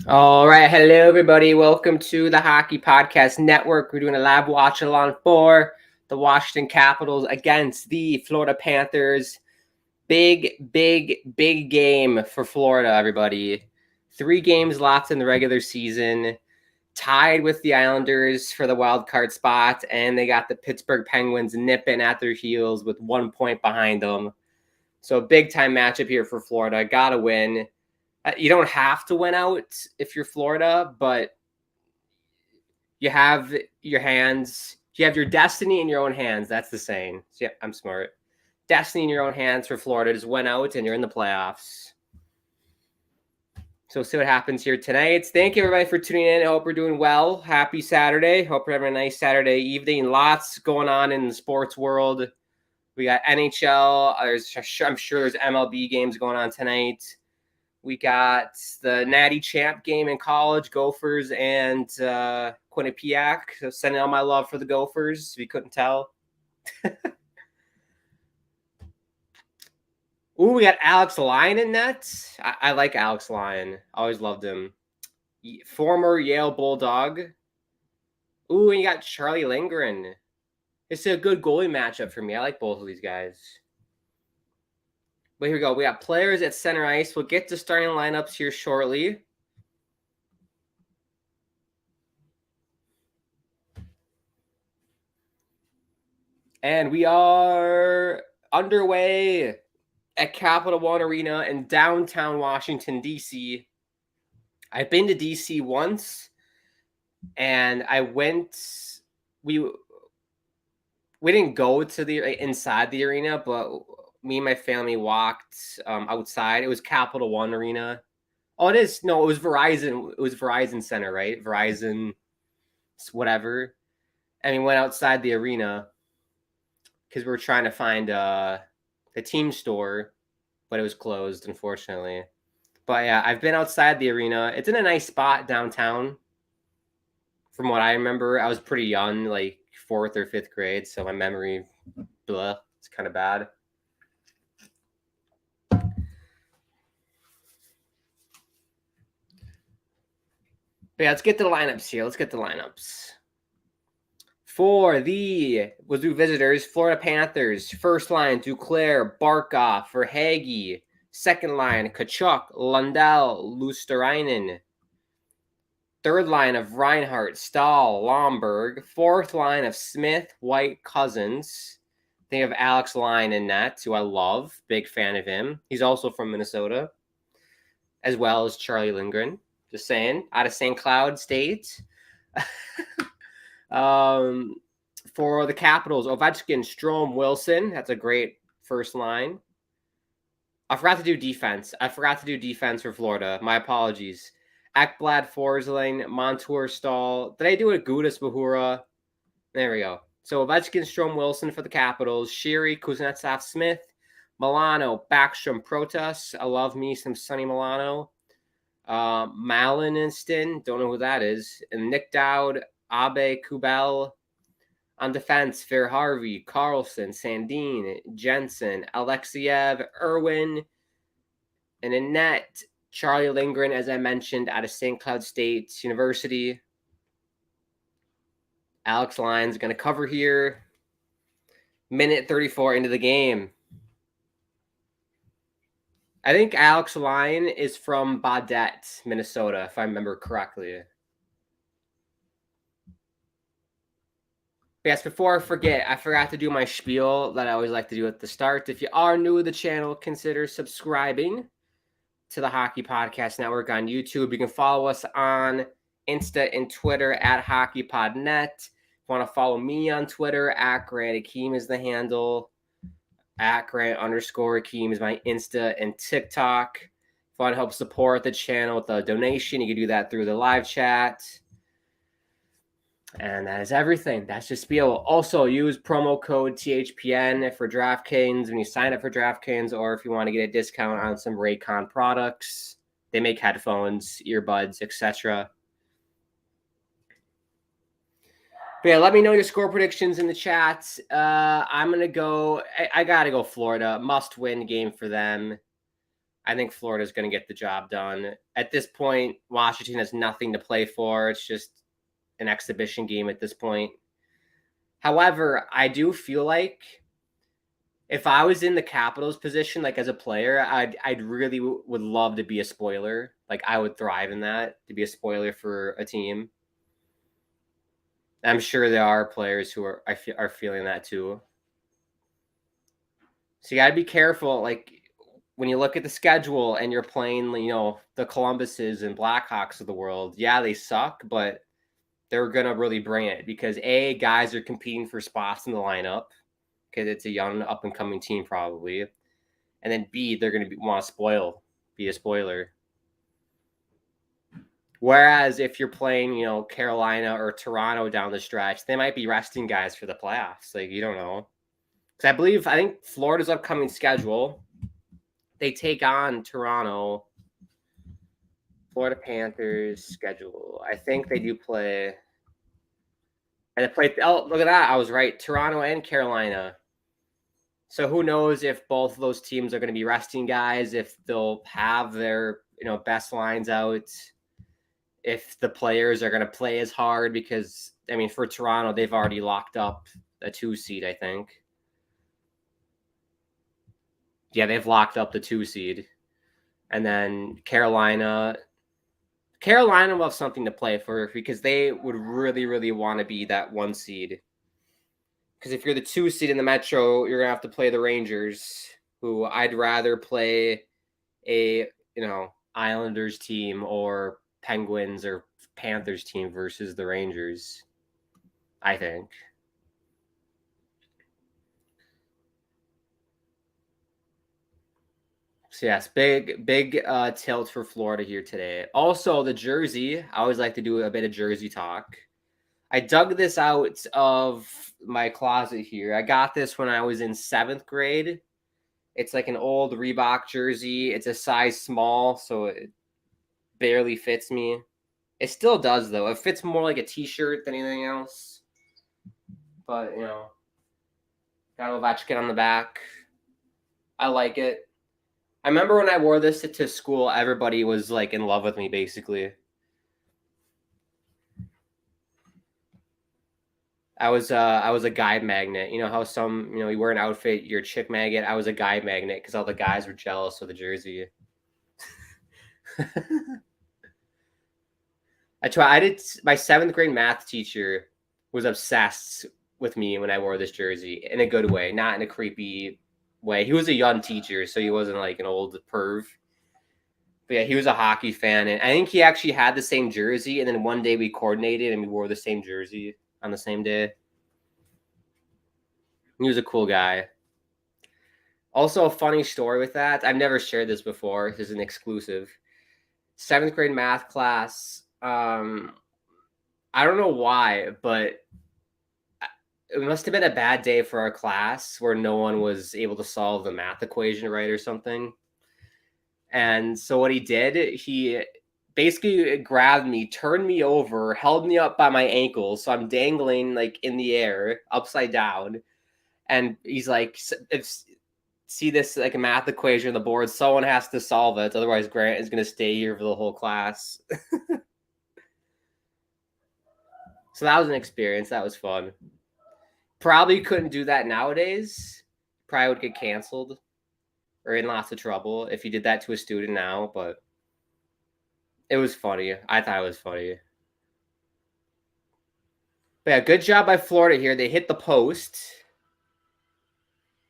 All right. Hello, everybody. Welcome to the Hockey Podcast Network. We're doing a live watch along for the Washington Capitals against the Florida Panthers. Big game for Florida, everybody. 3 games left in the regular season. Tied with the Islanders for the wild card spot, and they got the Pittsburgh Penguins nipping at their heels with 1 point behind them. So big time matchup here for Florida. Gotta win. You don't have to win out if you're Florida, but you have your hands. You have your destiny in your own hands. That's the saying. So, yeah, I'm smart. Destiny in your own hands for Florida. Just win out and you're in the playoffs. So we'll see what happens here tonight. Thank you, everybody, for tuning in. I hope we're doing well. Happy Saturday. Hope you're having a nice Saturday evening. Lots going on in the sports world. We got NHL. I'm sure there's MLB games going on tonight. We got the Natty Champ game in college, Gophers and Quinnipiac. So sending all my love for the Gophers, if you couldn't tell. Ooh, we got Alex Lyon in net. I like Alex Lyon. Always loved him. Former Yale Bulldog. Ooh, and you got Charlie Lindgren. It's a good goalie matchup for me. I like both of these guys. But here we go. We got players at center ice. We'll get to starting lineups here shortly. And we are underway at Capital One Arena in downtown Washington, D.C. I've been to D.C. once, and I went – we didn't go to the inside the arena, but me and my family walked outside. It was Capital One Arena. Oh, it is. No, it was Verizon. It was Verizon Center, right? Verizon, whatever. And we went outside the arena because we were trying to find the team store, but it was closed, unfortunately. But yeah, I've been outside the arena. It's in a nice spot downtown. From what I remember, I was pretty young, like 4th or 5th grade, so my memory, it's kind of bad. But yeah, let's get to the lineups here. For the Wazoo visitors, Florida Panthers, first line, Duclair, Barkov, Verhaeghe. Second line, Kachuk, Lundell, Luosterainen. Third line of Reinhart, Stahl, Lomberg. Fourth line of Smith, White, Cousins. They have Alex Lyon in net, who I love. Big fan of him. He's also from Minnesota, as well as Charlie Lindgren. Just saying, out of St. Cloud State. For the Capitals, Ovechkin, Strome, Wilson. That's a great first line. I forgot to do defense. For Florida. My apologies. Ekblad, Forsling, Montour, Stahl. Did I do it? Gudas, Bahura. There we go. So Ovechkin, Strome, Wilson for the Capitals. Sheary, Kuznetsov, Smith. Milano, Backstrom, Protas. I love me some Sonny Milano. Malinston, don't know who that is. And Nick Dowd, Abe, Kubel. On defense, Fair Harvey, Carlson, Sandin, Jensen, Alexiev, Irwin. And in net, Charlie Lindgren, as I mentioned, out of St. Cloud State University. Alex Lyon's going to cover here. Minute 34 into the game. I think Alex Lyon is from Baudette, Minnesota, if I remember correctly. Yes, before I forgot to do my spiel that I always like to do at the start. If you are new to the channel, consider subscribing to the Hockey Podcast Network on YouTube. You can follow us on Insta and Twitter at HockeyPodNet. If you want to follow me on Twitter, at Grant Akeem is the handle. At Grant_Akeem is my Insta and TikTok. If you want to help support the channel with a donation, you can do that through the live chat. And that is everything. That's just spiel. Also, use promo code THPN for DraftKings when you sign up for DraftKings, or if you want to get a discount on some Raycon products. They make headphones, earbuds, etc. But yeah, let me know your score predictions in the chat. I'm going to go – I got to go Florida. Must-win game for them. I think Florida's going to get the job done. At this point, Washington has nothing to play for. It's just an exhibition game at this point. However, I do feel like if I was in the Capitals position, like as a player, I'd really would love to be a spoiler. Like I would thrive in that, to be a spoiler for a team. I'm sure there are players who are feeling that too. So you got to be careful. Like when you look at the schedule and you're playing, the Columbuses and Blackhawks of the world. Yeah, they suck, but they're gonna really bring it because guys are competing for spots in the lineup because it's a young up and coming team probably, and then B, they're gonna want to be a spoiler. Whereas if you're playing, Carolina or Toronto down the stretch, they might be resting guys for the playoffs. Like you don't know. Because I think Florida's upcoming schedule, they take on Toronto. Florida Panthers schedule. I think they do play. And they play. Oh, look at that! I was right. Toronto and Carolina. So who knows if both of those teams are going to be resting guys? If they'll have their best lines out? If the players are going to play as hard? Because for Toronto, they've already locked up a 2 seed. I think. Yeah, they've locked up the 2 seed. And then Carolina will have something to play for because they would really, really want to be that 1 seed. Because if you're the 2 seed in the Metro, you're going to have to play the Rangers, who I'd rather play a, Islanders team or Penguins or Panthers team versus the Rangers, I think. So yes, big tilt for Florida here today. Also, the jersey. I always like to do a bit of jersey talk. I dug this out of my closet here. I got this when I was in 7th grade. It's like an old Reebok jersey. It's a size small, so it barely fits me. It still does, though. It fits more like a t-shirt than anything else. But, got Ovechkin on the back. I like it. I remember when I wore this to school, everybody was like in love with me, basically. I was a guy magnet. You know how some, you wear an outfit, you're a chick magnet. I was a guy magnet because all the guys were jealous of the jersey. I did. My 7th grade math teacher was obsessed with me when I wore this jersey in a good way, not in a creepy way. He was a young teacher, so he wasn't like an old perv. But yeah, he was a hockey fan, and I think he actually had the same jersey. And then one day we coordinated and we wore the same jersey on the same day. He was a cool guy. Also, a funny story with that. I've never shared this before. This is an exclusive. 7th grade math class. I don't know why, but it must have been a bad day for our class where no one was able to solve the math equation right or something. And so what he did, he basically grabbed me, turned me over, held me up by my ankles. So I'm dangling like in the air, upside down. And he's like, see this like a math equation on the board. Someone has to solve it. Otherwise, Grant is going to stay here for the whole class. So that was an experience. That was fun. Probably couldn't do that nowadays. Probably would get canceled or in lots of trouble if you did that to a student now. But it was funny. I thought it was funny. But yeah, good job by Florida here. They hit the post.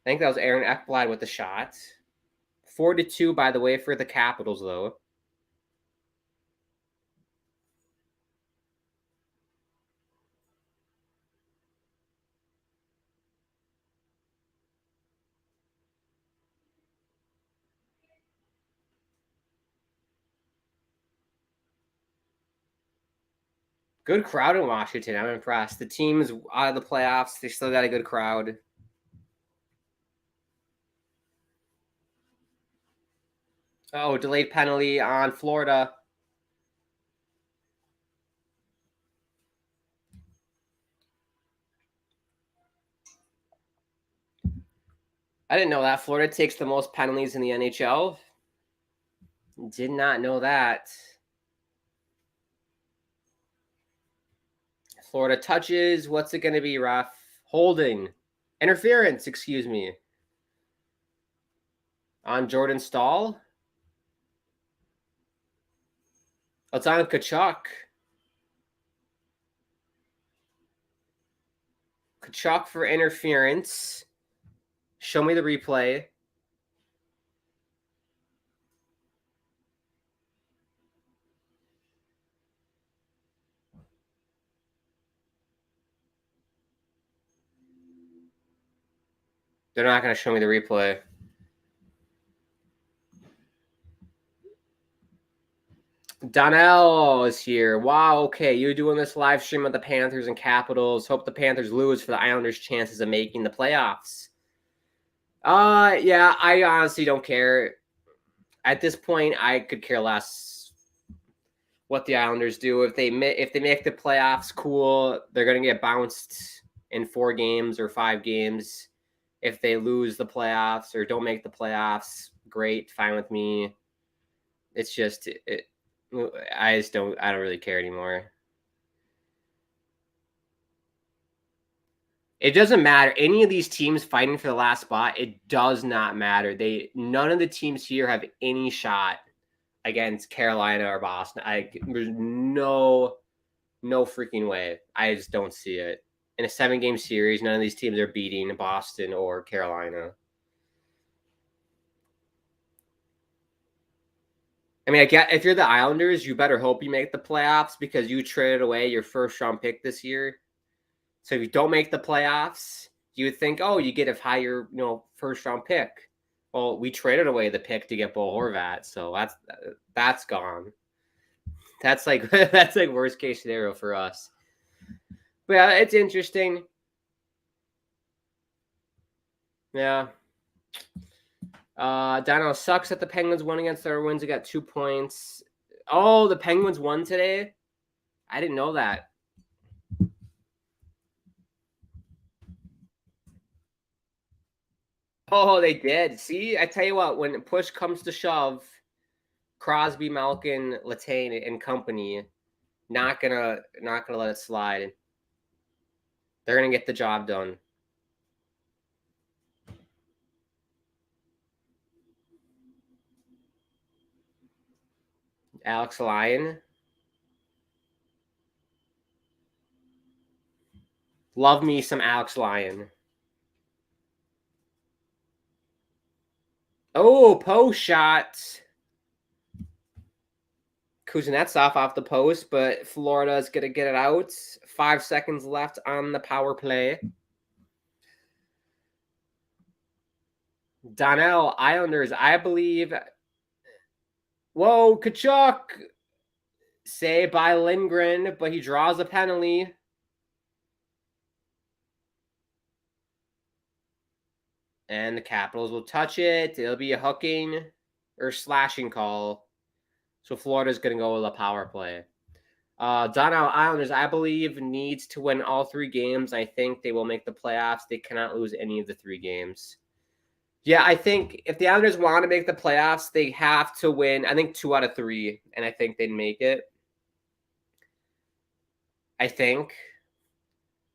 I think that was Aaron Ekblad with the shot. 4-2, by the way, for the Capitals, though. Good crowd in Washington. I'm impressed. The team's out of the playoffs. They still got a good crowd. Oh, delayed penalty on Florida. I didn't know that. Florida takes the most penalties in the NHL. Did not know that. Florida touches. What's it going to be, ref? Holding. Interference, excuse me. On Jordan Stahl. Oh, it's on Kachuk. Kachuk for interference. Show me the replay. They're not going to show me the replay. Donnell is here. Wow, okay. You're doing this live stream of the Panthers and Capitals. Hope the Panthers lose for the Islanders' chances of making the playoffs. Yeah, I honestly don't care. At this point, I could care less what the Islanders do. If they make the playoffs, cool. They're going to get bounced in 4 games or 5 games. If they lose the playoffs or don't make the playoffs, great, fine with me. It's just I don't really care anymore. It doesn't matter. Any of these teams fighting for the last spot, it does not matter. None of the teams here have any shot against Carolina or Boston. There's no freaking way. I just don't see it. In a 7-game series, none of these teams are beating Boston or Carolina. I mean, if you're the Islanders, you better hope you make the playoffs because you traded away your first-round pick this year. So if you don't make the playoffs, you would think, oh, you get a higher, first-round pick. Well, we traded away the pick to get Bo Horvat, so that's gone. That's like worst case scenario for us. But yeah, it's interesting. Yeah. Dino sucks that the Penguins won against their wins. They got 2 points. Oh, the Penguins won today? I didn't know that. Oh, they did. See, I tell you what, when push comes to shove, Crosby, Malkin, Letang, and company not gonna let it slide. They're gonna get the job done. Alex Lyon. Love me some Alex Lyon. Oh, post shot. Kuznetsov off the post, but Florida is going to get it out. 5 seconds left on the power play. Donnell, Islanders, I believe. Whoa, Kachuk. Saved by Lindgren, but he draws a penalty. And the Capitals will touch it. It'll be a hooking or slashing call. So Florida's going to go with a power play. Donnell Islanders, I believe, needs to win all 3 games. I think they will make the playoffs. They cannot lose any of the 3 games. Yeah, I think if the Islanders want to make the playoffs, they have to win, I think, 2 out of 3, and I think they'd make it. I think.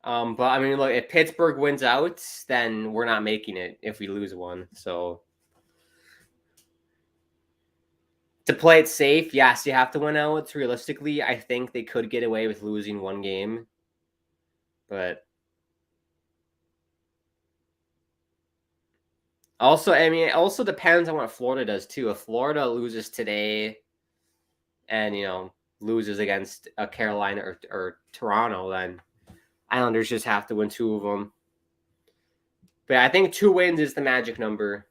But, I mean, look, if Pittsburgh wins out, then we're not making it if we lose one. So, to play it safe, yes, you have to win out. Realistically, I think they could get away with losing 1 game. But also, I mean, it also depends on what Florida does, too. If Florida loses today and, loses against Carolina or Toronto, then Islanders just have to win 2 of them. But I think 2 wins is the magic number.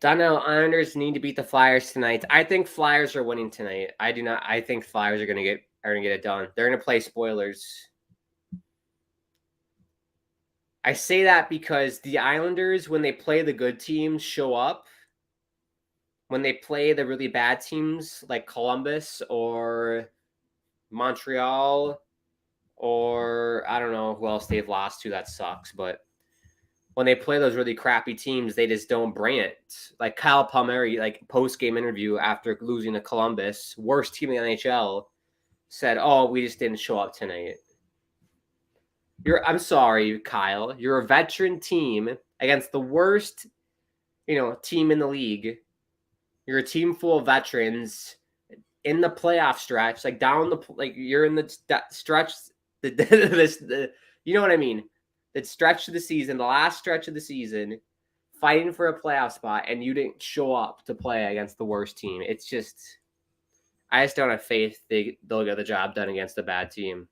Donnell, Islanders need to beat the Flyers tonight. I think Flyers are winning tonight. I do not. I think Flyers are going to get it done. They're going to play spoilers. I say that because the Islanders, when they play the good teams, show up. When they play the really bad teams like Columbus or Montreal or I don't know who else they've lost to, that sucks. But when they play those really crappy teams, they just don't bring it. Like Kyle Palmieri, like post-game interview after losing to Columbus, worst team in the NHL, said, "Oh, we just didn't show up tonight." I'm sorry, Kyle. You're a veteran team against the worst, team in the league. You're a team full of veterans in the playoff stretch, like you're in the stretch, you know what I mean? The stretch of the season, the last stretch of the season, fighting for a playoff spot, and you didn't show up to play against the worst team. It's just, I just don't have faith they'll get the job done against a bad team.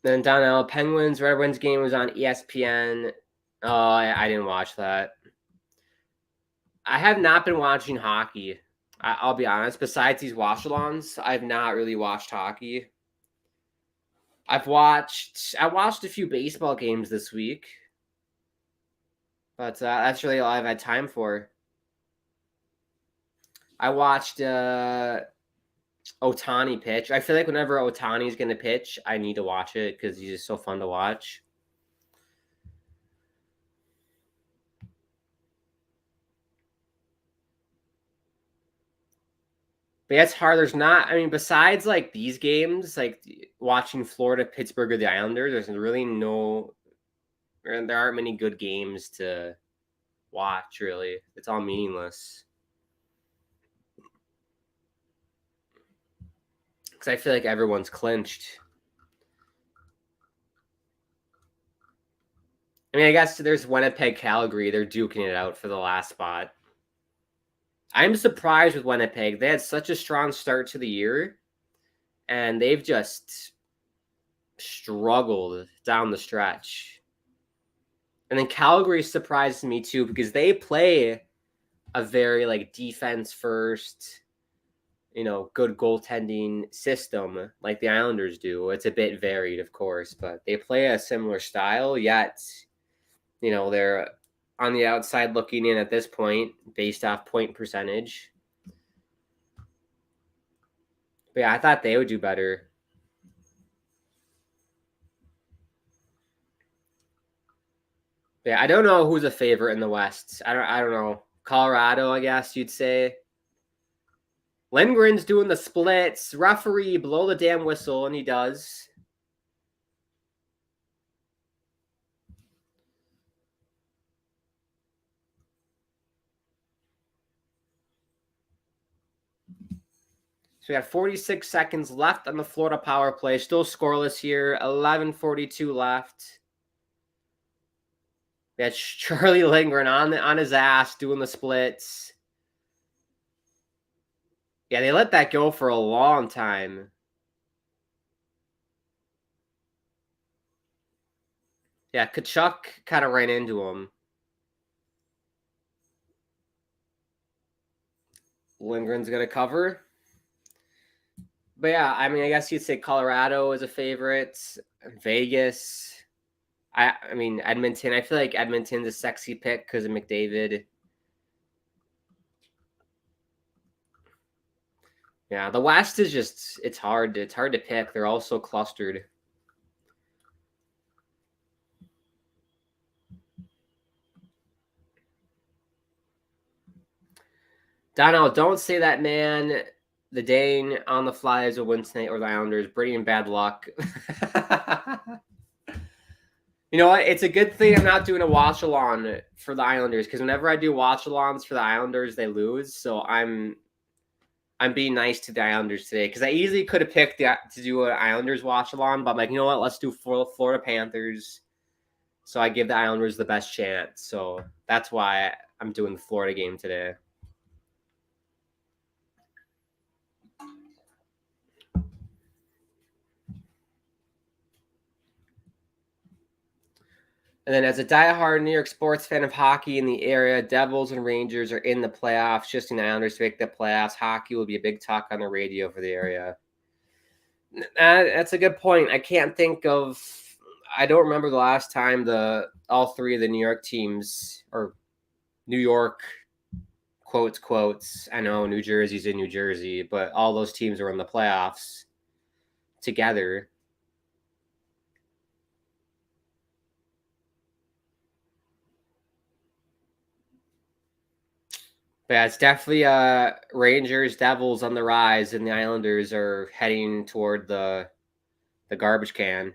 Then Donnell, Penguins, Red Wings game was on ESPN. Oh, I didn't watch that. I have not been watching hockey. I'll be honest. Besides these watchalongs, I've not really watched hockey. I watched a few baseball games this week, but that's really all I've had time for. I watched Ohtani pitch. I feel like whenever Ohtani's going to pitch, I need to watch it because he's just so fun to watch. But yeah, it's hard. There's not, besides like these games, like watching Florida, Pittsburgh, or the Islanders, there's really there aren't many good games to watch, really. It's all meaningless. Because I feel like everyone's clinched. I guess there's Winnipeg, Calgary. They're duking it out for the last spot. I'm surprised with Winnipeg. They had such a strong start to the year, and they've just struggled down the stretch. And then Calgary surprised me too because they play a very like defense first, good goaltending system like the Islanders do. It's a bit varied, of course, but they play a similar style, yet, they're on the outside looking in at this point based off point percentage. But yeah, I thought they would do better. But yeah, I don't know who's a favorite in the West. I don't know. Colorado, I guess you'd say. Lindgren's doing the splits. Referee, blow the damn whistle, and he does. So we got 46 seconds left on the Florida power play. Still scoreless here. 11:42 left. That's Charlie Lindgren on his ass doing the splits. Yeah, they let that go for a long time. Yeah, Kachuk kind of ran into him. Lindgren's going to cover. But yeah, I guess you'd say Colorado is a favorite. Vegas. Edmonton. I feel like Edmonton's a sexy pick because of McDavid. Yeah, the West is just, it's hard to pick. They're all so clustered. Donald, don't say that, man. The Dane on the Flyers will win tonight or the Islanders. Bringing bad luck. You know what? It's a good thing I'm not doing a watch-along for the Islanders because whenever I do watch-alongs for the Islanders, they lose. So I'm being nice to the Islanders today because I easily could have picked to do an Islanders watch-along, but I'm like, you know what? Let's do Florida Panthers. So I give the Islanders the best chance. So that's why I'm doing the Florida game today. And then as a diehard New York sports fan of hockey in the area, Devils and Rangers are in the playoffs. Just in the Islanders to make the playoffs. Hockey will be a big talk on the radio for the area. That's a good point. I can't think of – I don't remember the last time all three of the New York teams or New York quotes. I know New Jersey's in New Jersey, but all those teams were in the playoffs together. But yeah, it's definitely Rangers, Devils on the rise, and the Islanders are heading toward the garbage can.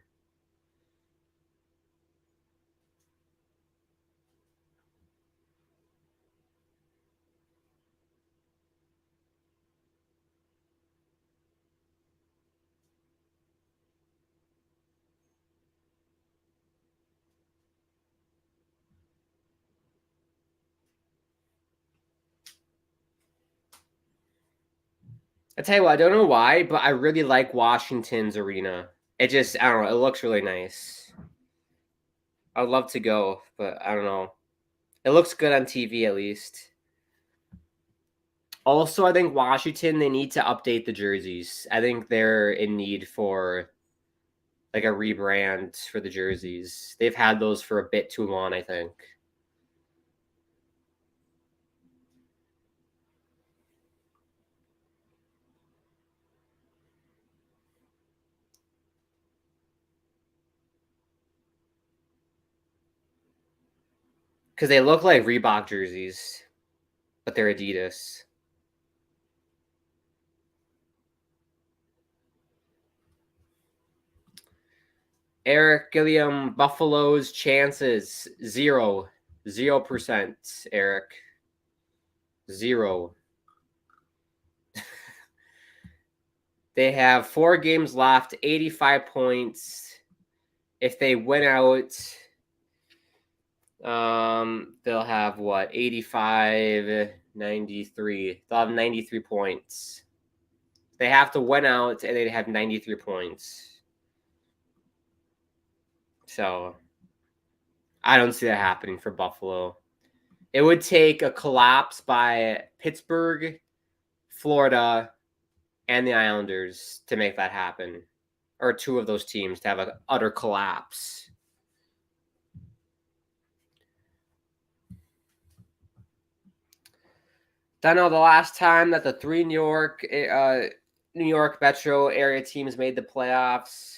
I tell you what, I don't know why, but I really like Washington's arena. It just, I don't know, it looks really nice. I'd love to go, but I don't know. It looks good on TV at least. Also, I think Washington, they need to update the jerseys. I think they're in need for like a rebrand for the jerseys. They've had those for a bit too long, I think. Because they look like Reebok jerseys, but they're Adidas. Eric Gilliam, Buffalo's chances 0%. Eric, 0. They have 4 games left, 85 points. If they win out, they'll have what? 85, 93. They'll have 93 points. They have to win out, and they'd have 93 points. So I don't see that happening for Buffalo. It would take a collapse by Pittsburgh, Florida, and the Islanders to make that happen. Or 2 of those teams to have an utter collapse. Don't know the last time that the 3 New York metro area teams made the playoffs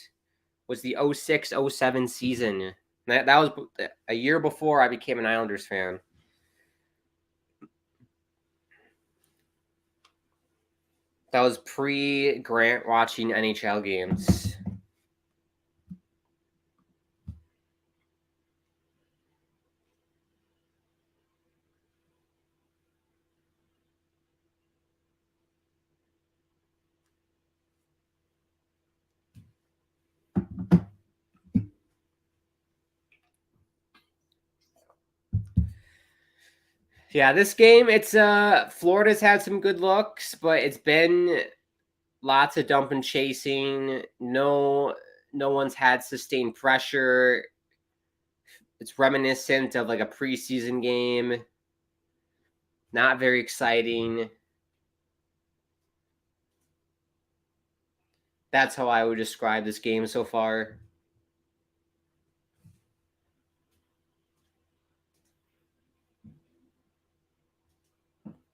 was the 06-07 season. That was a year before I became an Islanders fan. That was pre-Grant watching NHL games. Yeah, this game, it's Florida's had some good looks, but it's been lots of dump and chasing. No one's had sustained pressure. It's reminiscent of like a preseason game. Not very exciting. That's how I would describe this game so far.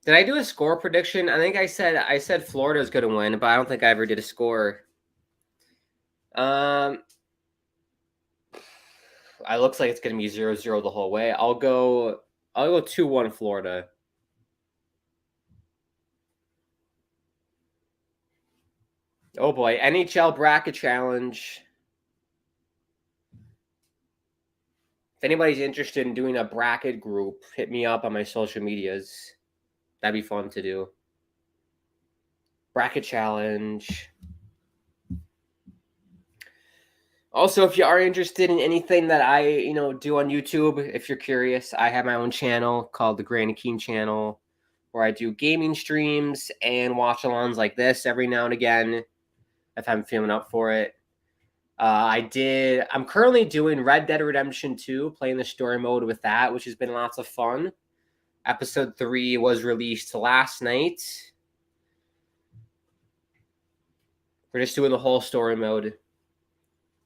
Did I do a score prediction? I think I said Florida's going to win, but I don't think I ever did a score. It looks like it's going to be 0-0 the whole way. I'll go 2-1 Florida. Oh boy, NHL bracket challenge. If anybody's interested in doing a bracket group, hit me up on my social medias. That'd be fun to do. Bracket challenge. Also, if you are interested in anything that I, do on YouTube, if you're curious, I have my own channel called the Granny Keen channel, where I do gaming streams and watch-alongs like this every now and again, if I'm feeling up for it. I'm currently doing Red Dead Redemption 2, playing the story mode with that, which has been lots of fun. Episode 3 was released last night. We're just doing the whole story mode.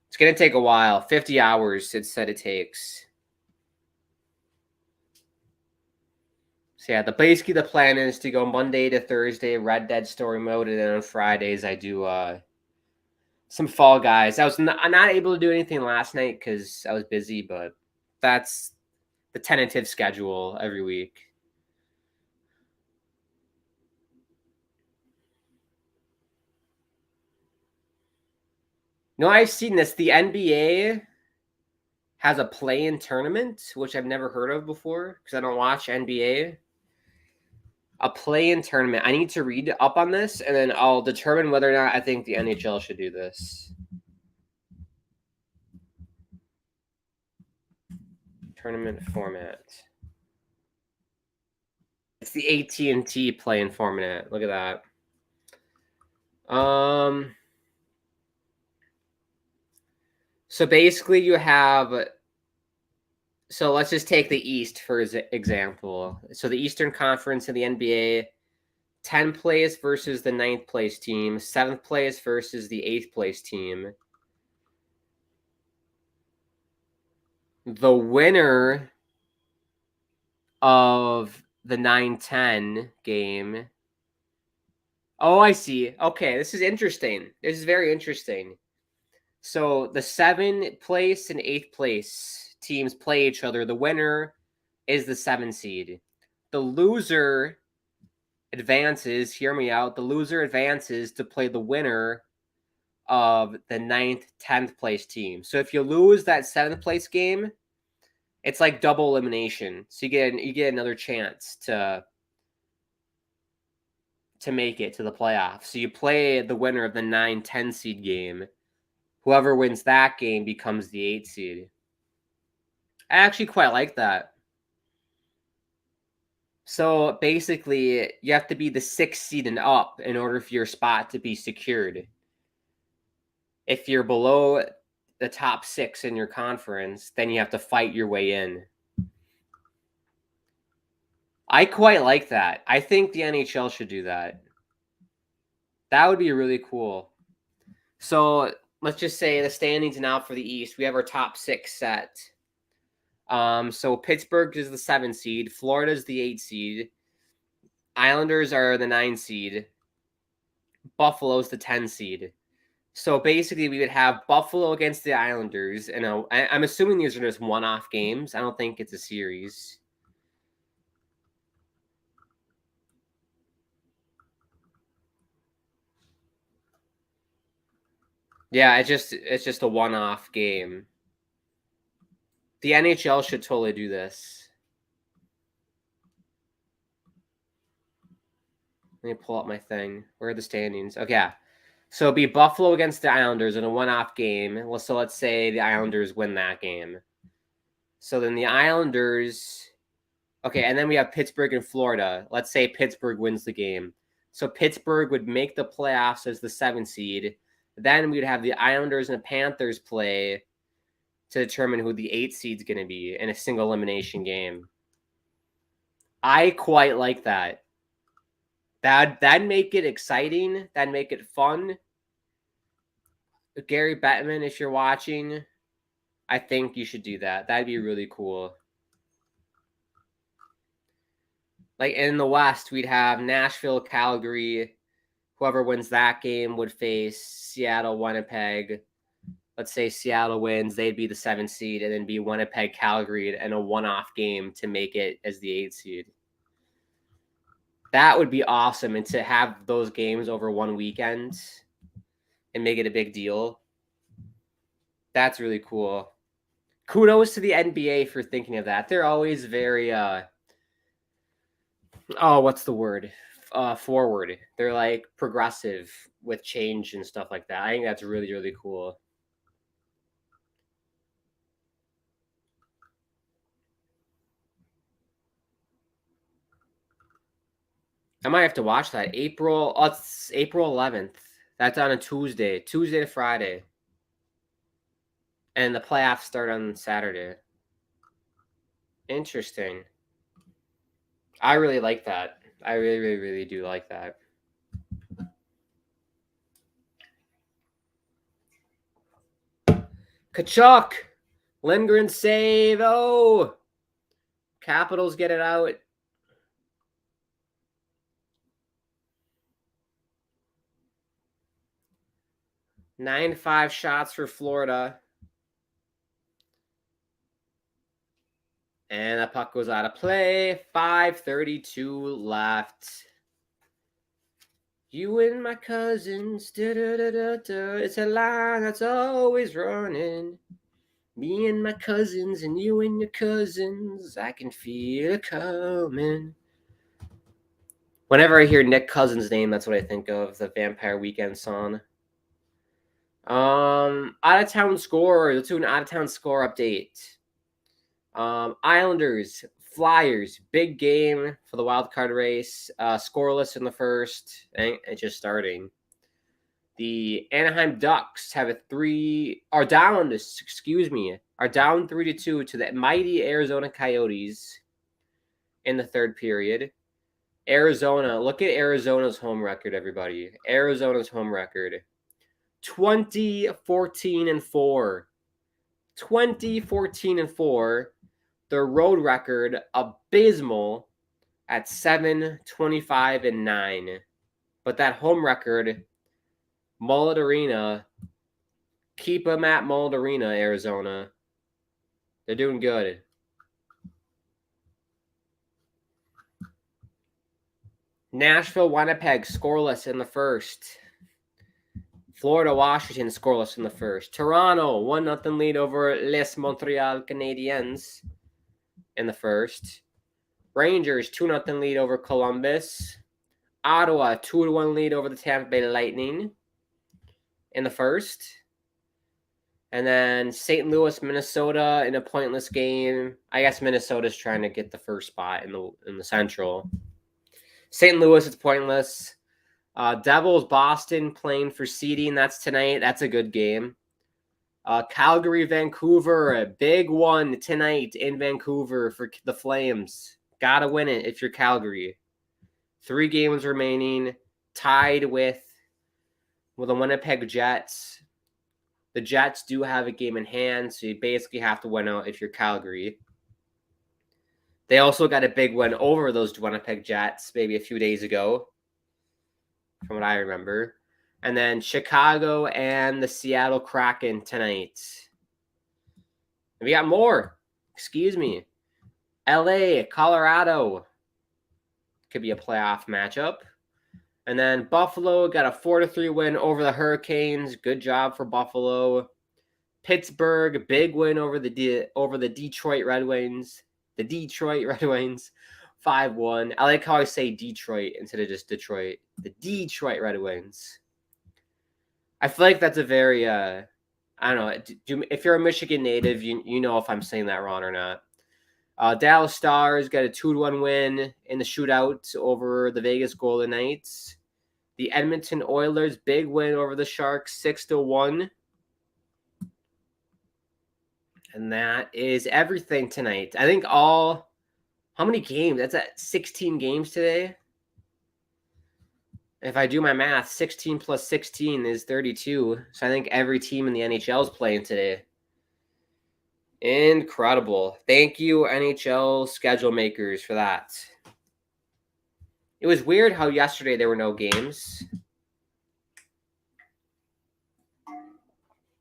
It's going to take a while. 50 hours, it said it takes. So yeah, basically the plan is to go Monday to Thursday, Red Dead story mode, and then on Fridays I do some Fall Guys. I was not able to do anything last night because I was busy, but that's the tentative schedule every week. No, I've seen this. The NBA has a play-in tournament, which I've never heard of before because I don't watch NBA. A play-in tournament. I need to read up on this, and then I'll determine whether or not I think the NHL should do this. Tournament format. It's the AT&T play-in format. Look at that. So basically you have, so let's just take the East for example. So the Eastern Conference in the NBA, 10 plays versus the 9th place team, 7th place versus the 8th place team. The winner of the 9-10 game. Oh, I see. Okay, this is interesting. This is very interesting. So the 7th place and 8th place teams play each other. The winner is the 7 seed. The loser advances, hear me out, the loser advances to play the winner of the 9th, 10th place team. So if you lose that 7th place game, it's like double elimination. So you get another chance to make it to the playoffs. So you play the winner of the 9-10 seed game. Whoever wins that game becomes the 8 seed. I actually quite like that. So basically, you have to be the 6th seed and up in order for your spot to be secured. If you're below the top 6 in your conference, then you have to fight your way in. I quite like that. I think the NHL should do that. That would be really cool. So let's just say the standings now for the East. We have our top 6 set. So Pittsburgh is the 7 seed. Florida is the 8 seed. Islanders are the 9 seed. Buffalo's the 10 seed. So basically, we would have Buffalo against the Islanders. And I'm assuming these are just one-off games. I don't think it's a series. Yeah, it's just a one-off game. The NHL should totally do this. Let me pull up my thing. Where are the standings? Okay, yeah. So it'd be Buffalo against the Islanders in a one-off game. So let's say the Islanders win that game. So then the Islanders... Okay, and then we have Pittsburgh and Florida. Let's say Pittsburgh wins the game. So Pittsburgh would make the playoffs as the 7 seed. Then we'd have the Islanders and the Panthers play to determine who the 8 seed's going to be in a single elimination game. I quite like that. That'd make it exciting. That'd make it fun. Gary Bettman, if you're watching, I think you should do that. That'd be really cool. Like in the West, we'd have Nashville, Calgary. Whoever wins that game would face Seattle, Winnipeg. Let's say Seattle wins, they'd be the 7th seed, and then be Winnipeg, Calgary in a one-off game to make it as the 8th seed. That would be awesome, and to have those games over one weekend and make it a big deal. That's really cool. Kudos to the NBA for thinking of that. They're always very what's the word? Forward. They're like progressive with change and stuff like that. I think that's really, really cool. I might have to watch that. It's April 11th. That's on a Tuesday to Friday. And the playoffs start on Saturday. Interesting. I really like that. I really, really, really do like that. Kachuk! Lindgren save. Oh! Capitals get it out. 9-5 shots for Florida. And that puck goes out of play. 5:32 left. You and my cousins, it's a line that's always running. Me and my cousins and you and your cousins, I can feel it coming. Whenever I hear Nick Cousins' name, that's what I think of, the Vampire Weekend song. Out of town score. Let's do an out of town score update. Islanders, Flyers, big game for the wild card race. Scoreless in the first, and it's just starting. The Anaheim Ducks are down 3-2 to the mighty Arizona Coyotes in the third period. Arizona, look at Arizona's home record, everybody. Arizona's home record. 20-14-4. 20-14-4. Their road record abysmal at 7-25-9. But that home record, Mullet Arena, keep them at Mullet Arena, Arizona. They're doing good. Nashville, Winnipeg, scoreless in the first. Florida, Washington, scoreless in the first. Toronto, 1-0 lead over Les Montreal Canadiens in the first. Rangers, 2-0 lead over Columbus. Ottawa, 2-1 lead over the Tampa Bay Lightning in the first. And then St. Louis, Minnesota in a pointless game. I guess Minnesota's trying to get the first spot in the Central. St. Louis, it's pointless. Devils, Boston playing for seeding. That's tonight. That's a good game. Calgary, Vancouver, a big one tonight in Vancouver for the Flames. Gotta win it if you're Calgary. 3 games remaining, tied with the Winnipeg Jets. The Jets do have a game in hand, so you basically have to win out if you're Calgary. They also got a big win over those Winnipeg Jets maybe a few days ago, from what I remember. And then Chicago and the Seattle Kraken tonight. And we got more. Excuse me. LA, Colorado. Could be a playoff matchup. And then Buffalo got a 4-3 win over the Hurricanes. Good job for Buffalo. Pittsburgh, big win over the Detroit Red Wings. The Detroit Red Wings, 5-1. I like how I say Detroit instead of just Detroit. The Detroit Red Wings. I feel like that's a very, I don't know. If you're a Michigan native, you know if I'm saying that wrong or not. Dallas Stars got a 2-1 win in the shootout over the Vegas Golden Knights. The Edmonton Oilers, big win over the Sharks, 6-1. And that is everything tonight. I think how many games? That's at 16 games today. If I do my math, 16 plus 16 is 32. So I think every team in the NHL is playing today. Incredible. Thank you, NHL schedule makers, for that. It was weird how yesterday there were no games.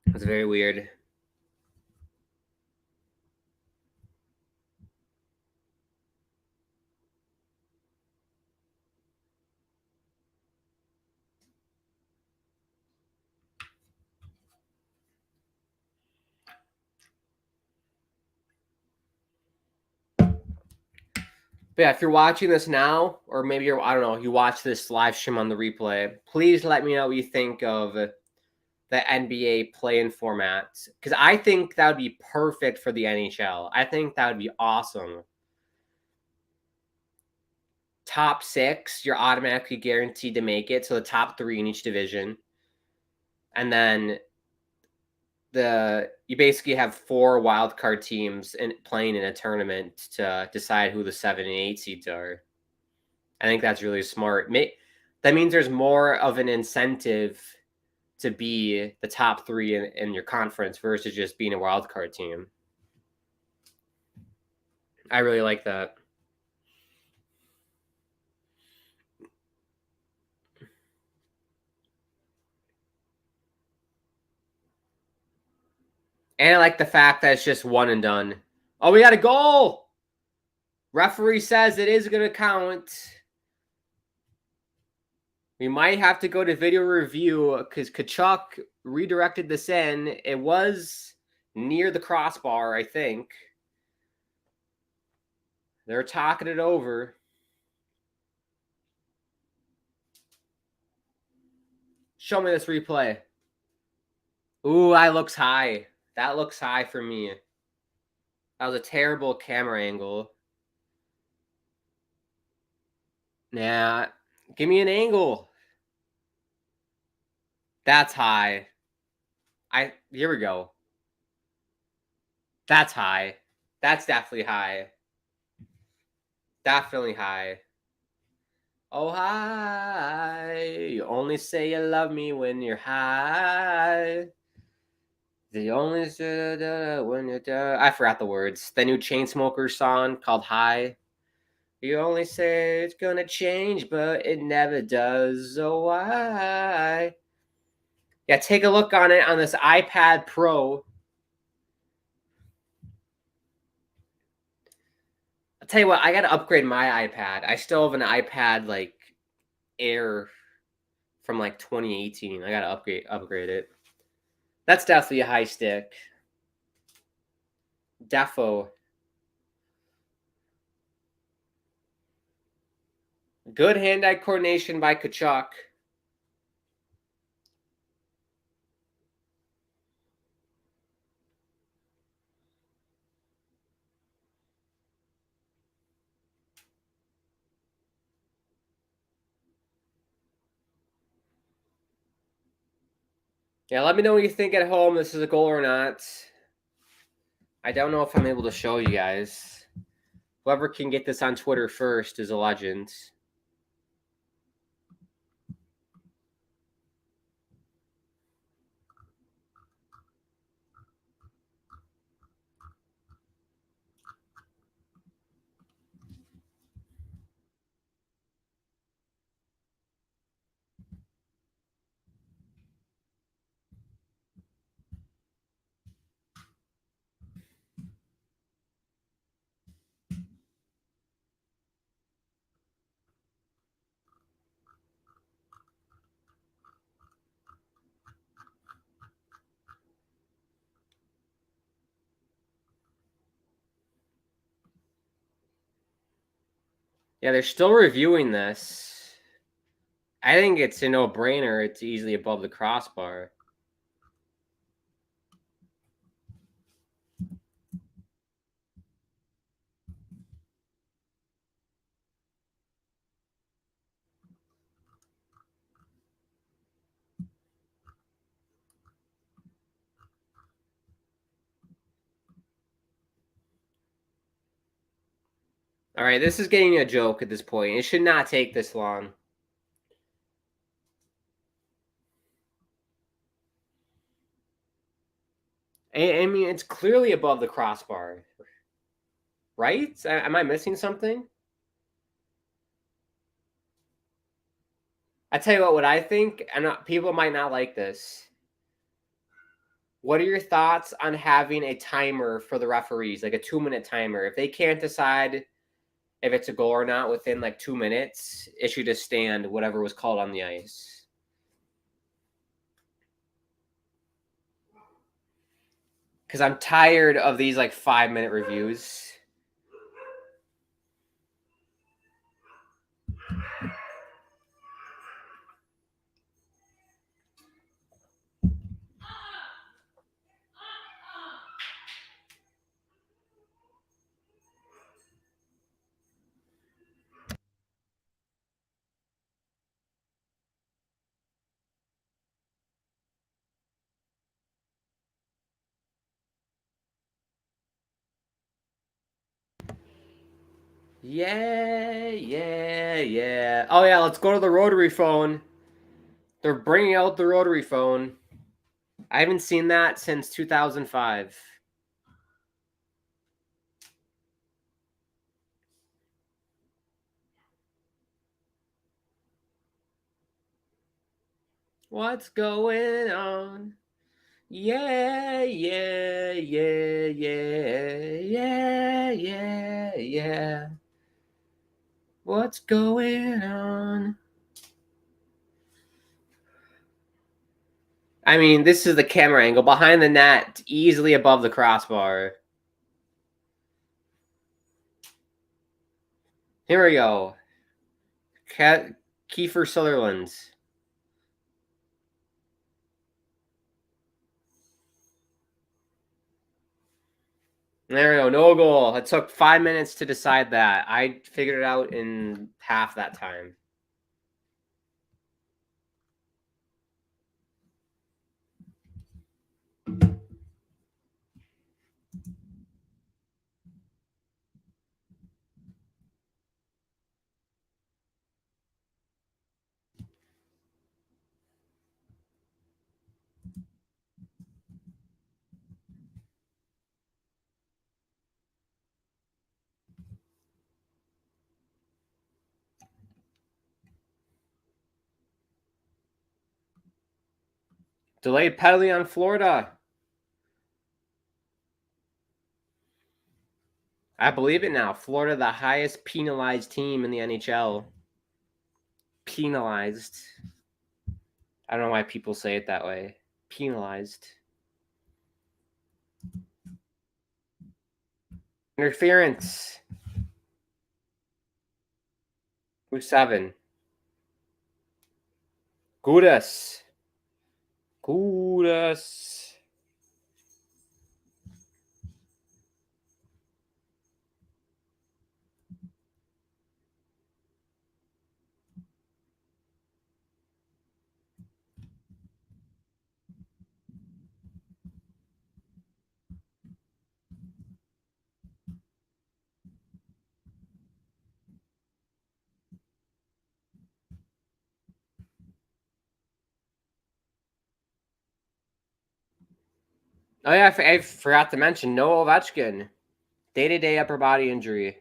It was very weird. But yeah, if you're watching this now, or maybe you watch this live stream on the replay, please let me know what you think of the NBA play-in format. Because I think that would be perfect for the NHL. I think that would be awesome. Top 6, you're automatically guaranteed to make it. So the top 3 in each division. And then you basically have 4 wildcard teams playing in a tournament to decide who the 7 and 8 seeds are. I think that's really smart. That means there's more of an incentive to be the top 3 in your conference versus just being a wildcard team. I really like that. And I like the fact that it's just one and done. Oh, we got a goal! Referee says it is going to count. We might have to go to video review because Kachuk redirected this in. It was near the crossbar, I think. They're talking it over. Show me this replay. Ooh, that looks high. That looks high for me. That was a terrible camera angle. Nah, give me an angle. That's high. Here we go. That's high. That's definitely high. Definitely high. Oh, high. You only say you love me when you're high. The only when you're I forgot the words. The new Chainsmokers song called High. You only say it's gonna change, but it never does. Oh, why? Yeah, take a look on it on this iPad Pro. I'll tell you what, I gotta upgrade my iPad. I still have an iPad like Air from like 2018. I gotta upgrade it. That's definitely a high stick. Defo. Good hand-eye coordination by Kachuk. Yeah, let me know what you think at home. This is a goal or not. I don't know if I'm able to show you guys. Whoever can get this on Twitter first is a legend. Yeah, they're still reviewing this. I think it's a no-brainer. It's easily above the crossbar. All right, this is getting a joke at this point. It should not take this long. I mean, it's clearly above the crossbar, right? Am I missing something? I tell you what I think, and people might not like this. What are your thoughts on having a timer for the referees, like a 2-minute timer? If they can't decide if it's a goal or not within like 2 minutes, it should just stand whatever was called on the ice. Because I'm tired of these like 5-minute reviews. Yeah. Oh, yeah, let's go to the rotary phone. They're bringing out the rotary phone. I haven't seen that since 2005. What's going on? Yeah, yeah, yeah, yeah, yeah, yeah, yeah. What's going on? I mean, this is the camera angle behind the net, easily above the crossbar. Here we go. Kiefer Sutherland. There we go. No goal. It took 5 minutes to decide that. I figured it out in half that time. Delayed penalty on Florida. I believe it now. Florida, the highest penalized team in the NHL. Penalized. I don't know why people say it that way. Penalized. Interference. Who's 7? Gudas. Gudas. Oh, yeah, I forgot to mention no Ovechkin. Day-to-day upper body injury.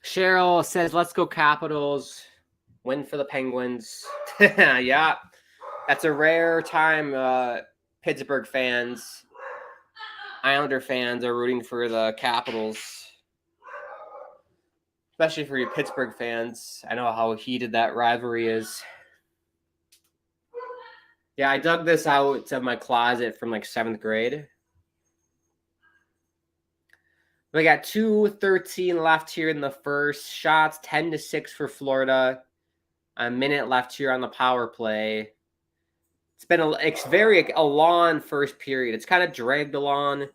Cheryl says, let's go Capitals. Win for the Penguins. Yeah, that's a rare time. Pittsburgh fans, Islander fans are rooting for the Capitals. Especially for you Pittsburgh fans. I know how heated that rivalry is. Yeah, I dug this out of my closet from like 7th grade. We got 2:13 left here in the first. Shots 10-6 for Florida. A minute left here on the power play. It's very a long first period. It's kind of dragged along.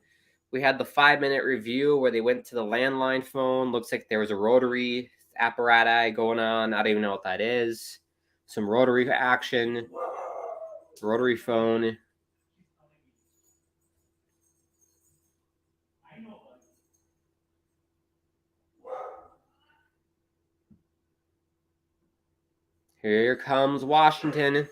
We had the 5-minute review where they went to the landline phone. Looks like there was a rotary apparatus going on. I don't even know what that is. Some rotary action. Rotary phone. Here comes Washington.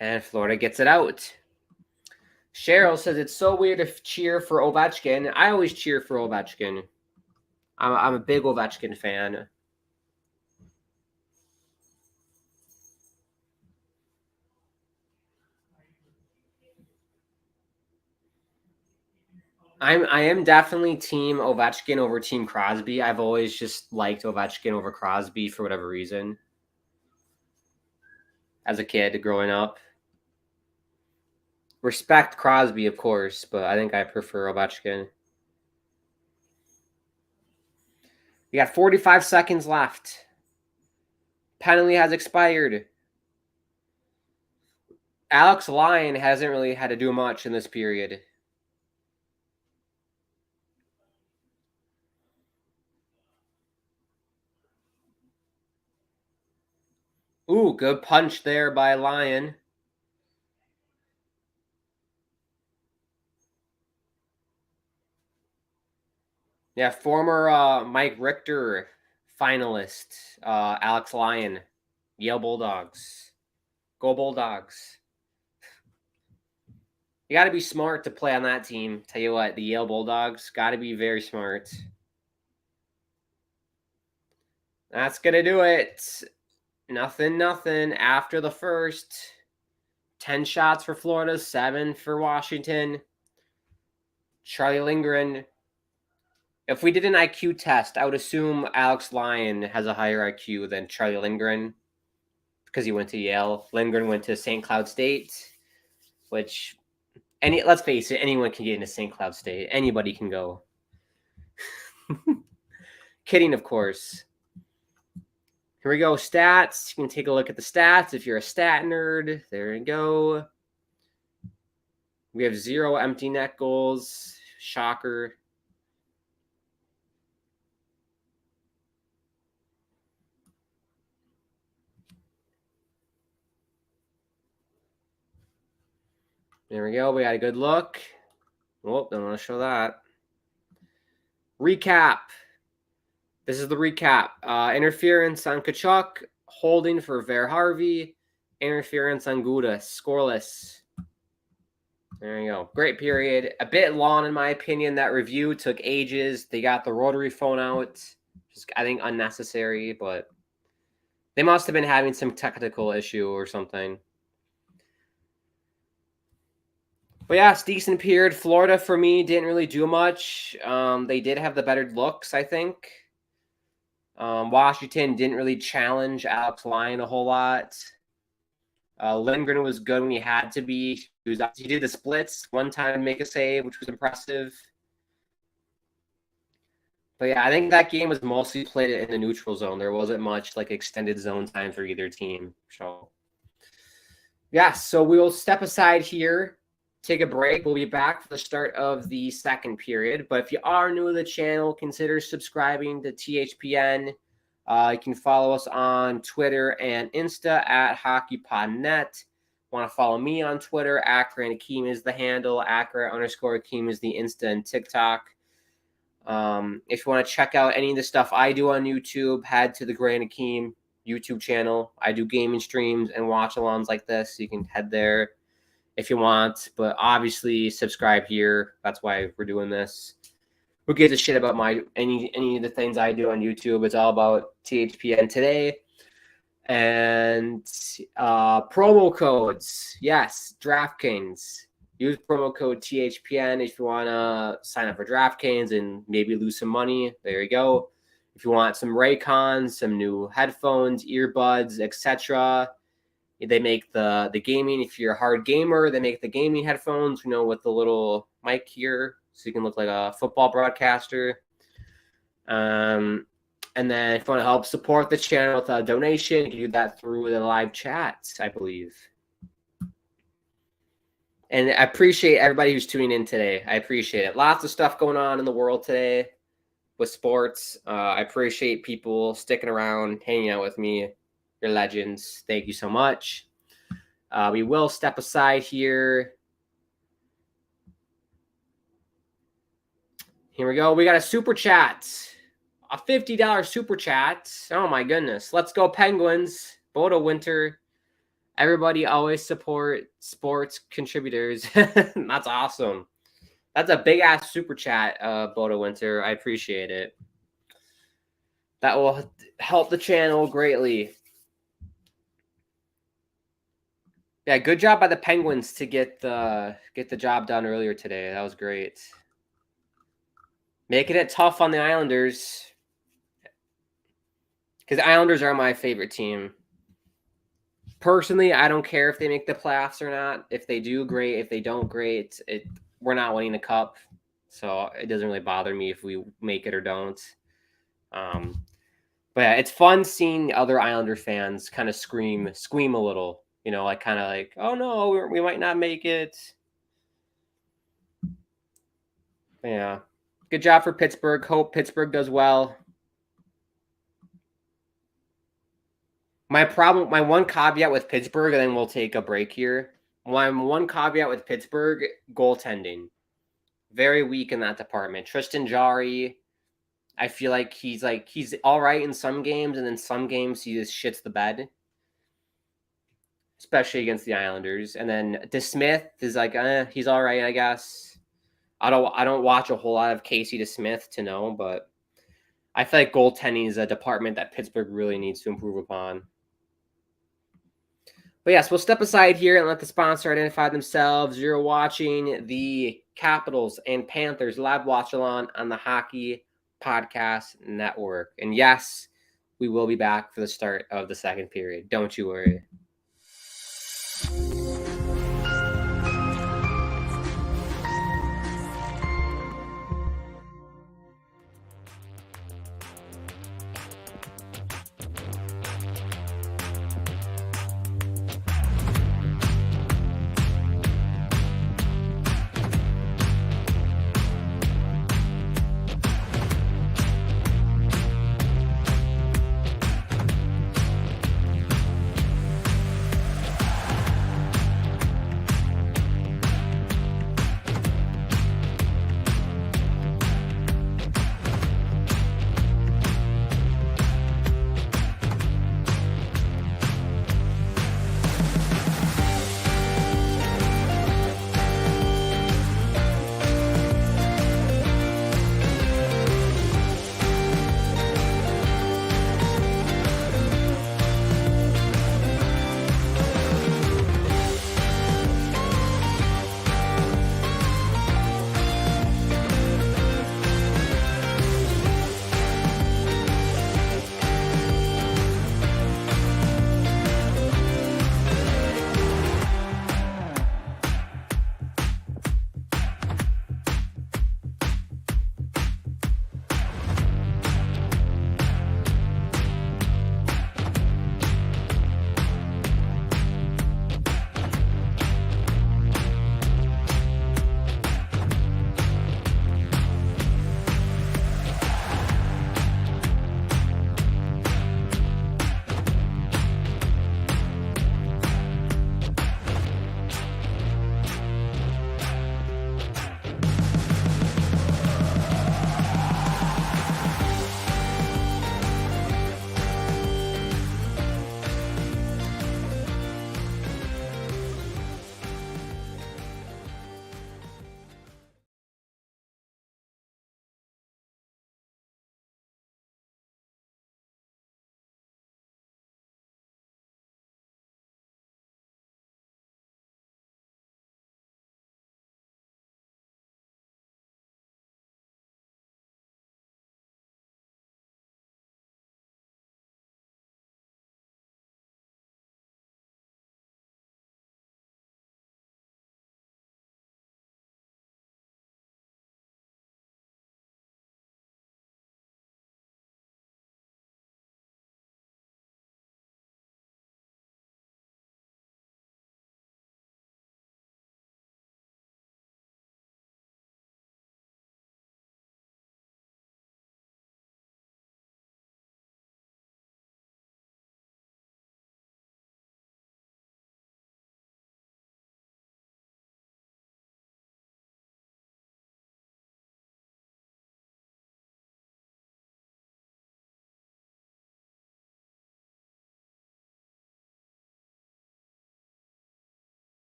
And Florida gets it out. Cheryl says it's so weird to cheer for Ovechkin. I always cheer for Ovechkin. I'm a big Ovechkin fan. I am definitely team Ovechkin over team Crosby. I've always just liked Ovechkin over Crosby for whatever reason. As a kid growing up. Respect Crosby, of course, but I think I prefer Ovechkin. We got 45 seconds left. Penalty has expired. Alex Lyon hasn't really had to do much in this period. Ooh, good punch there by Lyon. Yeah, former Mike Richter finalist, Alex Lyon, Yale Bulldogs. Go Bulldogs. You got to be smart to play on that team. Tell you what, the Yale Bulldogs got to be very smart. That's going to do it. Nothing after the first. 10 shots for Florida, 7 for Washington. Charlie Lindgren. If we did an IQ test, I would assume Alex Lyon has a higher IQ than Charlie Lindgren because he went to Yale. Lindgren went to St. Cloud State, which, let's face it, anyone can get into St. Cloud State. Anybody can go. Kidding, of course. Here we go, stats. You can take a look at the stats if you're a stat nerd. There you go. We have 0 empty net goals. Shocker. There we go. We got a good look. Oh, don't want to show that. Recap. This is the recap. Interference on Kachuk. Holding for Ver Harvey. Interference on Gudas. Scoreless. There you go. Great period. A bit long, in my opinion. That review took ages. They got the rotary phone out. Just, I think, unnecessary, but they must have been having some technical issue or something. But yeah, it's decent period. Florida, for me, didn't really do much. They did have the better looks, I think. Washington didn't really challenge Alex Lyon a whole lot. Lindgren was good when he had to be. He did the splits one time to make a save, which was impressive. But yeah, I think that game was mostly played in the neutral zone. There wasn't much like extended zone time for either team. So yeah, so we'll step aside here, take a break. We'll be back for the start of the second period. But if you are new to the channel, consider subscribing to THPN. You can follow us on Twitter and Insta at HockeyPodNet. Want to follow me on Twitter? Akron Akeem is the handle. Akron_Akeem is the Insta and TikTok. If you want to check out any of the stuff I do on YouTube, head to the Grand Akeem YouTube channel. I do gaming streams and watch-alongs like this. So you can head there if you want. But obviously, subscribe here. That's why we're doing this. Who gives a shit about any of the things I do on YouTube? It's all about THPN today. And promo codes. Yes, DraftKings. Use promo code THPN if you want to sign up for DraftKings and maybe lose some money. There you go. If you want some Raycons, some new headphones, earbuds, etc., they make the gaming. If you're a hard gamer, they make the gaming headphones, with the little mic here, so you can look like a football broadcaster. And then if you want to help support the channel with a donation, you can do that through the live chat, I believe. And I appreciate everybody who's tuning in today. I appreciate it. Lots of stuff going on in the world today with sports. I appreciate people sticking around, hanging out with me. You're legends. Thank you so much. We will step aside here. Here we go. We got a super chat. A $50 super chat. Oh, my goodness. Let's go Penguins. Bodo Winter. Everybody always support sports contributors. That's awesome. That's a big-ass super chat, Bodo Winter. I appreciate it. That will help the channel greatly. Yeah, good job by the Penguins to get the job done earlier today. That was great. Making it tough on the Islanders. Because the Islanders are my favorite team. Personally, I don't care if they make the playoffs or not. If they do, great. If they don't, great. We're not winning the cup, so it doesn't really bother me if we make it or don't. But yeah, it's fun seeing other Islander fans kind of scream a little, like kind of like, oh no, we might not make it. But yeah, good job for Pittsburgh. Hope Pittsburgh does well. My one caveat with Pittsburgh, and then we'll take a break here. My one caveat with Pittsburgh, goaltending. Very weak in that department. Tristan Jarry, I feel like he's all right in some games, and then some games he just shits the bed, especially against the Islanders. And then DeSmith is like, he's all right, I guess. I don't watch a whole lot of Casey DeSmith to know, but I feel like goaltending is a department that Pittsburgh really needs to improve upon. But yes, we'll step aside here and let the sponsor identify themselves. You're watching the Capitals and Panthers live watch along on the Hockey Podcast Network. And yes, we will be back for the start of the second period. Don't you worry.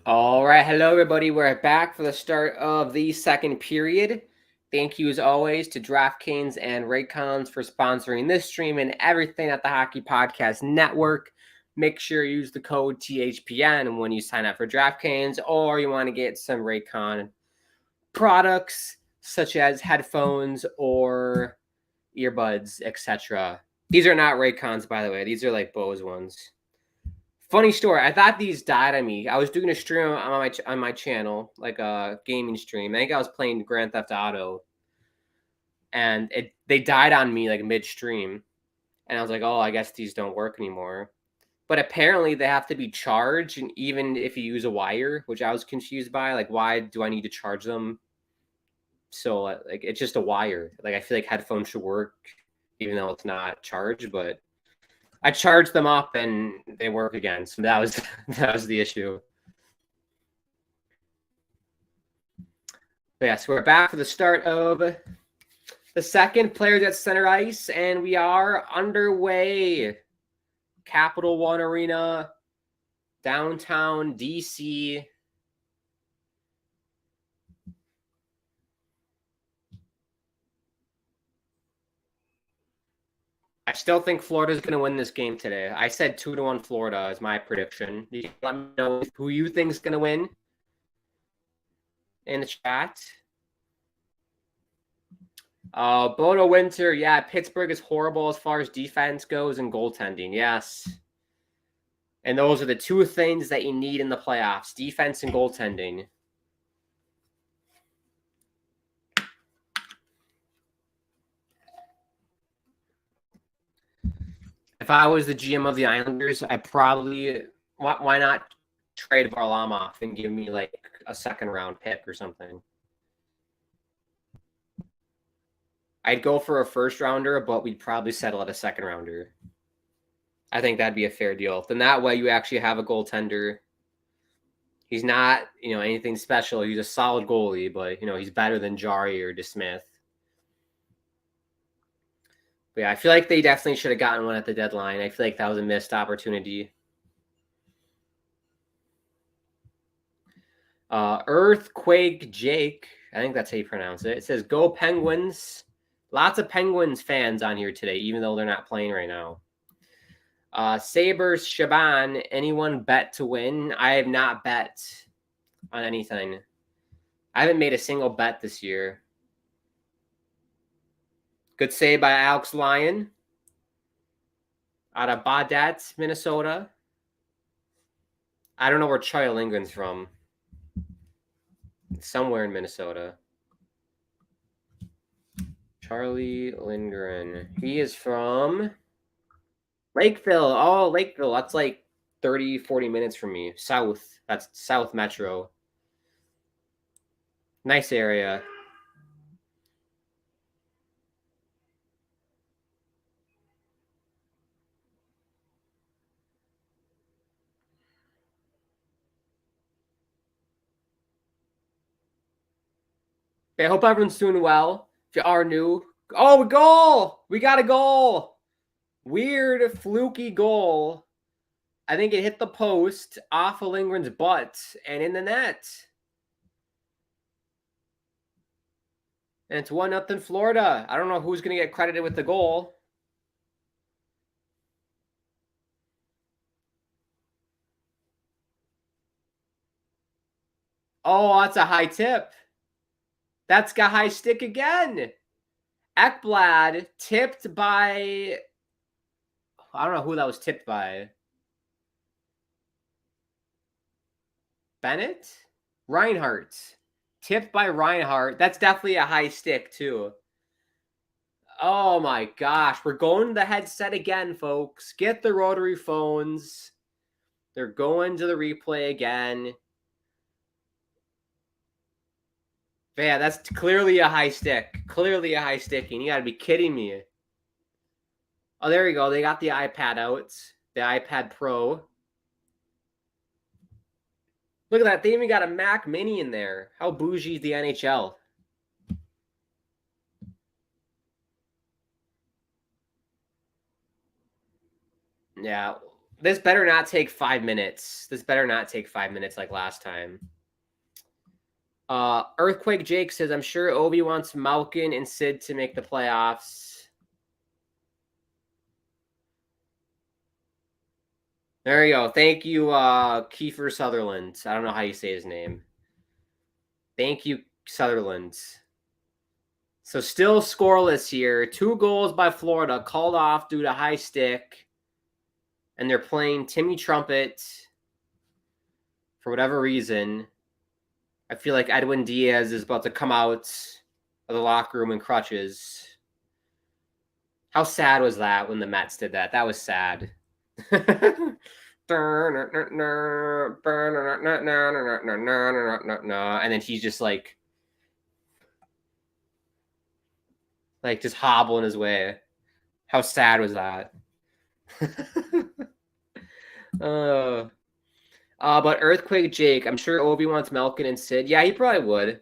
All right, hello everybody. We're back for the start of the second period. Thank you as always to DraftKings and Raycons for sponsoring this stream and everything at the Hockey Podcast Network. Make sure you use the code THPN when you sign up for DraftKings, or you want to get some Raycon products such as headphones or earbuds, etc. These are not Raycons, by the way. These are like Bose ones. Funny story. I thought these died on me. I was doing a stream on my channel, like a gaming stream. I think I was playing Grand Theft Auto, and they died on me like midstream. And I was like, oh, I guess these don't work anymore. But apparently they have to be charged, and even if you use a wire, which I was confused by, like why do I need to charge them? So like it's just a wire. Like I feel like headphones should work, even though it's not charged, but I charged them up and they work again. So that was the issue. But yes, we're back for the start of the second. Players at center ice, and we are underway. Capital One Arena, downtown DC. I still think Florida's going to win this game today. I said 2-1 Florida is my prediction. You can let me know who you think is going to win in the chat. Bodo Winter, yeah, Pittsburgh is horrible as far as defense goes and goaltending. Yes. And those are the two things that you need in the playoffs, defense and goaltending. If I was the GM of the Islanders, I probably why not trade Varlamov and give me like a second round pick or something. I'd go for a first rounder, but we'd probably settle at a second rounder. I think that'd be a fair deal. Then that way you actually have a goaltender. He's not, anything special. He's a solid goalie, but he's better than Jari or DeSmith. But yeah, I feel like they definitely should have gotten one at the deadline. I feel like that was a missed opportunity. Earthquake Jake, I think that's how you pronounce it. It says, go Penguins. Lots of Penguins fans on here today, even though they're not playing right now. Sabres Shaban, anyone bet to win? I have not bet on anything. I haven't made a single bet this year. Good save by Alex Lyon out of Baudette, Minnesota. I don't know where Charlie Lindgren's from. It's somewhere in Minnesota. Charlie Lindgren. He is from Lakeville. Oh, Lakeville. That's like 30, 40 minutes from me. South. That's South Metro. Nice area. I hope everyone's doing well. If you are new, oh, a goal! We got a goal. Weird, fluky goal. I think it hit the post off of Lindgren's butt and in the net. And it's 1-0 Florida. I don't know who's going to get credited with the goal. Oh, that's a high tip. That's got high stick again. Ekblad tipped by... I don't know who that was tipped by. Bennett? Reinhardt. Tipped by Reinhardt. That's definitely a high stick, too. Oh, my gosh. We're going to the headset again, folks. Get the rotary phones. They're going to the replay again. Yeah, that's clearly a high stick. Clearly a high sticking. You got to be kidding me. Oh, there you go. They got the iPad out. The iPad Pro. Look at that. They even got a Mac Mini in there. How bougie is the NHL? Yeah. This better not take 5 minutes. This better not take 5 minutes like last time. Earthquake Jake says, I'm sure Obi wants Malkin and Sid to make the playoffs. There you go. Thank you, Kiefer Sutherland. I don't know how you say his name. Thank you, Sutherland. So still scoreless here. 2 goals by Florida, called off due to high stick. And they're playing Timmy Trumpet for whatever reason. I feel like Edwin Diaz is about to come out of the locker room in crutches. How sad was that when the Mets did that? That was sad. And then he's just like just hobbling his way. How sad was that? But Earthquake Jake, I'm sure Obi wants Malkin and Sid. Yeah, he probably would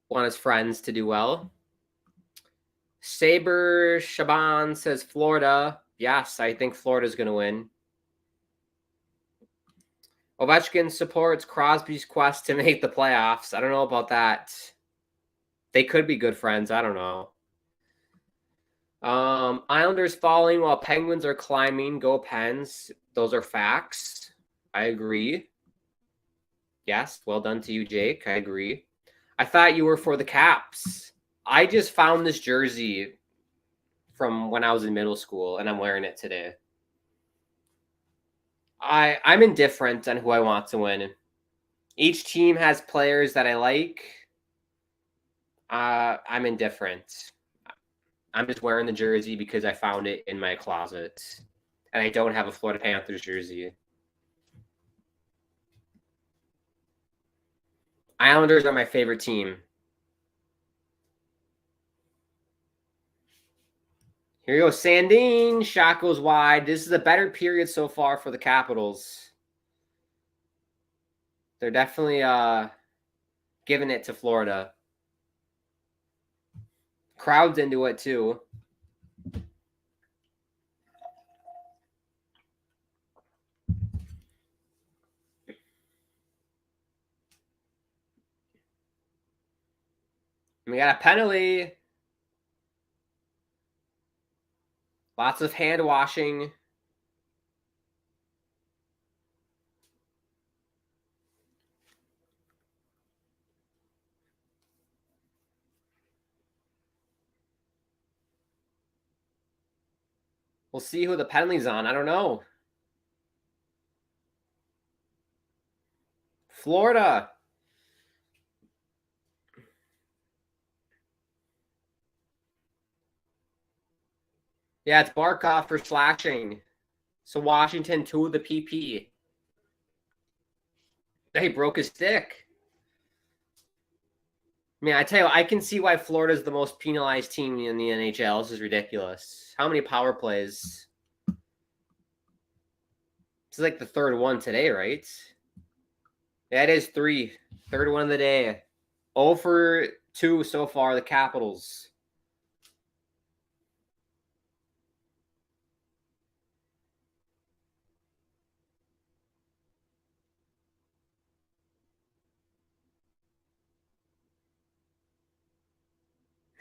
want his friends to do well. Saber Shaban says Florida. Yes, I think Florida's going to win. Ovechkin supports Crosby's quest to make the playoffs. I don't know about that. They could be good friends. I don't know. Islanders falling while Penguins are climbing. Go Pens. Those are facts. I agree. Yes, well done to you, Jake. I agree. I thought you were for the Caps. I just found this jersey from when I was in middle school, and I'm wearing it today. I'm indifferent on who I want to win. Each team has players that I like. I'm indifferent. I'm just wearing the jersey because I found it in my closet. And I don't have a Florida Panthers jersey. Islanders are my favorite team. Here you go, Sandine. Shot goes wide. This is a better period so far for the Capitals. They're definitely giving it to Florida. Crowd's into it too. We got a penalty. Lots of hand washing. We'll see who the penalty's on. I don't know. Florida. Yeah, it's Barkov for slashing. So Washington, 2 of the PP. He broke his stick. I mean, I tell you, I can see why Florida's the most penalized team in the NHL. This is ridiculous. How many power plays? This is like the third one today, right? Yeah, it is 3. Third one of the day. 0 for 2 so far, the Capitals.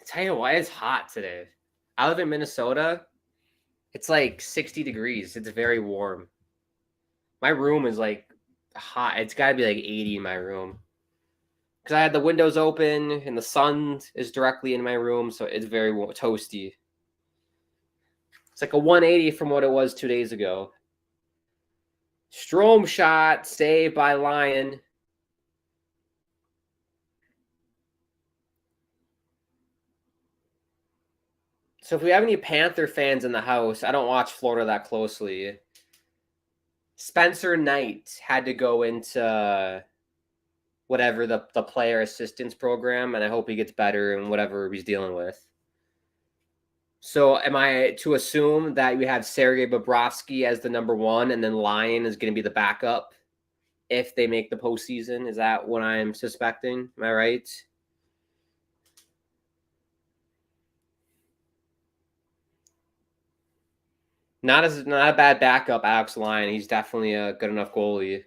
I tell you why it's hot today. I live in Minnesota. It's like 60 degrees. It's very warm. My room is like hot. It's got to be like 80 in my room. Because I had the windows open and the sun is directly in my room, so it's very toasty. It's like a 180 from what it was 2 days ago. Strome shot, saved by Lyon. So if we have any Panther fans in the house, I don't watch Florida that closely. Spencer Knight had to go into whatever the player assistance program, and I hope he gets better in whatever he's dealing with. So am I to assume that you have Sergei Bobrovsky as the number 1, and then Lyon is going to be the backup if they make the postseason? Is that what I'm suspecting? Am I right? Not a bad backup, Alex Lyon. He's definitely a good enough goalie.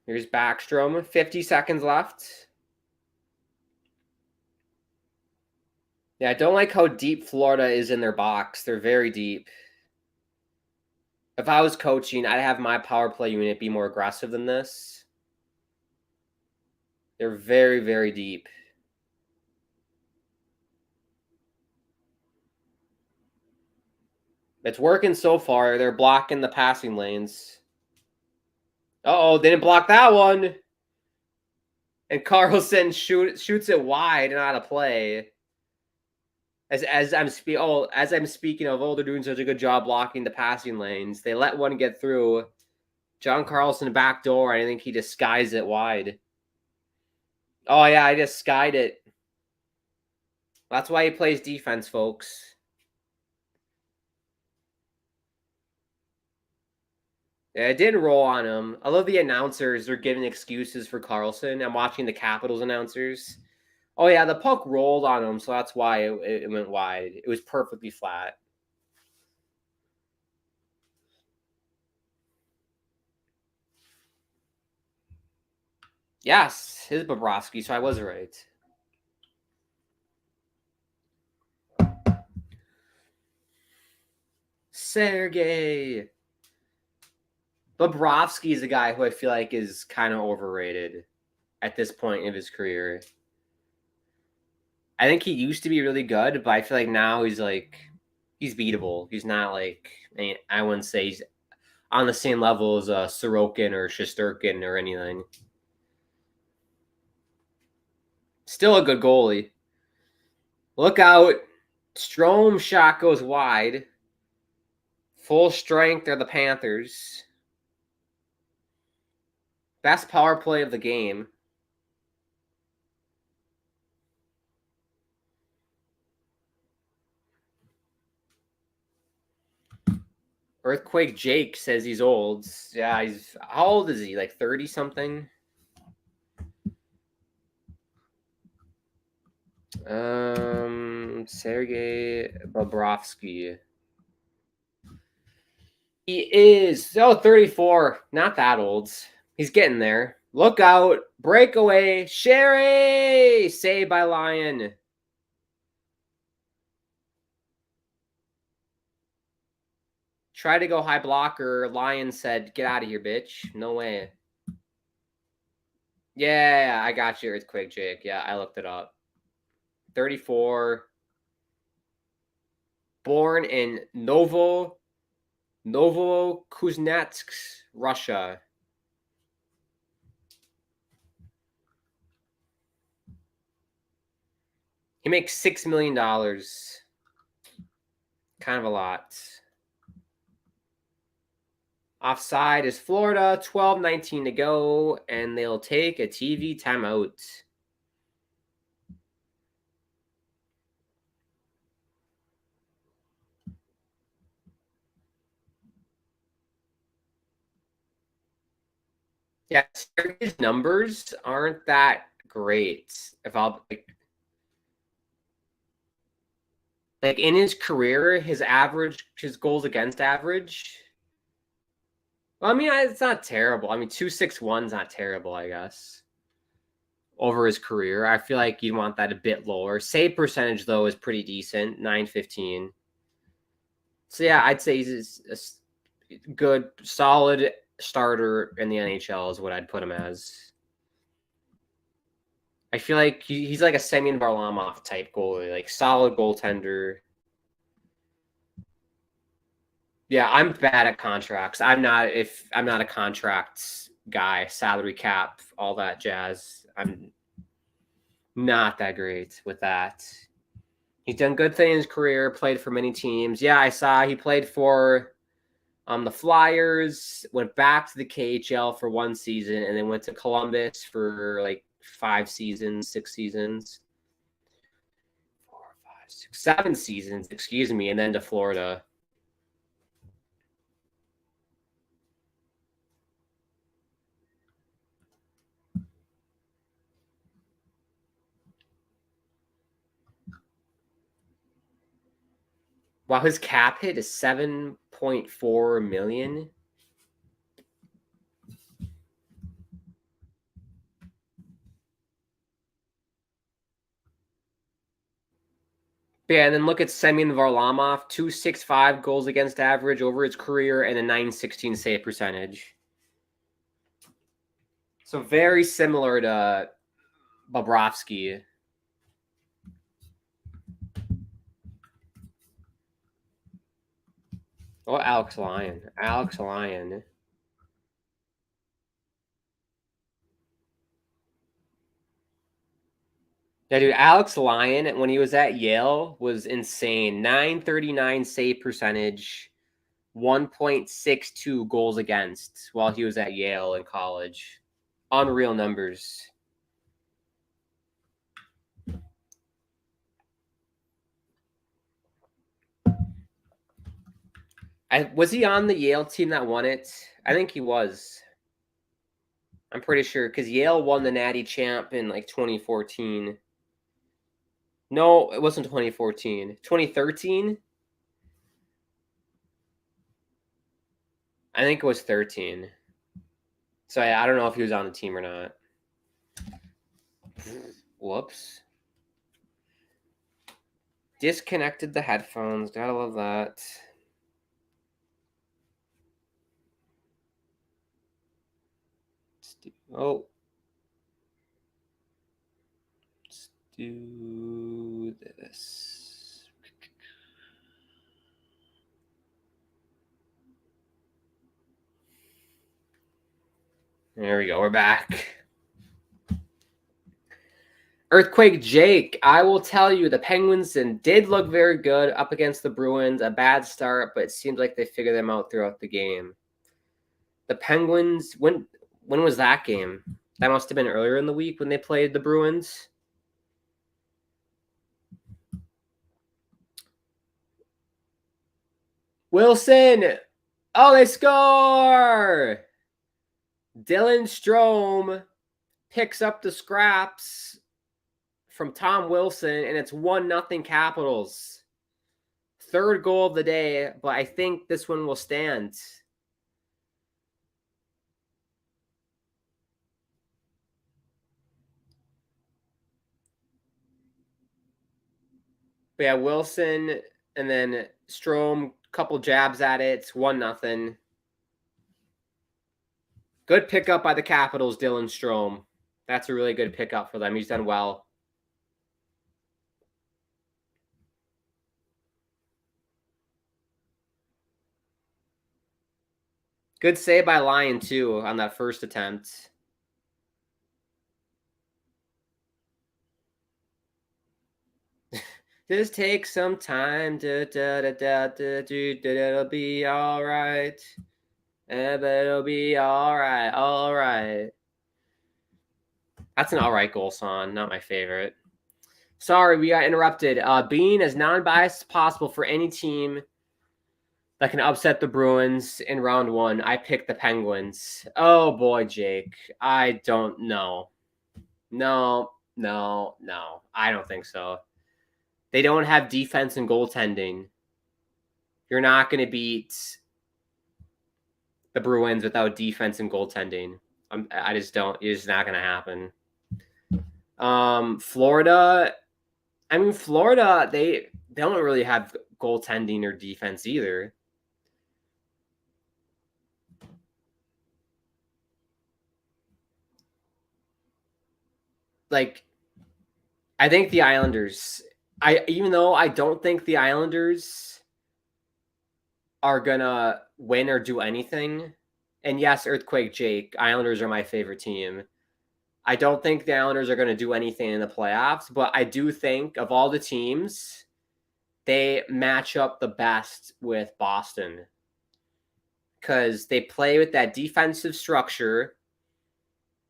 Here's Backstrom. 50 seconds left. Yeah, I don't like how deep Florida is in their box. They're very deep. If I was coaching, I'd have my power play unit be more aggressive than this. They're very, very deep. It's working so far. They're blocking the passing lanes. Uh-oh, they didn't block that one. And Carlson shoots it wide and out of play. As I'm speaking of, they're doing such a good job blocking the passing lanes. They let one get through. John Carlson back door. I think he just skies it wide. Oh yeah, I just skied it. That's why he plays defense, folks. Yeah, it didn't roll on him. I love the announcers. They're giving excuses for Carlson. I'm watching the Capitals announcers. Oh yeah, the puck rolled on him, so that's why it went wide. It was perfectly flat. Yes, his Bobrovsky, so I was right. Sergey. Bobrovsky is a guy who I feel like is kind of overrated at this point of his career. I think he used to be really good, but I feel like now he's beatable. He's not like, I wouldn't say he's on the same level as Sorokin or Shesterkin or anything. Still a good goalie. Look out. Strome shot goes wide. Full strength are the Panthers. Best power play of the game. Earthquake Jake says he's old. Yeah, how old is he? Like 30 something? Sergey Bobrovsky. He is 34. Not that old. He's getting there. Look out. Breakaway. Sherry! Saved by Lyon. Try to go high blocker. Lyon said, get out of here, bitch. No way. Yeah, I got you, Earthquake Jake. Yeah, I looked it up. 34. Born in Novokuznetsk, Russia. He makes $6 million. Kind of a lot. Offside is Florida, 12:19 to go, and they'll take a TV timeout. Yeah, his numbers aren't that great. If I'll like in his career, his goals against average. Well, I mean, it's not terrible. I mean, 261's not terrible, I guess. Over his career, I feel like you'd want that a bit lower. Save percentage though is pretty decent, 915. So yeah, I'd say he's a good, solid starter in the NHL is what I'd put him as. I feel like he's like a Semyon Varlamov type goalie, like solid goaltender. Yeah, I'm bad at contracts. I'm not a contracts guy, salary cap, all that jazz. I'm not that great with that. He's done good things in his career, played for many teams. Yeah, I saw he played for the Flyers, went back to the KHL for one season, and then went to Columbus for like 5 seasons, 6 seasons. 4, 5, 6, 7 seasons, excuse me, and then to Florida. Wow, his cap hit is $7.4 million. But yeah, and then look at Semyon Varlamov, 265 goals against average over his career and a 916 save percentage. So very similar to Bobrovsky. Oh, Alex Lyon. Alex Lyon. Yeah, dude, Alex Lyon, when he was at Yale, was insane. 939 save percentage, 1.62 goals against while he was at Yale in college. Unreal numbers. Was he on the Yale team that won it? I think he was. I'm pretty sure because Yale won the Natty Champ in like 2014. No, it wasn't 2014. 2013? I think it was 13. So I don't know if he was on the team or not. Whoops. Disconnected the headphones. Gotta love that. Oh. Let's do this. There we go. We're back. Earthquake Jake, I will tell you, the Penguins did look very good up against the Bruins. A bad start, but it seems like they figured them out throughout the game. The Penguins, when was that game? That must have been earlier in the week when they played the Bruins. Wilson! Oh, they score! Dylan Strome picks up the scraps from Tom Wilson, and it's 1-0 Capitals. Third goal of the day, but I think this one will stand. But yeah, Wilson and then Strome, couple jabs at it. It's 1-0. Good pickup by the Capitals, Dylan Strome. That's a really good pickup for them. He's done well. Good save by Lyon, too, on that first attempt. Just take some time. It'll be all right. But it'll be all right. All right. That's an all right goal song. Not my favorite. Sorry, we got interrupted. Being as non-biased as possible for any team that can upset the Bruins in round one, I picked the Penguins. Oh boy, Jake. I don't know. No. I don't think so. They don't have defense and goaltending. You're not going to beat the Bruins without defense and goaltending. I just don't. It's just not going to happen. Florida. I mean, Florida. They don't really have goaltending or defense either. Like, I think the Islanders. Even though I don't think the Islanders are gonna win or do anything. And yes, Earthquake Jake, Islanders are my favorite team. I don't think the Islanders are going to do anything in the playoffs, but I do think of all the teams, they match up the best with Boston because they play with that defensive structure.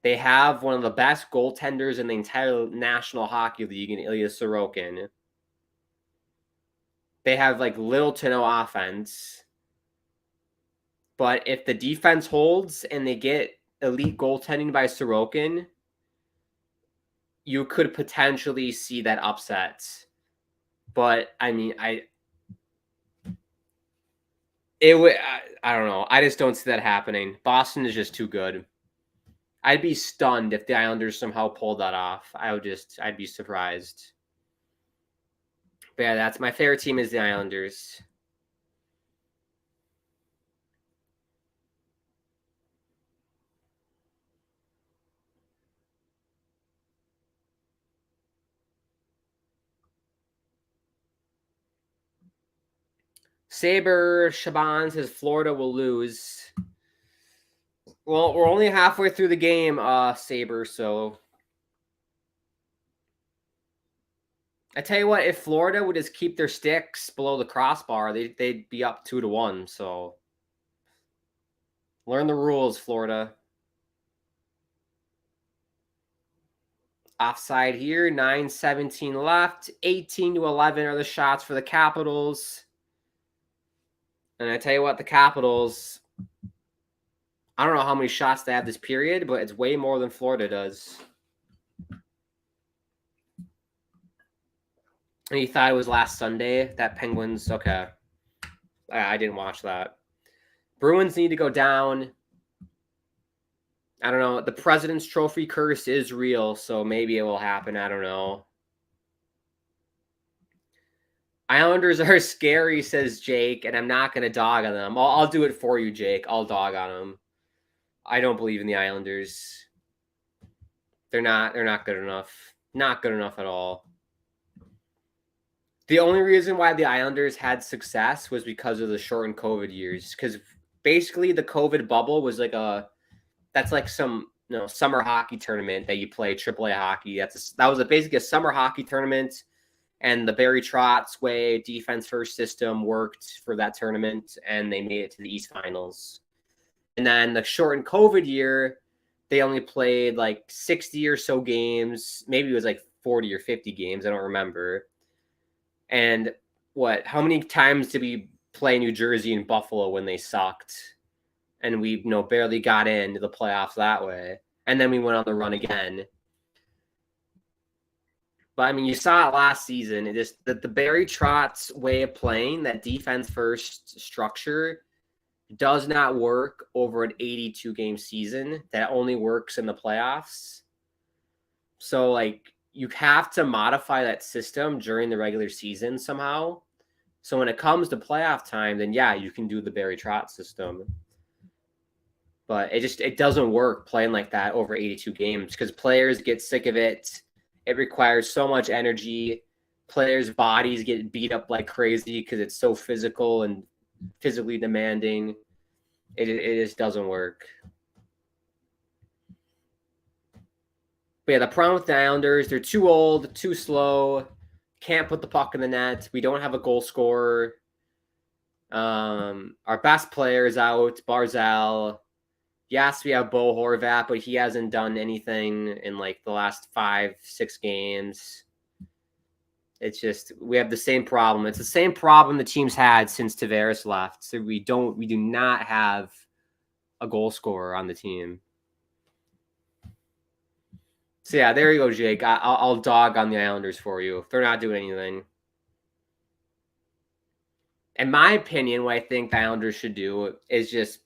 They have one of the best goaltenders in the entire National Hockey League in Ilya Sorokin. They have like little to no offense. But if the defense holds and they get elite goaltending by Sorokin, you could potentially see that upset. But I mean, It would. I don't know. I just don't see that happening. Boston is just too good. I'd be stunned if the Islanders somehow pulled that off. I'd be surprised. But yeah, that's my favorite team is the Islanders. Saber Shaban says Florida will lose. Well, we're only halfway through the game, Saber, so I tell you what, if Florida would just keep their sticks below the crossbar, they'd be up 2-1. So learn the rules, Florida. Offside here, 9:17 left. 18-11 are the shots for the Capitals. And I tell you what, the Capitals, I don't know how many shots they have this period, but it's way more than Florida does. And you thought it was last Sunday, that Penguins, okay. I didn't watch that. Bruins need to go down. I don't know. The President's Trophy curse is real, so maybe it will happen. I don't know. Islanders are scary, says Jake, and I'm not going to dog on them. I'll do it for you, Jake. I'll dog on them. I don't believe in the Islanders. They're not good enough. Not good enough at all. The only reason why the Islanders had success was because of the shortened COVID years. Because basically the COVID bubble was like that's like some summer hockey tournament that you play AAA hockey. That was basically a summer hockey tournament, and the Barry Trotz way defense first system worked for that tournament, and they made it to the East Finals. And then the shortened COVID year, they only played like 60 or so games. Maybe it was like 40 or 50 games. I don't remember. And how many times did we play New Jersey and Buffalo when they sucked? And we barely got into the playoffs that way. And then we went on the run again. But I mean, you saw it last season. It just that the Barry Trotz way of playing, that defense first structure, does not work over an 82 game season. That only works in the playoffs. So like you have to modify that system during the regular season somehow. So when it comes to playoff time, then yeah, you can do the Barry Trotz system. But it doesn't work playing like that over 82 games because players get sick of it. It requires so much energy. Players' bodies get beat up like crazy because it's so physical and physically demanding. It just doesn't work. But yeah, the problem with the Islanders, they're too old, too slow, can't put the puck in the net. We don't have a goal scorer. Our best player is out, Barzal. Yes, we have Bo Horvat, but he hasn't done anything in like the last 5-6 games. It's just we have the same problem. It's the same problem the team's had since Tavares left. So we do not have a goal scorer on the team. So yeah, there you go, Jake. I'll dog on the Islanders for you if they're not doing anything. In my opinion, what I think the Islanders should do is just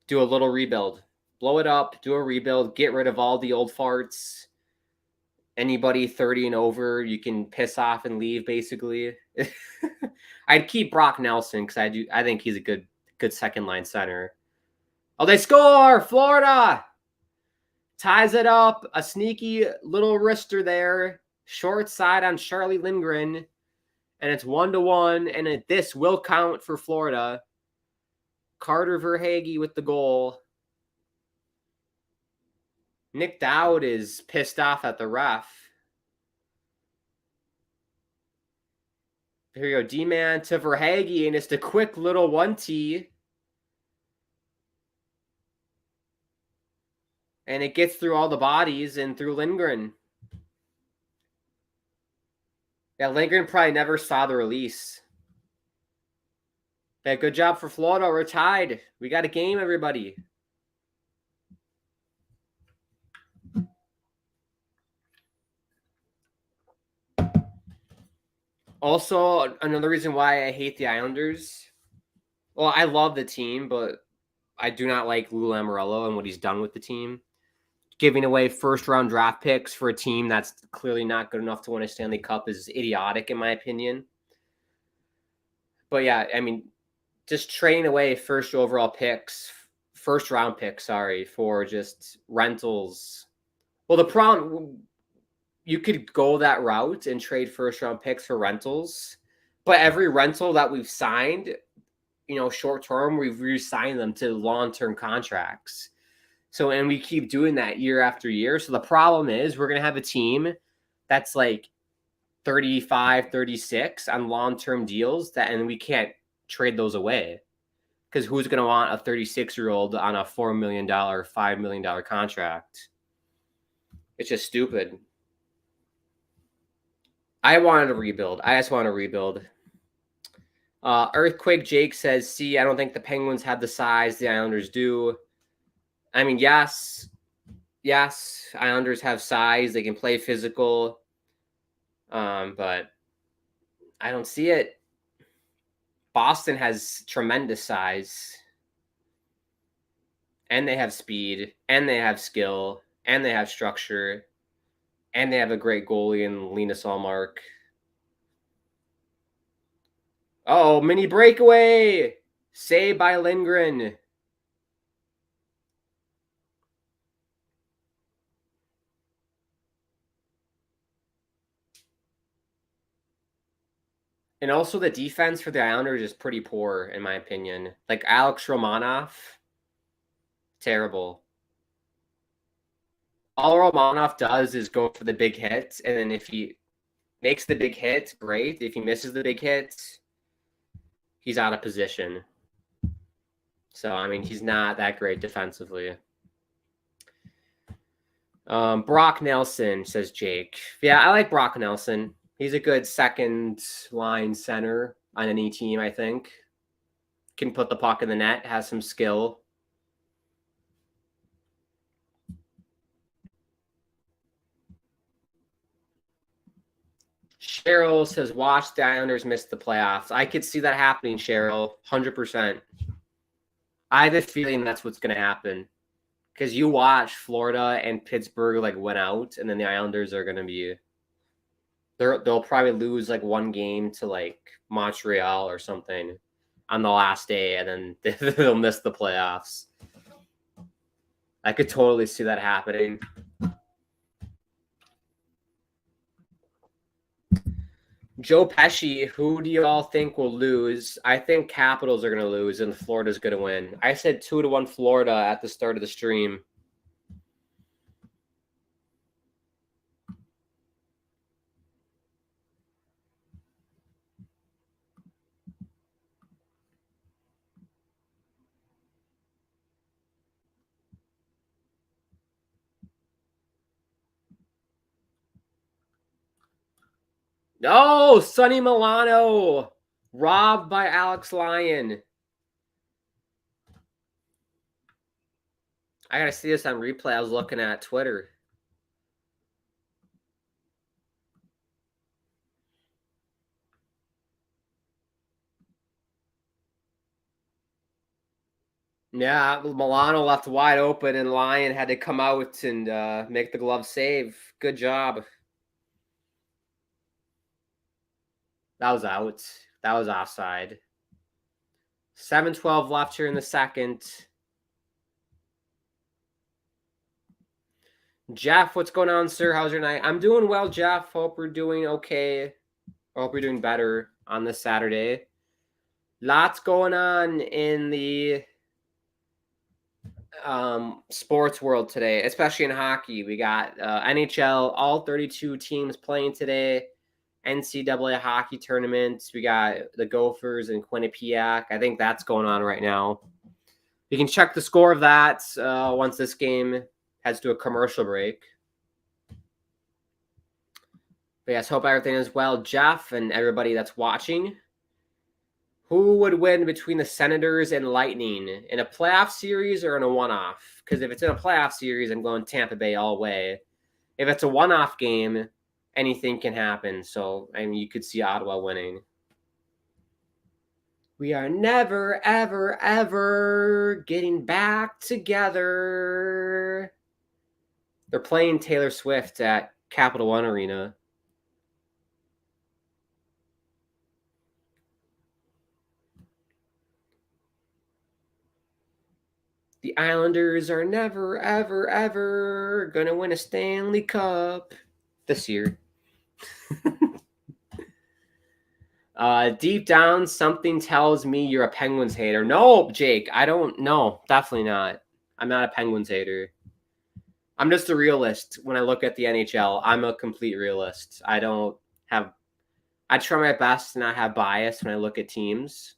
do a little rebuild. Blow it up, do a rebuild, get rid of all the old farts. Anybody 30 and over, you can piss off and leave, basically. I'd keep Brock Nelson because I think he's a good second line center. Oh, they score! Florida! Ties it up. A sneaky little wrister there. Short side on Charlie Lindgren. And it's 1-1. And this will count for Florida. Carter Verhaeghe with the goal. Nick Dowd is pissed off at the ref. Here you go. D-man to Verhaeghe. And it's a quick little 1-T. And it gets through all the bodies and through Lindgren. Yeah, Lindgren probably never saw the release. Yeah, good job for Florida. We're tied. We got a game, everybody. Also, another reason why I hate the Islanders Well, I love the team, but I do not like Lou Lamoriello and what he's done with the team. Giving away first-round draft picks for a team that's clearly not good enough to win a Stanley Cup is idiotic, in my opinion. But yeah, I mean, just trading away first-round picks, for just rentals. Well, the problem, you could go that route and trade first-round picks for rentals, but every rental that we've signed, short-term, we've re-signed them to long-term contracts. So, and we keep doing that year after year. So the problem is we're going to have a team that's like 35, 36 on long-term deals and we can't trade those away. Because who's going to want a 36-year-old on a $4 million, $5 million contract? It's just stupid. I wanted to rebuild. I just want to rebuild. Earthquake Jake says, I don't think the Penguins have the size the Islanders do. I mean, yes, Islanders have size. They can play physical. But I don't see it. Boston has tremendous size. And they have speed. And they have skill. And they have structure. And they have a great goalie in Linus Ullmark. Oh, mini breakaway! Saved by Lindgren. And also the defense for the Islanders is pretty poor, in my opinion. Like Alex Romanov, terrible. All Romanov does is go for the big hits, and then if he makes the big hit, great. If he misses the big hits, he's out of position. So, I mean, he's not that great defensively. Brock Nelson, says Jake. Yeah, I like Brock Nelson. He's a good second-line center on any team, I think. Can put the puck in the net, has some skill. Cheryl says, watch the Islanders miss the playoffs. I could see that happening, Cheryl, 100%. I have a feeling that's what's going to happen. Because you watch Florida and Pittsburgh went out, and then the Islanders are going to be they'll probably lose one game to Montreal or something on the last day, and then they'll miss the playoffs. I could totally see that happening. Joe Pesci, who do you all think will lose? I think Capitals are going to lose and Florida's going to win. I said 2-1 Florida at the start of the stream. No, Sonny Milano, robbed by Alex Lyon. I got to see this on replay. I was looking at Twitter. Yeah, Milano left wide open, and Lyon had to come out and make the glove save. Good job. That was out. That was offside. 7:12 left here in the second. Jeff, what's going on, sir? How's your night? I'm doing well, Jeff. Hope we're doing okay. Hope we're doing better on this Saturday. Lots going on in the sports world today, especially in hockey. We got NHL, all 32 teams playing today. NCAA hockey tournaments. We got the Gophers and Quinnipiac. I think that's going on right now. You can check the score of that once this game heads to a commercial break. But yes, hope everything is well, Jeff, and everybody that's watching. Who would win between the Senators and Lightning in a playoff series or in a one-off? Because if it's in a playoff series, I'm going Tampa Bay all the way. If it's a one-off game, anything can happen. So, I mean, you could see Ottawa winning. We are never, ever, ever getting back together. They're playing Taylor Swift at Capital One Arena. The Islanders are never, ever, ever gonna win a Stanley Cup this year. Deep down, something tells me you're a Penguins hater. No, Jake, I don't know. Definitely not. I'm not a Penguins hater. I'm just a realist when I look at the NHL. I'm a complete realist. I try my best to not have bias when I look at teams.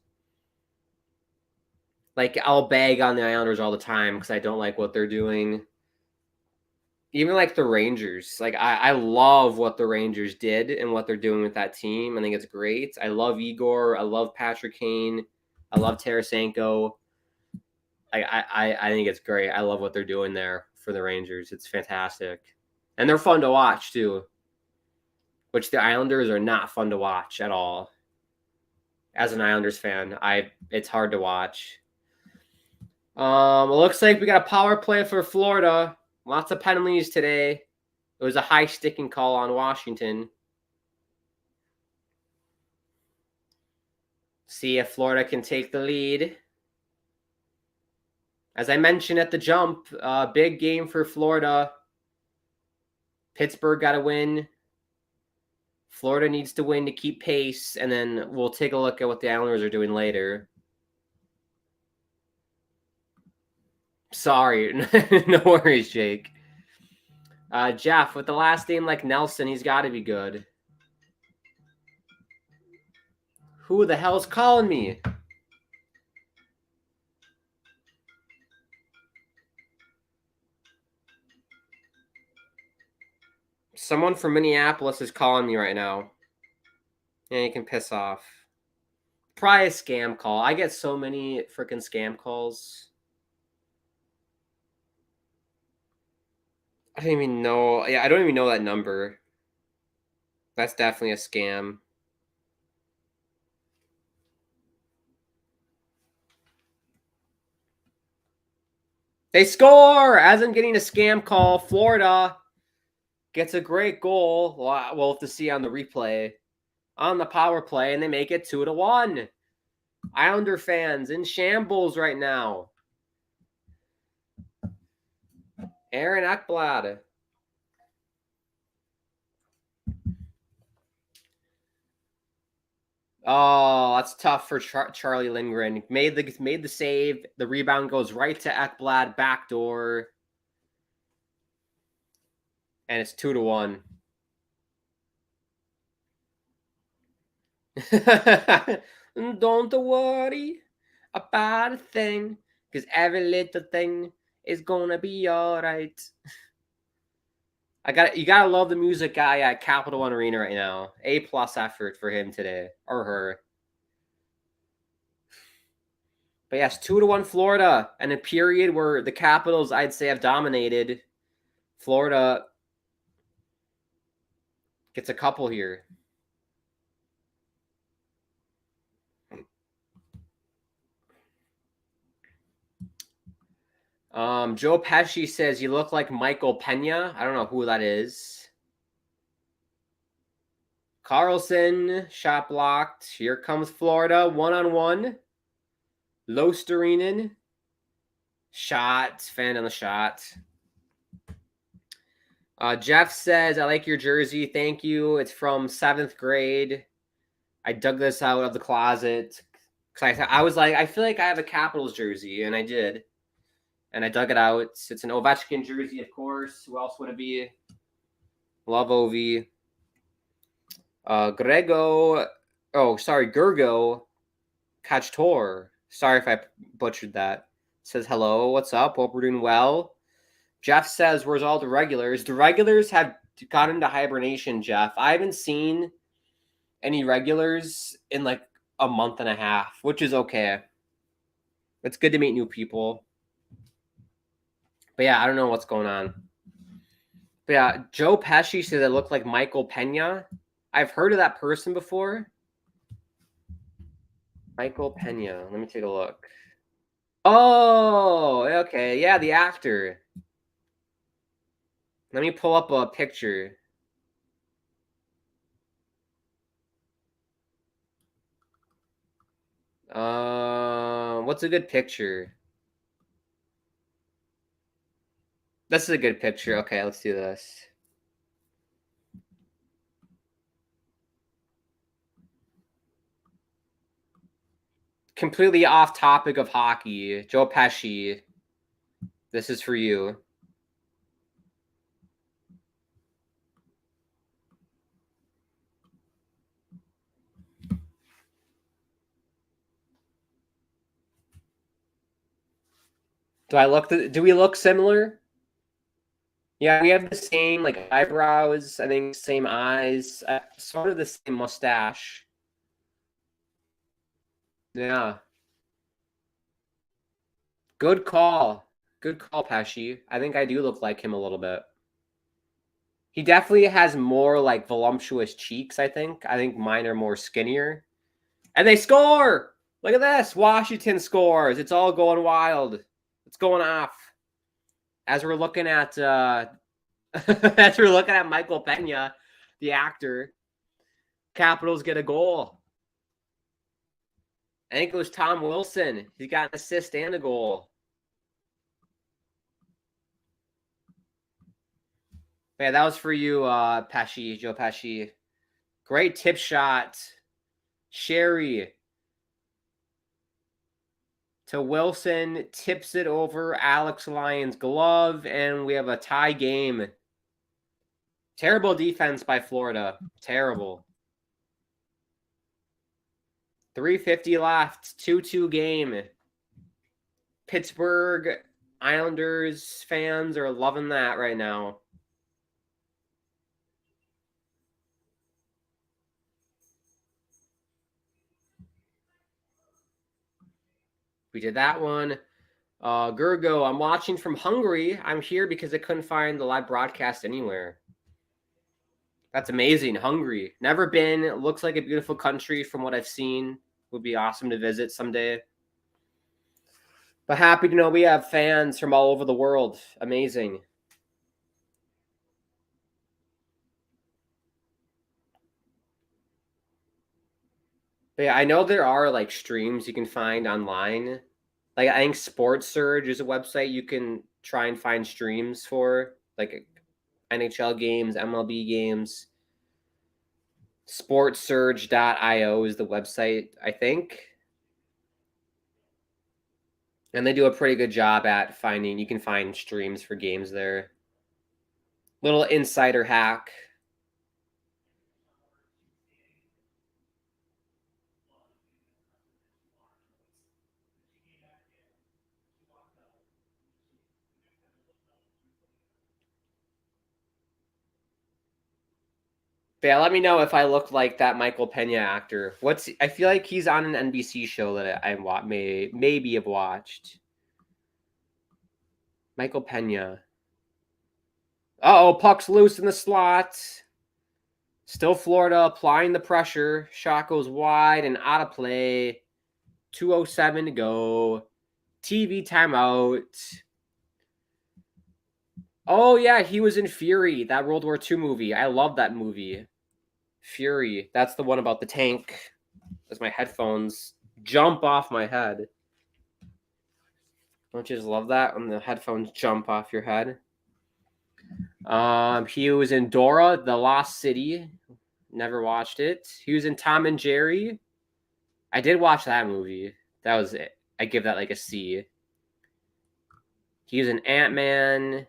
Like, I'll bag on the Islanders all the time because I don't like what they're doing. Even like the Rangers. Like, I love what the Rangers did and what they're doing with that team. I think it's great. I love Igor. I love Patrick Kane. I love Tarasenko. I think it's great. I love what they're doing there for the Rangers. It's fantastic. And they're fun to watch, too. Which the Islanders are not fun to watch at all. As an Islanders fan, it's hard to watch. It looks like we got a power play for Florida. Lots of penalties today. It was a high sticking call on Washington. See if Florida can take the lead. As I mentioned at the jump, big game for Florida. Pittsburgh got to win. Florida needs to win to keep pace, and then we'll take a look at what the Islanders are doing later. Sorry. No worries, Jake. Jeff, with the last name like Nelson, he's got to be good. Who the hell's calling me? Someone from Minneapolis is calling me right now. Yeah, you can piss off. Probably a scam call. I get so many freaking scam calls. I don't even know. Yeah, I don't even know that number. That's definitely a scam. They score! As I'm getting a scam call, Florida gets a great goal. We'll have to see on the replay. On the power play, and they make it 2-1. Islander fans in shambles right now. Aaron Ekblad. Oh, that's tough for Charlie Lindgren. Made the save. The rebound goes right to Ekblad, backdoor. And it's 2-1. Don't worry about a thing, because every little thing is gonna be alright. You gotta love the music guy at Capital One Arena right now. A+ effort for him today, or her. But yes, 2-1 Florida, and a period where the Capitals, I'd say, have dominated. Florida gets a couple here. Joe Pesci says you look like Michael Pena. I don't know who that is. Carlson, shot blocked. Here comes Florida, 1-on-1. Losterinen, shot, fan on the shot. Jeff says, I like your jersey. Thank you. It's from 7th grade. I dug this out of the closet. Because I was like, I feel like I have a Capitals jersey, and I did. And I dug it out. It's an Ovechkin jersey, of course. Who else would it be? Love Ovi. Gergo Kachtor. Sorry if I butchered that. Says, hello, what's up? Hope we're doing well. Jeff says, where's all the regulars? The regulars have gone into hibernation, Jeff. I haven't seen any regulars in like a month and a half, which is okay. It's good to meet new people. But yeah, I don't know what's going on. But yeah, Joe Pesci said it looked like Michael Pena. I've heard of that person before. Michael Pena. Let me take a look. Oh, okay. Yeah, the actor. Let me pull up a picture. What's a good picture? This is a good picture. Okay, let's do this. Completely off topic of hockey. Joe Pesci. This is for you. Do we look similar? Yeah, we have the same like eyebrows, I think same eyes, sort of the same mustache. Yeah. Good call. Good call, Pesci. I think I do look like him a little bit. He definitely has more like voluptuous cheeks, I think. I think mine are more skinnier. And they score! Look at this. Washington scores. It's all going wild. It's going off. As we're looking at Michael Pena, the actor, Capitals get a goal. I think it was Tom Wilson. He got an assist and a goal. Yeah, that was for you, Pesci, Joe Pesci. Great tip shot. Sherry to Wilson, tips it over Alex Lyon's glove, and we have a tie game. Terrible defense by Florida. Terrible. 3:50 left. 2-2 game. Pittsburgh Islanders fans are loving that right now. We did that one. Gergo, I'm watching from Hungary. I'm here because I couldn't find the live broadcast anywhere. That's amazing. Hungary. Never been. It looks like a beautiful country from what I've seen. Would be awesome to visit someday. But happy to know we have fans from all over the world. Amazing. But yeah, I know there are like streams you can find online. Like I think Sports Surge is a website you can try and find streams for, like NHL games, MLB games. Sportsurge.io is the website, I think. And they do a pretty good job at finding, you can find streams for games there. Little insider hack. But yeah, let me know if I look like that Michael Pena actor. I feel like he's on an NBC show that I maybe have watched. Michael Pena. Uh-oh, puck's loose in the slot. Still Florida applying the pressure. Shot goes wide and out of play. 2:07 to go. TV timeout. Oh, yeah, he was in Fury, that World War II movie. I love that movie. Fury. That's the one about the tank. As my headphones jump off my head. Don't you just love that when the headphones jump off your head? He was in Dora, the Lost City. Never watched it. He was in Tom and Jerry. I did watch that movie. That was it. I give that like a C. He was an Ant-Man.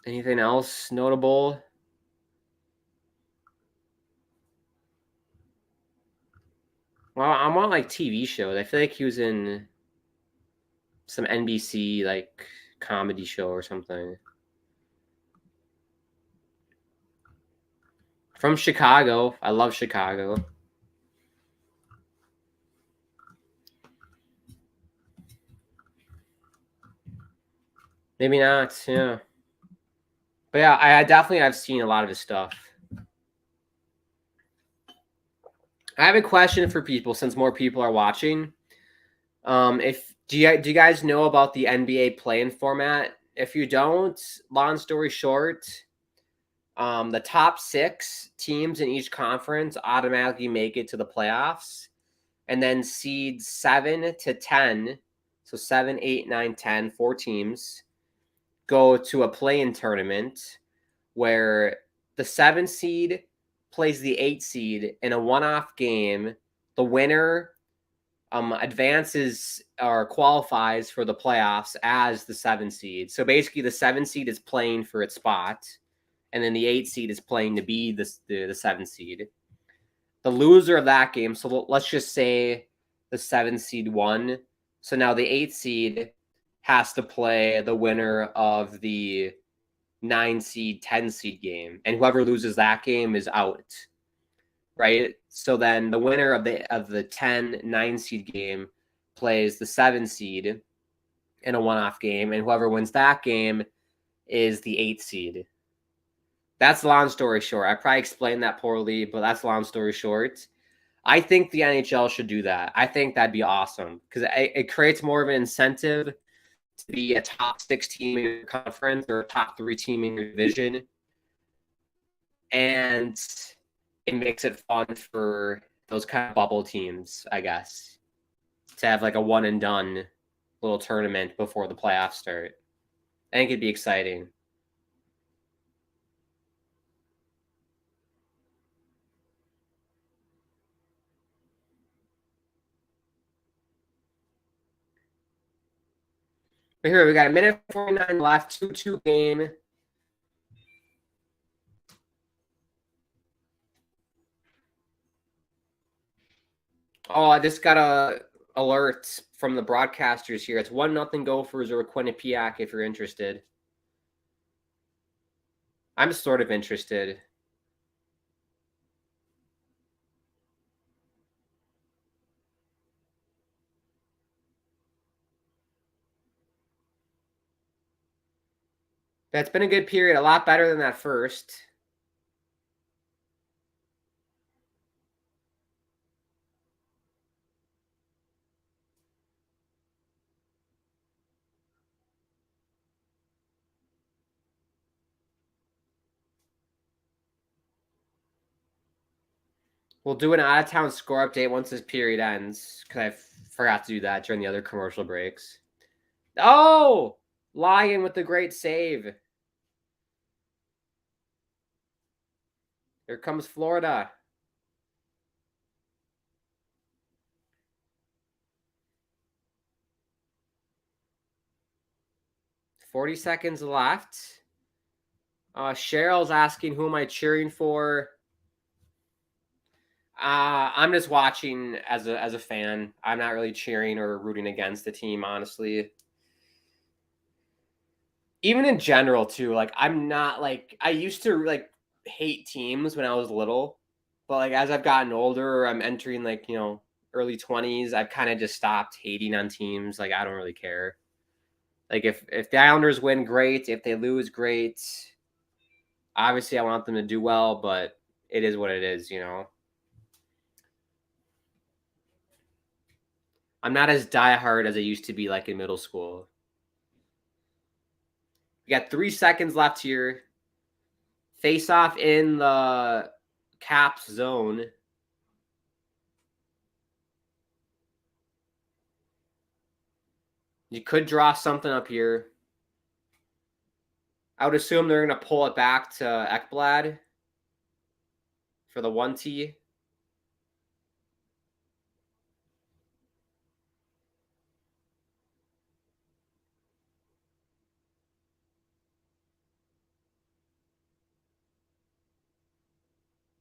Anything else notable? Well, I'm on like TV shows. I feel like he was in some NBC like comedy show or something. From Chicago. I love Chicago. Maybe not, yeah. But yeah, I definitely have seen a lot of his stuff. I have a question for people since more people are watching. If do you guys know about the NBA play-in format? If you don't, long story short, the top 6 teams in each conference automatically make it to the playoffs, and then seeds 7 to 10, so 7, 8, 9, 10, 4 teams go to a play-in tournament where the 7 seed plays the 8 seed in a one-off game. The winner advances or qualifies for the playoffs as the 7 seed. So basically, the 7 seed is playing for its spot, and then the 8 seed is playing to be the 7 seed. The loser of that game, so let's just say the 7 seed won. So now the 8 seed has to play the winner of the 9 seed, 10 seed game, and whoever loses that game is out. Right? So then the winner of the 10-9 seed game plays the 7 seed in a one-off game, and whoever wins that game is the 8 seed. That's long story short. I probably explained that poorly, but that's long story short. I think the NHL should do that. I think that'd be awesome because it creates more of an incentive to be a top 6 team in your conference or a top 3 team in your division. And it makes it fun for those kind of bubble teams, I guess, to have like a one and done little tournament before the playoffs start. I think it'd be exciting. But here we got a minute 49 left, 2-2 game. Oh, I just got a alert from the broadcasters here. It's 1-0 Gophers over Quinnipiac if you're interested. I'm sort of interested. That's been a good period, a lot better than that first. We'll do an out-of-town score update once this period ends, because I forgot to do that during the other commercial breaks. Oh! Lion with the great save. Here comes Florida. $40 seconds left. Cheryl's asking who am I cheering for. I'm just watching as a fan. I'm not really cheering or rooting against the team, honestly. Even in general, too. Like I'm not like I used to like hate teams when I was little, but like as I've gotten older, I'm entering like early 20s. I've kind of just stopped hating on teams. Like I don't really care. Like if the Islanders win, great. If they lose, great. Obviously, I want them to do well, but it is what it is. I'm not as diehard as I used to be like in middle school. We got 3 seconds left here. Face off in the Caps zone. You could draw something up here. I would assume they're going to pull it back to Ekblad for the 1T.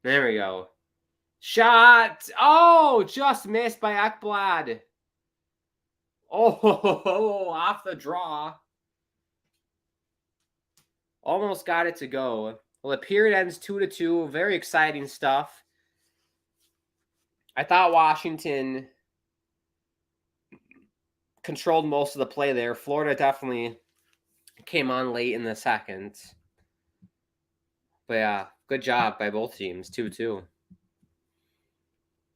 There we go. Shot! Oh, just missed by Ekblad. Oh, off the draw. Almost got it to go. Well, the period ends 2-2. Very exciting stuff. I thought Washington controlled most of the play there. Florida definitely came on late in the second. But yeah, good job by both teams. 2-2.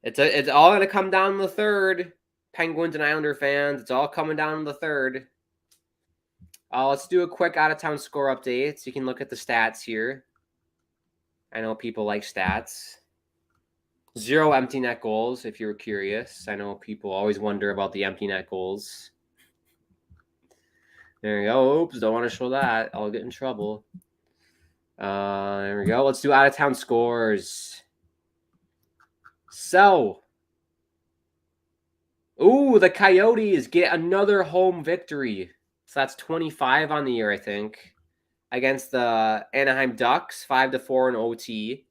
It's all going to come down to the third. Penguins and Islander fans, it's all coming down to the third. Let's do a quick out-of-town score update so you can look at the stats here. I know people like stats. 0 empty net goals, if you were curious. I know people always wonder about the empty net goals. There you go. Oops, don't want to show that. I'll get in trouble. There we go. Let's do out-of-town scores. So, the Coyotes get another home victory. So that's 25 on the year, I think, against the Anaheim Ducks, 5-4 in OT.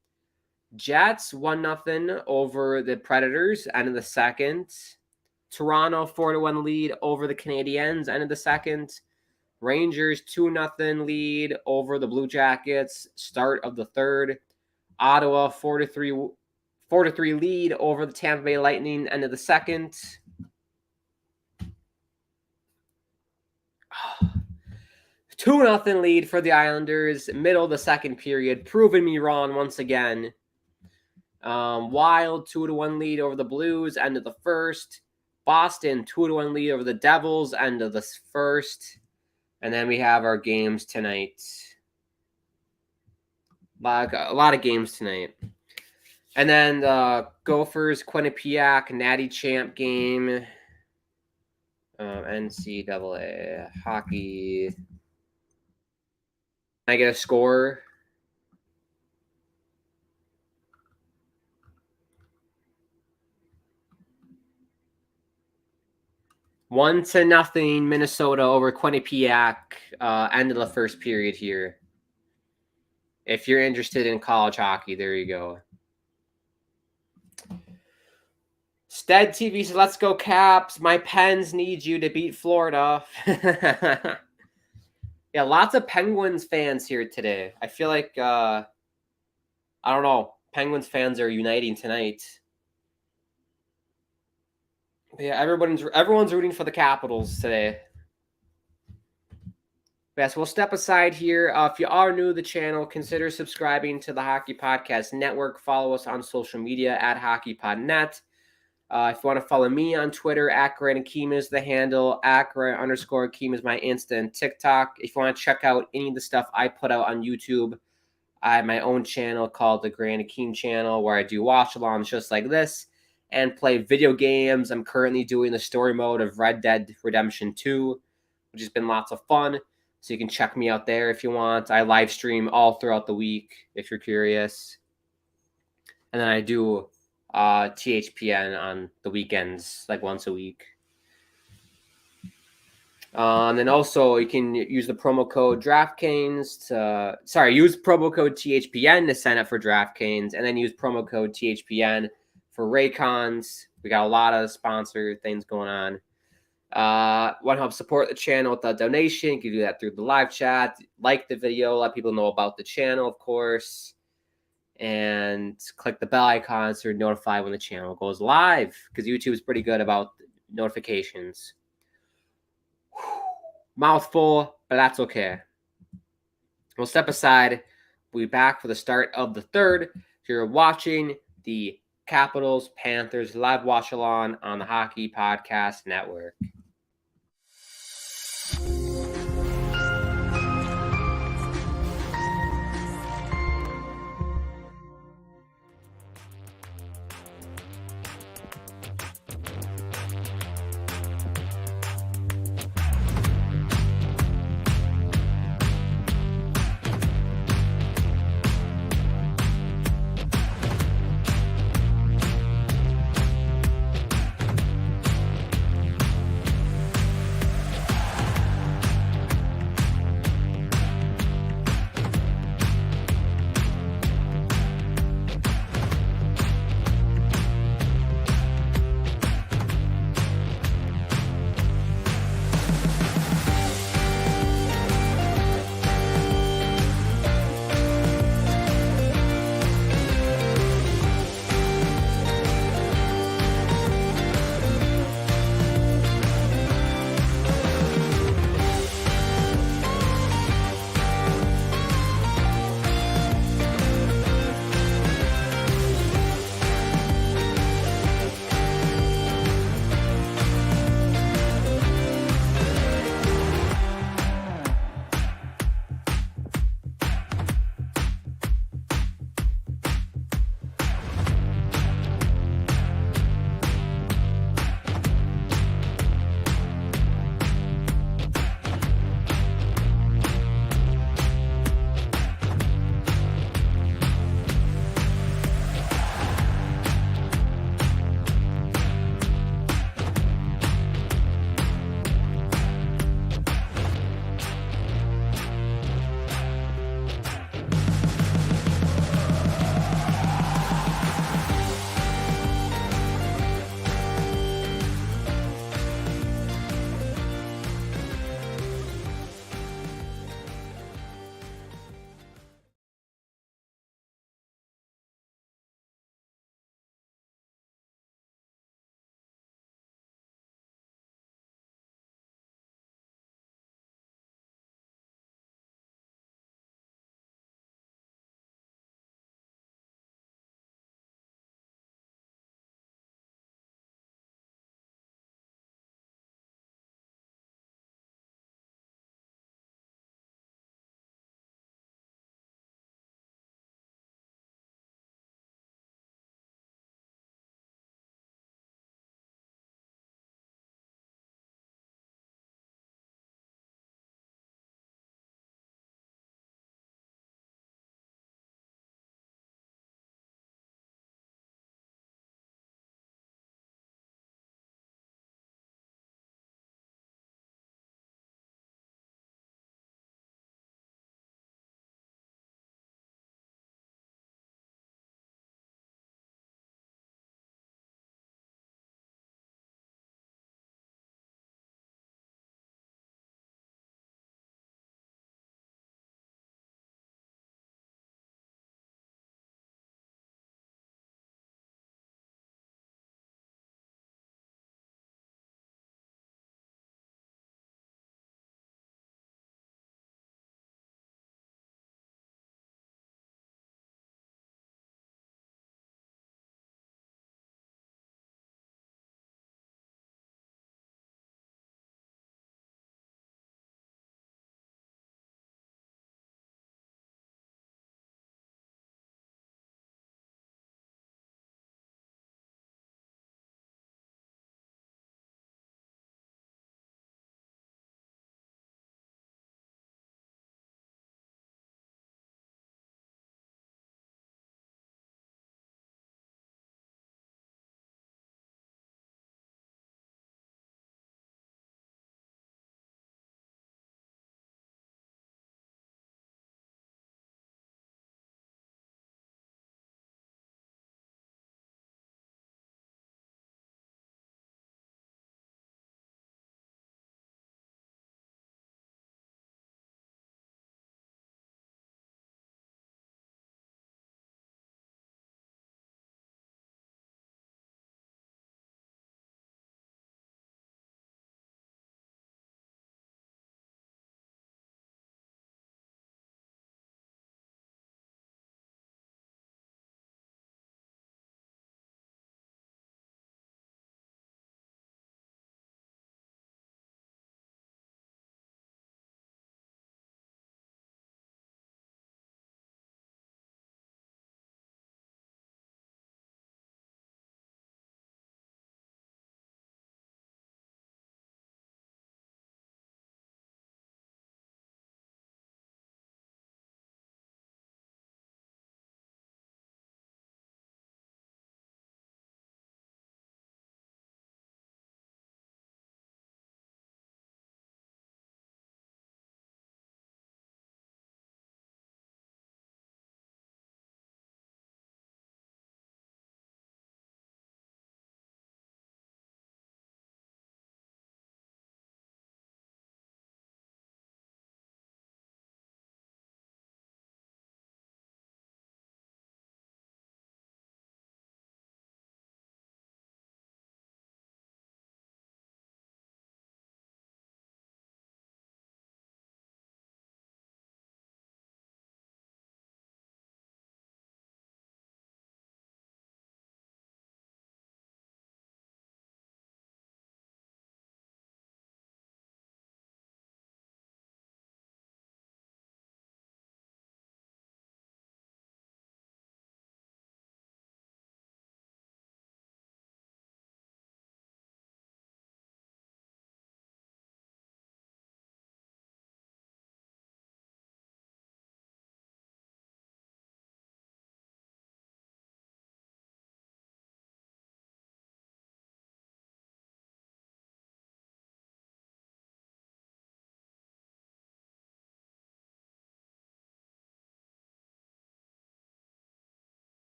Jets 1-0 over the Predators, end of the second. Toronto 4-1 lead over the Canadiens, end of the second. Rangers 2-0 lead over the Blue Jackets, start of the third. Ottawa 4-3 lead over the Tampa Bay Lightning, end of the second. 2-0 lead for the Islanders, middle of the second period, proving me wrong once again. Wild 2-1 lead over the Blues, end of the first. Boston 2-1 lead over the Devils, end of the first. And then we have our games tonight. A lot of games tonight. And then the Gophers, Quinnipiac, Natty Champ game. NCAA hockey. Can I get a score? One to nothing, Minnesota over Quinnipiac. End of the first period here. If you're interested in college hockey, there you go. Stead TV says, let's go Caps. My Pens need you to beat Florida. Yeah, lots of Penguins fans here today. I feel like, I don't know, Penguins fans are uniting tonight. But yeah, everyone's rooting for the Capitals today. Yes, we'll step aside here. If you are new to the channel, consider subscribing to the Hockey Podcast Network. Follow us on social media at HockeyPodNet. If you want to follow me on Twitter, @GrantAkeem is the handle. @Grant_Akeem is my Insta and TikTok. If you want to check out any of the stuff I put out on YouTube, I have my own channel called the Grant Akeem channel where I do watch-alongs just like this and play video games. I'm currently doing the story mode of Red Dead Redemption 2, which has been lots of fun. So you can check me out there if you want. I live stream all throughout the week if you're curious. And then I do THPN on the weekends, like once a week. And then also you can use the promo code DraftKings use promo code THPN to sign up for DraftKings, and then use promo code THPN for Raycons. We got a lot of sponsor things going on. Want to help support the channel with a donation? You can do that through the live chat. Like the video, let people know about the channel, of course. And click the bell icon so you're notified when the channel goes live, because YouTube is pretty good about notifications. Mouthful, but that's okay. We'll step aside. We'll be back for the start of the third. You're watching the Capitals Panthers live watch along on the Hockey Podcast Network.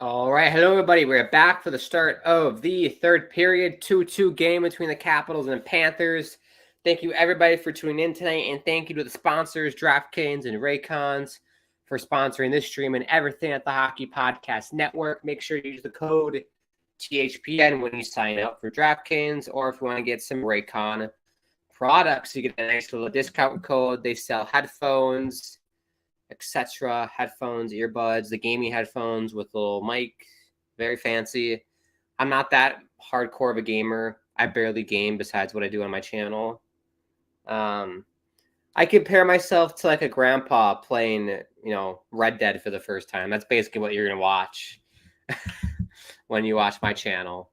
All right, hello everybody. We're back for the start of the third period, 2-2 game between the Capitals and Panthers. Thank you everybody for tuning in tonight, and thank you to the sponsors, DraftKings and Raycons, for sponsoring this stream and everything at the Hockey Podcast Network. Make sure you use the code THPN when you sign up for DraftKings, or if you want to get some Raycon products, you get a nice little discount code. They sell headphones, etc. Headphones, earbuds, the gaming headphones with a little mic, very fancy. I'm not that hardcore of a gamer. I barely game besides what I do on my channel. I compare myself to like a grandpa playing, Red Dead for the first time. That's basically what you're gonna watch when you watch my channel.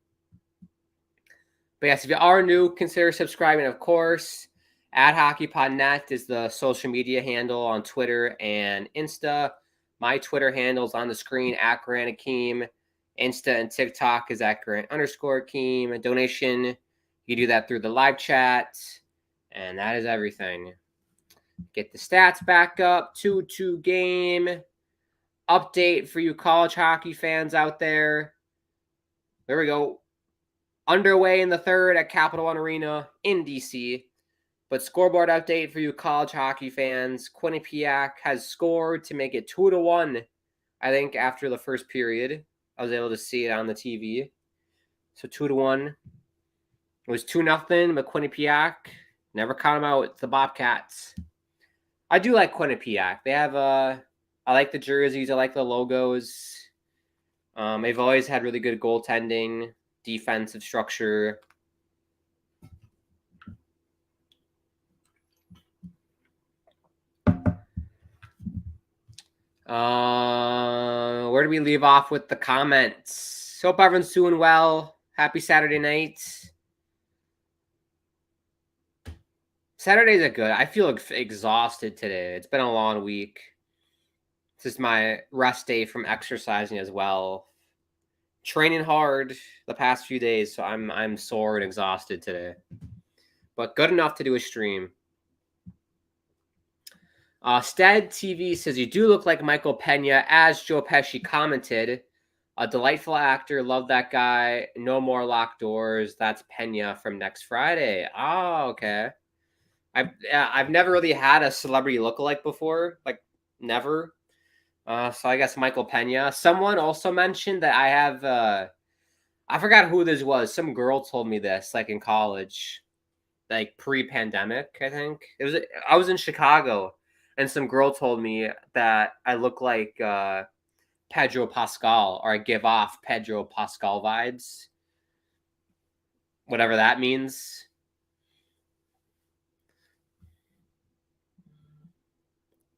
But yes, if you are new, consider subscribing, of course. @HockeyPodNet is the social media handle on Twitter and Insta. My Twitter handle is on the screen, @GrantAkeem. Insta and TikTok is @Grant_Akeem. A donation, you do that through the live chat. And that is everything. Get the stats back up. 2-2 game. Update for you college hockey fans out there. There we go. Underway in the third at Capital One Arena in DC. But scoreboard update for you college hockey fans. Quinnipiac has scored to make it 2-1, I think, after the first period. I was able to see it on the TV. So 2-1. It was 2-0, but Quinnipiac never caught them out. The Bobcats. I do like Quinnipiac. They have I like the jerseys. I like the logos. They've always had really good goaltending, defensive structure. Where do we leave off with the comments? Hope everyone's doing well. Happy Saturday night. Saturdays are good. I feel exhausted today. It's been a long week. This is my rest day from exercising as well. Training hard the past few days, so I'm sore and exhausted today. But good enough to do a stream. Stead TV says, you do look like Michael Pena, as Joe Pesci commented. A delightful actor. Love that guy. No more locked doors. That's Pena from next Friday. Oh, okay. I've never really had a celebrity lookalike before. Like, never. So I guess Michael Pena. Someone also mentioned that I have... I forgot who this was. Some girl told me this, like, in college. Like, pre-pandemic, I think. I was in Chicago, and some girl told me that I look like Pedro Pascal, or I give off Pedro Pascal vibes. Whatever that means.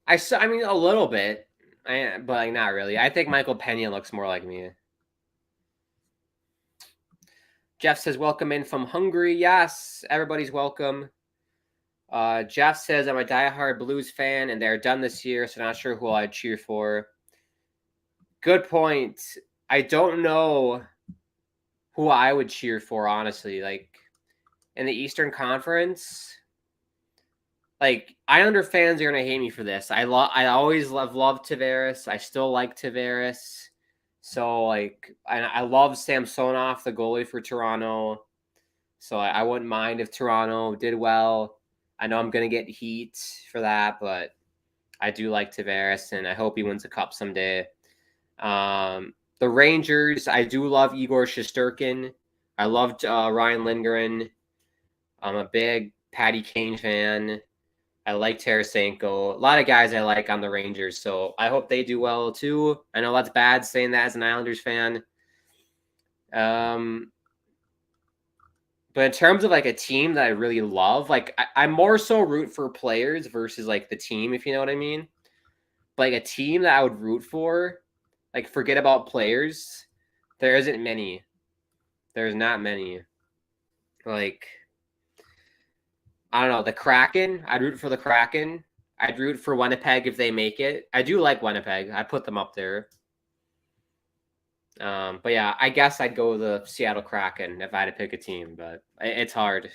I mean, a little bit, but like not really. I think Michael Pena looks more like me. Jeff says, welcome in from Hungary. Yes, everybody's welcome. Jeff says, I'm a diehard Blues fan, and they're done this year, so not sure who I'd cheer for. Good point. I don't know who I would cheer for, honestly. Like, in the Eastern Conference, like, Islander fans are going to hate me for this. I always loved Tavares. I still like Tavares. So, like, I love Samsonov, the goalie for Toronto. So I wouldn't mind if Toronto did well. I know I'm going to get heat for that, but I do like Tavares, and I hope he wins a cup someday. The Rangers, I do love Igor Shesterkin. I loved Ryan Lindgren. I'm a big Patty Kane fan. I like Tarasenko. A lot of guys I like on the Rangers, so I hope they do well too. I know that's bad saying that as an Islanders fan. But in terms of like a team that I really love, like I more so root for players versus like the team, if you know what I mean. But like a team that I would root for, like forget about players, there isn't many. There's not many. Like, I don't know, the Kraken. I'd root for the Kraken. I'd root for Winnipeg if they make it. I do like Winnipeg. I put them up there. But yeah, I guess I'd go with the Seattle Kraken if I had to pick a team, but it's hard.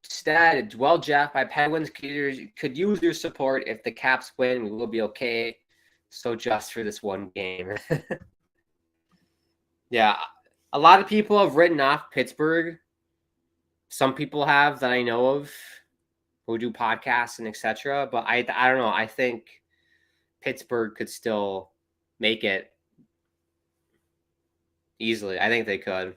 Stat, well, Jeff, my Penguins could use your support. If the Caps win, we will be okay. So just for this one game. Yeah, a lot of people have written off Pittsburgh. Some people have that I know of who do podcasts and etc. But I don't know. I think Pittsburgh could still make it easily. I think they could.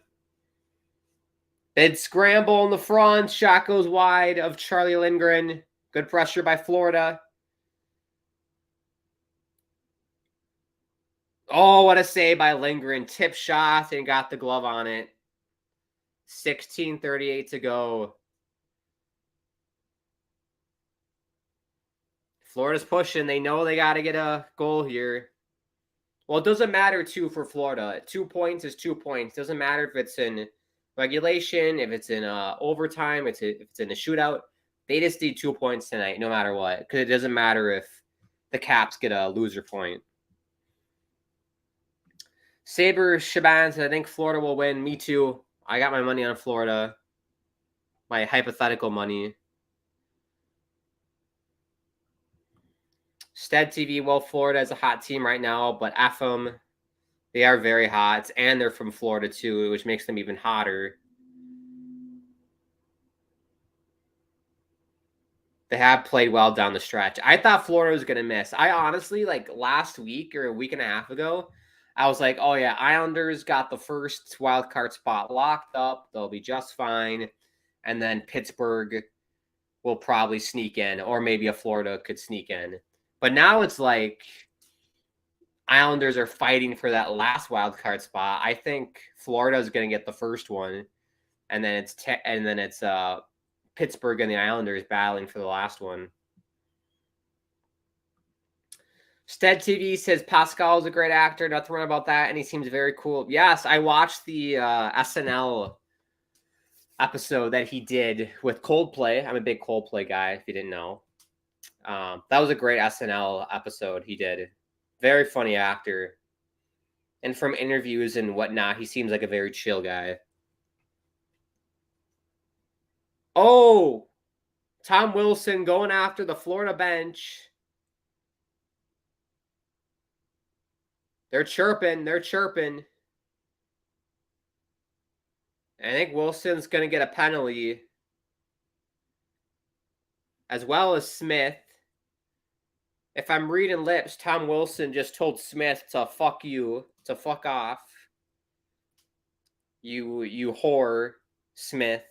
Big scramble in the front. Shot goes wide of Charlie Lindgren. Good pressure by Florida. Oh, what a save by Lindgren. Tip shot and got the glove on it. 16:38 to go. Florida's pushing. They know they got to get a goal here. Well, it doesn't matter, too, for Florida. 2 points is 2 points. Doesn't matter if it's in regulation, if it's in overtime, if it's in a shootout. They just need 2 points tonight, no matter what, because it doesn't matter if the Caps get a loser point. Saber Shaban said, I think Florida will win. Me too. I got my money on Florida. My hypothetical money. Stead TV, well, Florida is a hot team right now, but F them. They are very hot, and they're from Florida too, which makes them even hotter. They have played well down the stretch. I thought Florida was going to miss. I honestly, like last week or a week and a half ago, I was like, oh yeah, Islanders got the first wild card spot locked up. They'll be just fine. And then Pittsburgh will probably sneak in, or maybe a Florida could sneak in. But now it's like Islanders are fighting for that last wild card spot. I think Florida is going to get the first one, and then it's Pittsburgh and the Islanders battling for the last one. Stead TV says Pascal is a great actor. Nothing wrong about that, and he seems very cool. Yes, I watched the SNL episode that he did with Coldplay. I'm a big Coldplay guy, if you didn't know. That was a great SNL episode he did. Very funny actor. And from interviews and whatnot, he seems like a very chill guy. Oh, Tom Wilson going after the Florida bench. They're chirping. I think Wilson's going to get a penalty, as well as Smith. If I'm reading lips, Tom Wilson just told Smith to fuck you, to fuck off. You whore, Smith.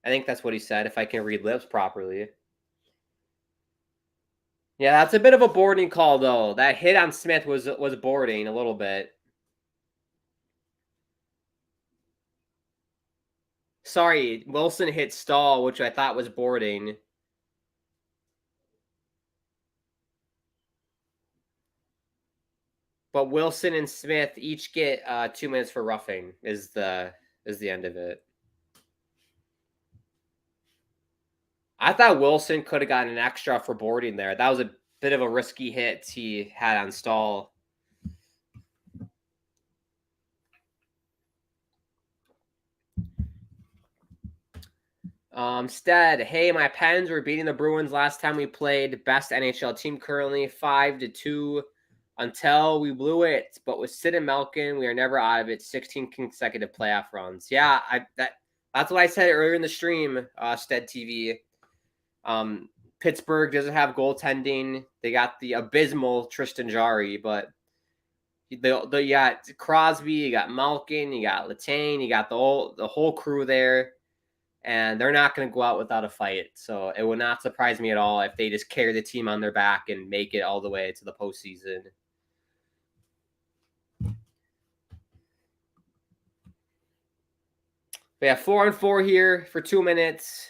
I think that's what he said, if I can read lips properly. Yeah, that's a bit of a boarding call, though. That hit on Smith was boarding a little bit. Sorry, Wilson hit Stahl, which I thought was boarding. But Wilson and Smith each get 2 minutes for roughing is the end of it. I thought Wilson could have gotten an extra for boarding there. That was a bit of a risky hit he had on Stahl. Stead, hey, my Pens were beating the Bruins last time we played. Best NHL team currently, 5-2 until we blew it. But with Sid and Malkin, we are never out of it. 16 consecutive playoff runs. Yeah, that's what I said earlier in the stream, Stead TV. Pittsburgh doesn't have goaltending. They got the abysmal Tristan Jarry, but you got Crosby, you got Malkin, you got Letang, you got the whole crew there. And they're not going to go out without a fight. So it would not surprise me at all if they just carry the team on their back and make it all the way to the postseason. We have 4-on-4 here for 2 minutes.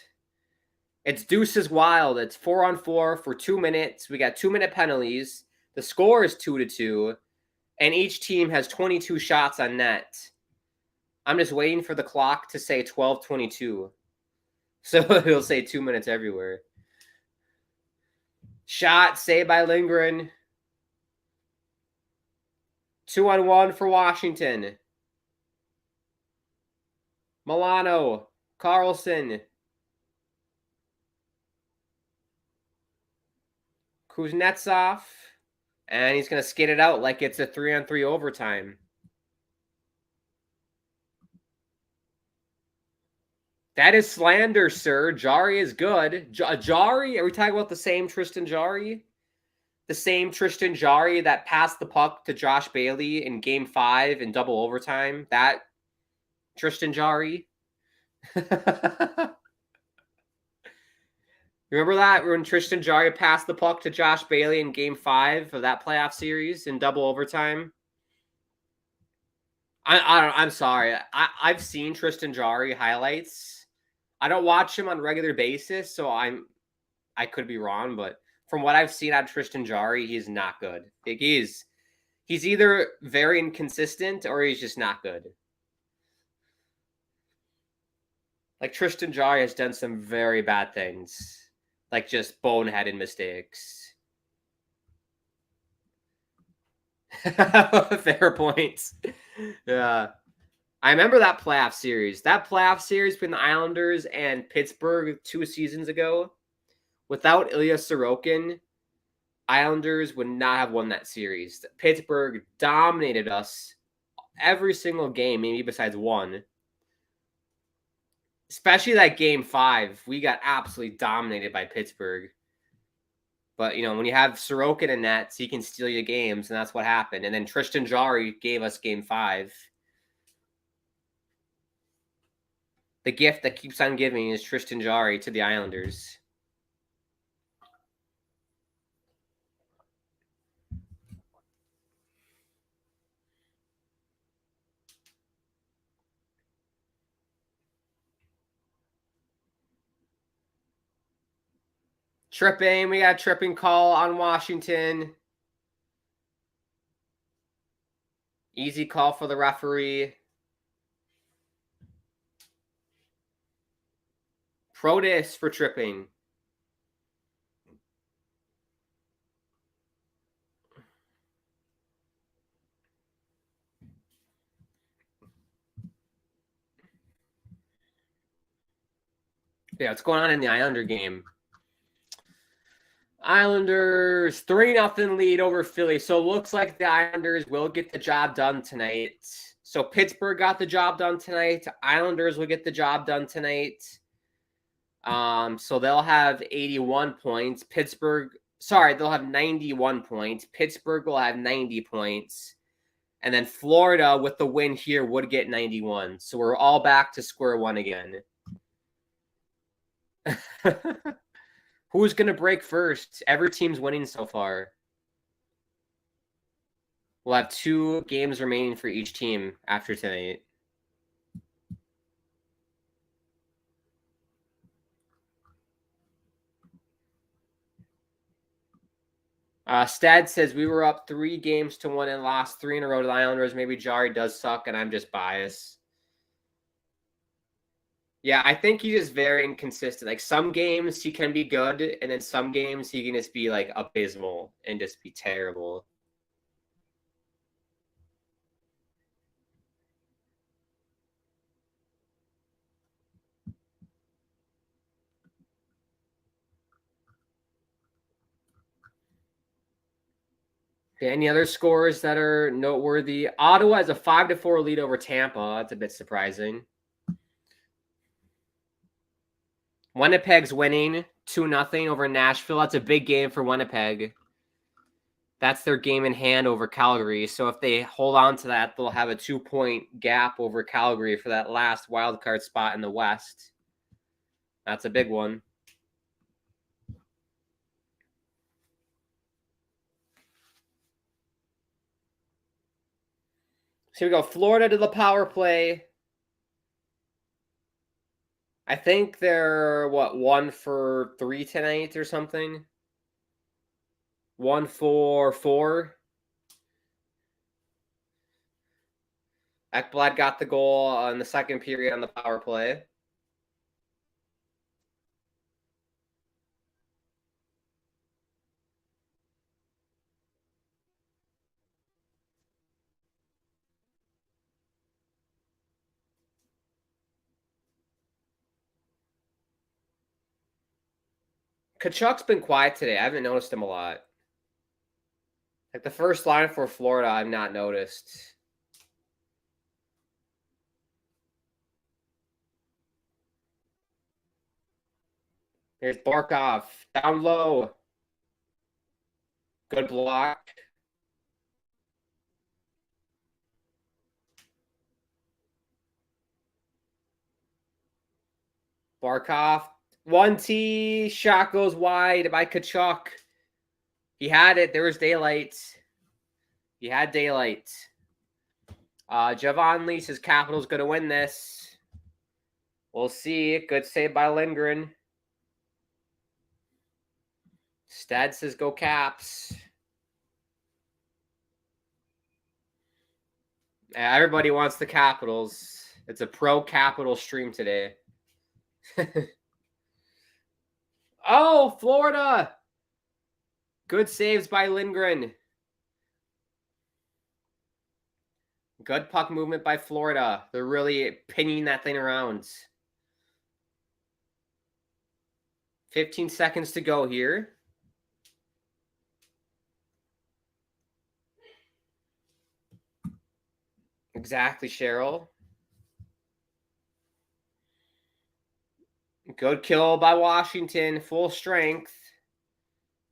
It's Deuces Wild. It's 4-on-4 for 2 minutes. We got 2-minute penalties. The score is 2-2. And each team has 22 shots on net. I'm just waiting for the clock to say 12:22. So it'll say 2 minutes everywhere. Shot saved by Lindgren. 2-on-1 for Washington. Milano, Carlson, Kuznetsov, and he's going to skate it out like it's a 3-on-3 overtime. That is slander, sir. Jarry is good. Jarry? Are we talking about the same Tristan Jarry? The same Tristan Jarry that passed the puck to Josh Bailey in Game 5 in double overtime? That Tristan Jarry? Remember that when Tristan Jarry passed the puck to Josh Bailey in Game 5 of that playoff series in double overtime? I'm sorry. I've seen Tristan Jarry highlights. I don't watch him on a regular basis, so I could be wrong, but from what I've seen out of Tristan Jarry, he's not good. He's either very inconsistent or he's just not good. Like Tristan Jarry has done some very bad things, like just boneheaded mistakes. Fair points. Yeah. I remember that playoff series. That playoff series between the Islanders and Pittsburgh 2 seasons ago. Without Ilya Sorokin, Islanders would not have won that series. Pittsburgh dominated us every single game, maybe besides one. Especially that Game 5. We got absolutely dominated by Pittsburgh. But, you know, when you have Sorokin in nets, he can steal you games, and that's what happened. And then Tristan Jarry gave us Game 5. The gift that keeps on giving is Tristan Jarry to the Islanders. Tripping. We got a tripping call on Washington. Easy call for the referee. Protis for tripping. Yeah, what's going on in the Islander game? Islanders 3-0 lead over Philly. So it looks like the Islanders will get the job done tonight. So Pittsburgh got the job done tonight. Islanders will get the job done tonight. So they'll have 81 points. They'll have 91 points. Pittsburgh will have 90 points. And then Florida, with the win here, would get 91. So we're all back to square one again. Who's going to break first? Every team's winning so far. We'll have 2 games remaining for each team after tonight. Stad says we were up 3-1 and lost 3 in a row to the Islanders. Maybe Jarry does suck and I'm just biased. Yeah, I think he's just very inconsistent. Like some games he can be good, and then some games he can just be like abysmal and just be terrible. Okay, any other scores that are noteworthy? Ottawa has a 5-4 lead over Tampa. That's a bit surprising. Winnipeg's winning 2-0 over Nashville. That's a big game for Winnipeg. That's their game in hand over Calgary. So if they hold on to that, they'll have a 2-point gap over Calgary for that last wild card spot in the West. That's a big one. So we go Florida to the power play. I think they're, 1 for 3 tonight or something? 1 for 4? Ekblad got the goal in the second period on the power play. Kachuk's been quiet today. I haven't noticed him a lot. Like the first line for Florida, I've not noticed. Here's Barkov. Down low. Good block. Barkov. 1T. Shot goes wide by Kachuk. He had it. There was daylight. He had daylight. Javon Lee says Capital's going to win this. We'll see. Good save by Lindgren. Stad says go Caps. Everybody wants the Capitals. It's a pro-Capital stream today. Oh, Florida! Good saves by Lindgren. Good puck movement by Florida. They're really pinning that thing around. 15 seconds to go here. Exactly, Cheryl. Good kill by Washington. Full strength.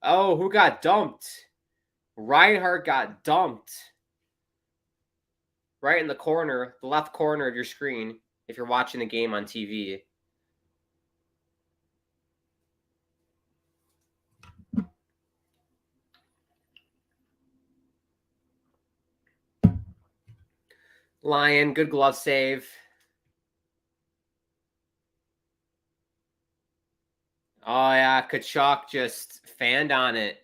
Oh, who got dumped? Reinhardt got dumped. Right in the corner, the left corner of your screen, if you're watching the game on TV. Lion, good glove save. Oh, yeah, Kachuk just fanned on it.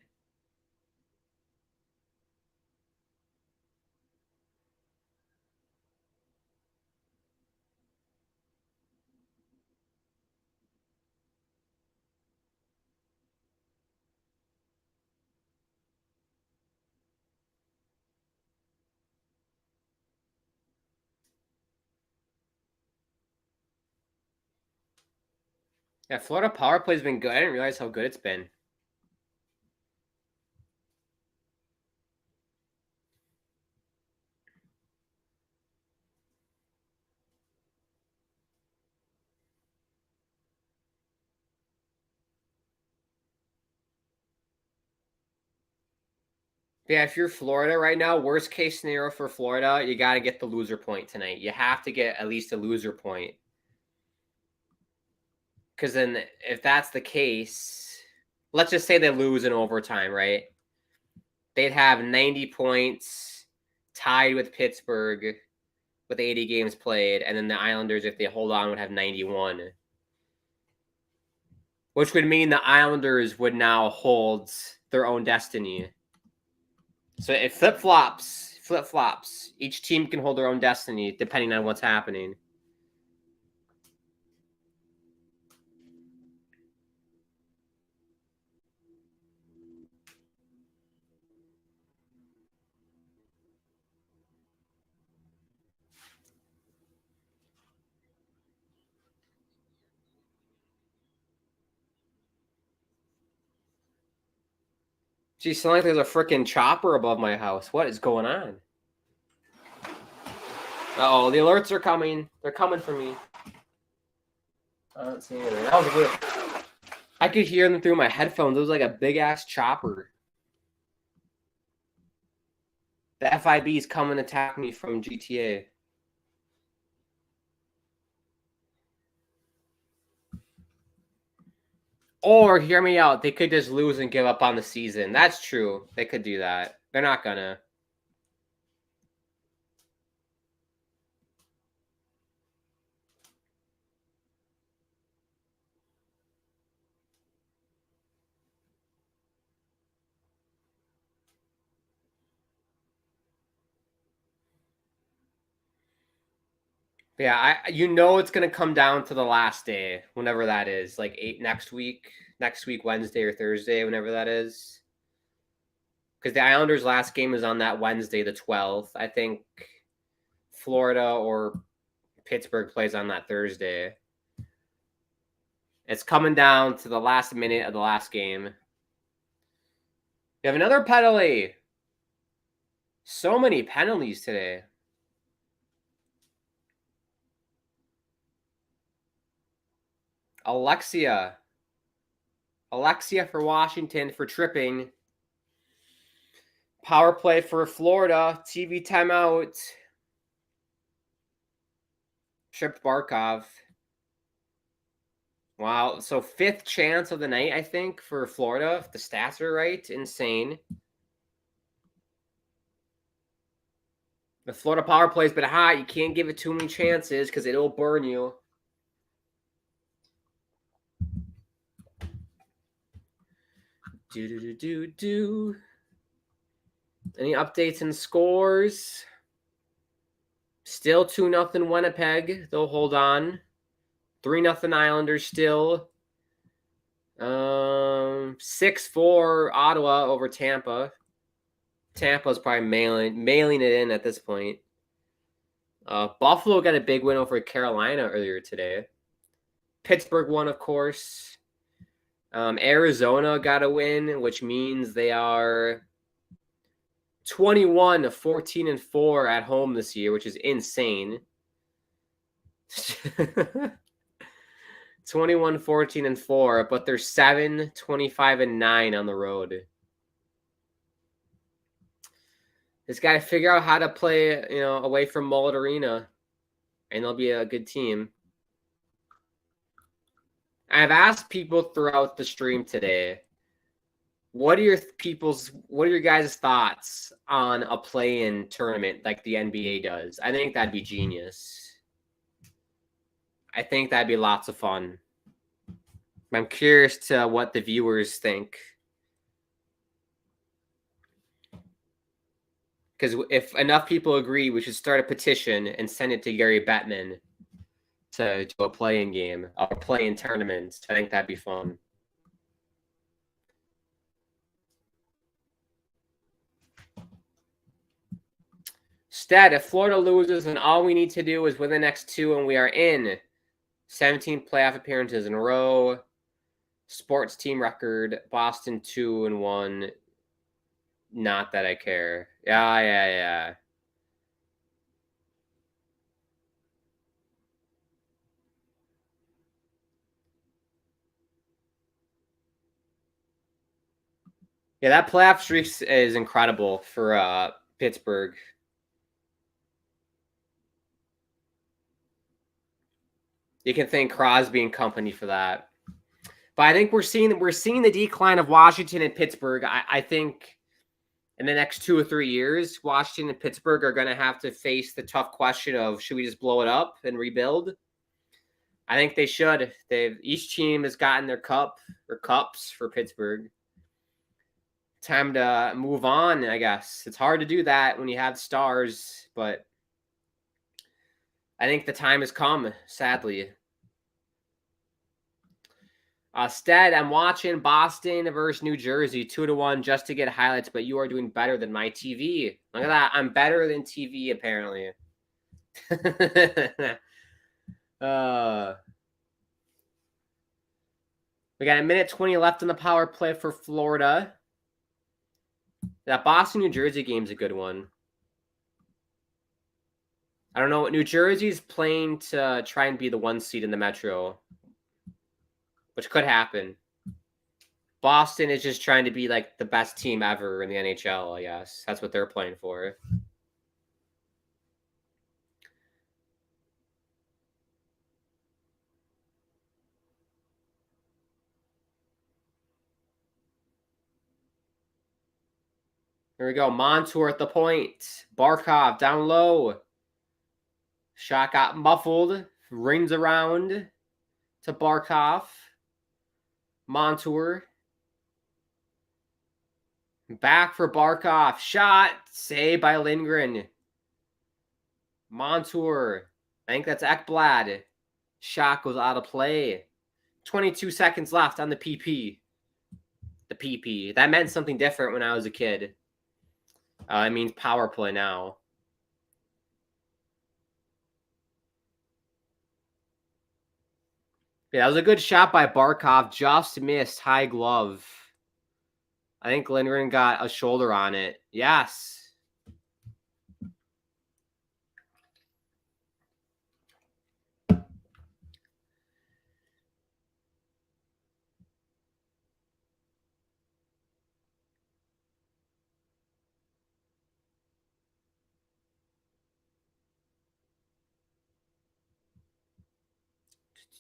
Yeah, Florida power play's been good. I didn't realize how good it's been. Yeah, if you're Florida right now, worst case scenario for Florida, you got to get the loser point tonight. You have to get at least a loser point. Because then if that's the case, let's just say they lose in overtime, right? They'd have 90 points, tied with Pittsburgh with 80 games played, and then the Islanders, if they hold on, would have 91. Which would mean the Islanders would now hold their own destiny. So it flip-flops. Flip-flops. Each team can hold their own destiny depending on what's happening. Geez, sounds like there's a freaking chopper above my house. What is going on? Uh-oh, the alerts are coming. They're coming for me. I don't see anything. That was weird. I could hear them through my headphones. It was like a big-ass chopper. The FIB's come and attack me from GTA. Or, hear me out, they could just lose and give up on the season. That's true. They could do that. They're not gonna. Yeah, you know it's gonna come down to the last day, whenever that is, like next week Wednesday or Thursday, whenever that is. Because the Islanders' last game is on that Wednesday, the 12th. I think Florida or Pittsburgh plays on that Thursday. It's coming down to the last minute of the last game. We have another penalty. So many penalties today. Alexia for Washington for tripping. Power play for Florida. TV timeout. Tripped Barkov. Wow. So 5th chance of the night, I think, for Florida. If the stats are right. Insane. The Florida power play's been hot. You can't give it too many chances because it'll burn you. Do. Any updates and scores? Still 2-0 Winnipeg. They'll hold on. 3-0 Islanders still. 6-4 Ottawa over Tampa. Tampa's probably mailing it in at this point. Buffalo got a big win over Carolina earlier today. Pittsburgh won, of course. Arizona got a win, which means they are 21-14-4 at home this year, which is insane. 21-14-4, but they're 7-25-9 on the road. Just got to figure out how to play, away from Mullet Arena, and they'll be a good team. I've asked people throughout the stream today, what are your guys' thoughts on a play-in tournament like the NBA does? I think that'd be genius. I think that'd be lots of fun. I'm curious to what the viewers think. Because if enough people agree, we should start a petition and send it to Gary Bettman to a play-in game or play-in tournament. I think that'd be fun. Instead, if Florida loses, then all we need to do is win the next 2, and we are in 17 playoff appearances in a row. Sports team record, Boston 2-1. Not that I care. Yeah. Yeah, that playoff streak is incredible for Pittsburgh. You can thank Crosby and company for that. But I think we're seeing the decline of Washington and Pittsburgh. I think in the next 2 or 3 years, Washington and Pittsburgh are going to have to face the tough question of, should we just blow it up and rebuild? I think they should. Each team has gotten their cup or cups for Pittsburgh. Time to move on, I guess. It's hard to do that when you have stars, but I think the time has come, sadly. Stead, I'm watching Boston versus New Jersey 2-1 just to get highlights, but you are doing better than my TV. Look at that. I'm better than TV, apparently. We got 1:20 left in the power play for Florida. That Boston-New Jersey game's a good one. I don't know what New Jersey's playing to try and be the 1 seed in the Metro, which could happen. Boston is just trying to be like the best team ever in the NHL, I guess. That's what they're playing for. Here we go. Montour at the point. Barkov down low. Shot got muffled. Rings around to Barkov. Montour. Back for Barkov. Shot. Saved by Lindgren. Montour. I think that's Ekblad. Shot goes out of play. 22 seconds left on the PP. The PP. That meant something different when I was a kid. It means power play now. Yeah, that was a good shot by Barkov. Just missed high glove. I think Lindgren got a shoulder on it. Yes.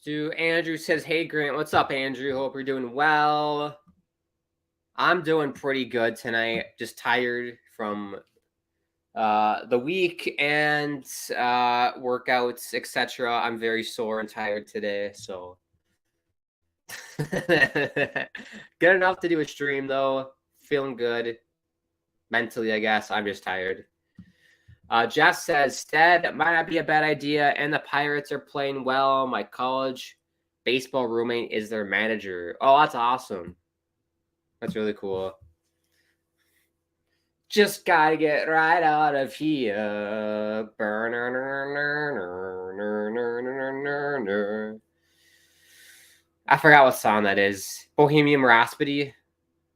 Andrew says, hey, Grant. What's up, Andrew? Hope you're doing well. I'm doing pretty good tonight. Just tired from the week and workouts, etc. I'm very sore and tired today, so good enough to do a stream though. Feeling good mentally, I guess. I'm just tired. Jess says, Stead might not be a bad idea, and the Pirates are playing well. My college baseball roommate is their manager. Oh, that's awesome. That's really cool. Just gotta get right out of here. I forgot what song that is. Bohemian Rhapsody,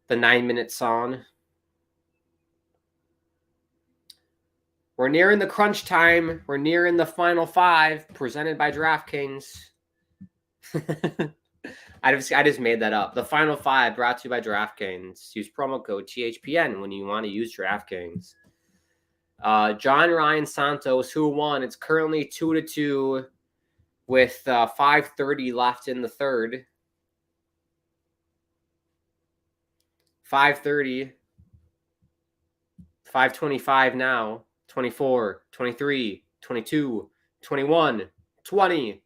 the 9-minute song. We're nearing the crunch time. We're nearing the final five, presented by DraftKings. I just made that up. The final five brought to you by DraftKings. Use promo code THPN when you want to use DraftKings. John Ryan Santos, who won? It's currently 2-2 with 5:30 left in the third. 5:30. 5:25 now. 24, 23, 22, 21, 20.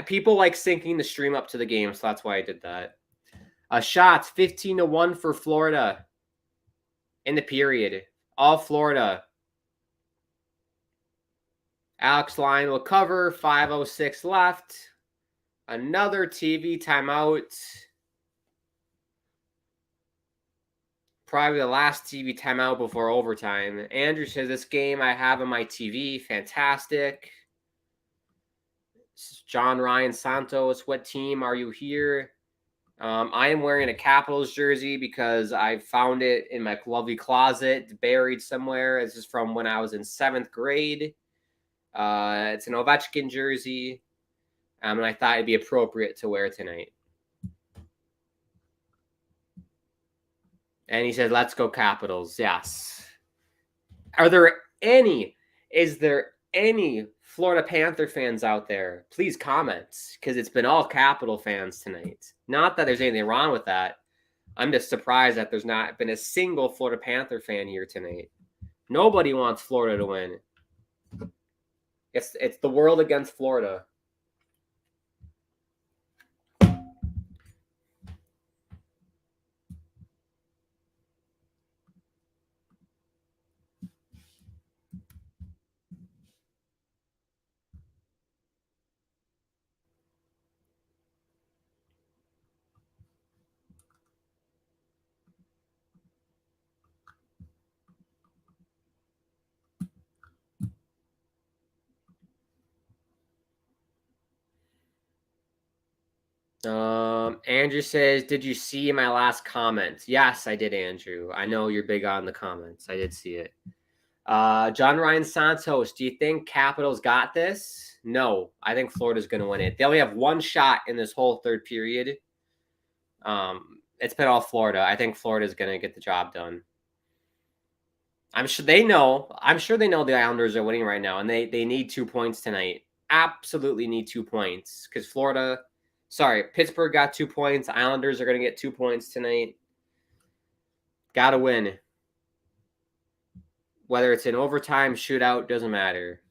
People like syncing the stream up to the game, so that's why I did that. Shots 15-1 for Florida in the period. All Florida. Alex Lyon will cover. 5:06 left. Another TV timeout. Probably the last TV timeout before overtime. Andrew says, this game I have on my TV. Fantastic. John Ryan Santos, what team are you here? I am wearing a Capitals jersey because I found it in my lovely closet, buried somewhere. This is from when I was in 7th grade. It's an Ovechkin jersey, and I thought it'd be appropriate to wear tonight. And he said, let's go Capitals. Yes. Is there any Florida Panther fans out there? Please comment, because it's been all Capital fans tonight. Not that there's anything wrong with that. I'm just surprised that there's not been a single Florida Panther fan here tonight. Nobody wants Florida to win. It's the world against Florida. Andrew says, did you see my last comment? Yes, I did, Andrew. I know you're big on the comments. I did see it. John Ryan Santos, do you think Capitals got this? No, I think Florida's going to win it. They only have one shot in this whole third period. It's been all Florida. I think Florida's going to get the job done. I'm sure they know the Islanders are winning right now, and they need 2 points tonight. Absolutely need 2 points because Pittsburgh got 2 points. Islanders are going to get 2 points tonight. Got to win. Whether it's an overtime, shootout, doesn't matter.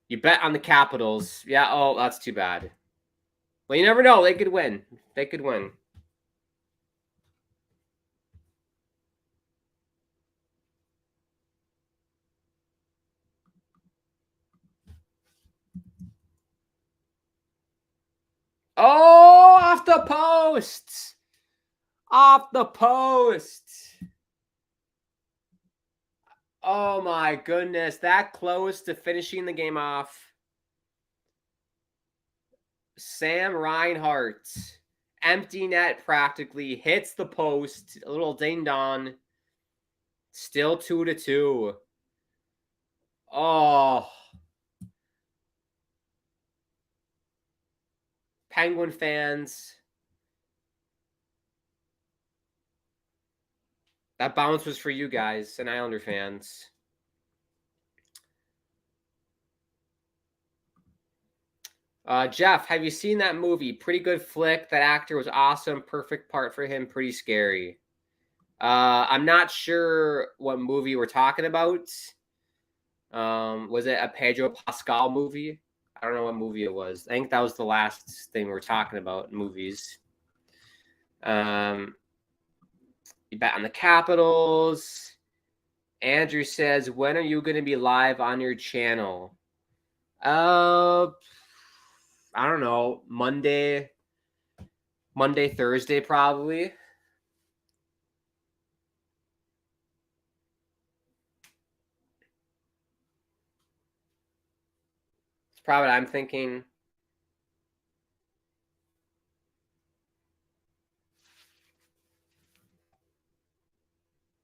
You bet on the Capitals. Yeah, oh, that's too bad. Well, you never know. They could win. Oh, off the post. Oh, my goodness. That close to finishing the game off. Sam Reinhart. Empty net practically. Hits the post. A little ding-dong. Still 2-2. Oh. Penguin fans. That bounce was for you guys and Islander fans. Jeff, have you seen that movie? Pretty good flick. That actor was awesome. Perfect part for him. Pretty scary. I'm not sure what movie we're talking about. Was it a Pedro Pascal movie? I don't know what movie it was. I think that was the last thing we were talking about, movies. You bet on the Capitals. Andrew says, when are you going to be live on your channel? I don't know. Monday, Thursday, probably. It's probably what I'm thinking.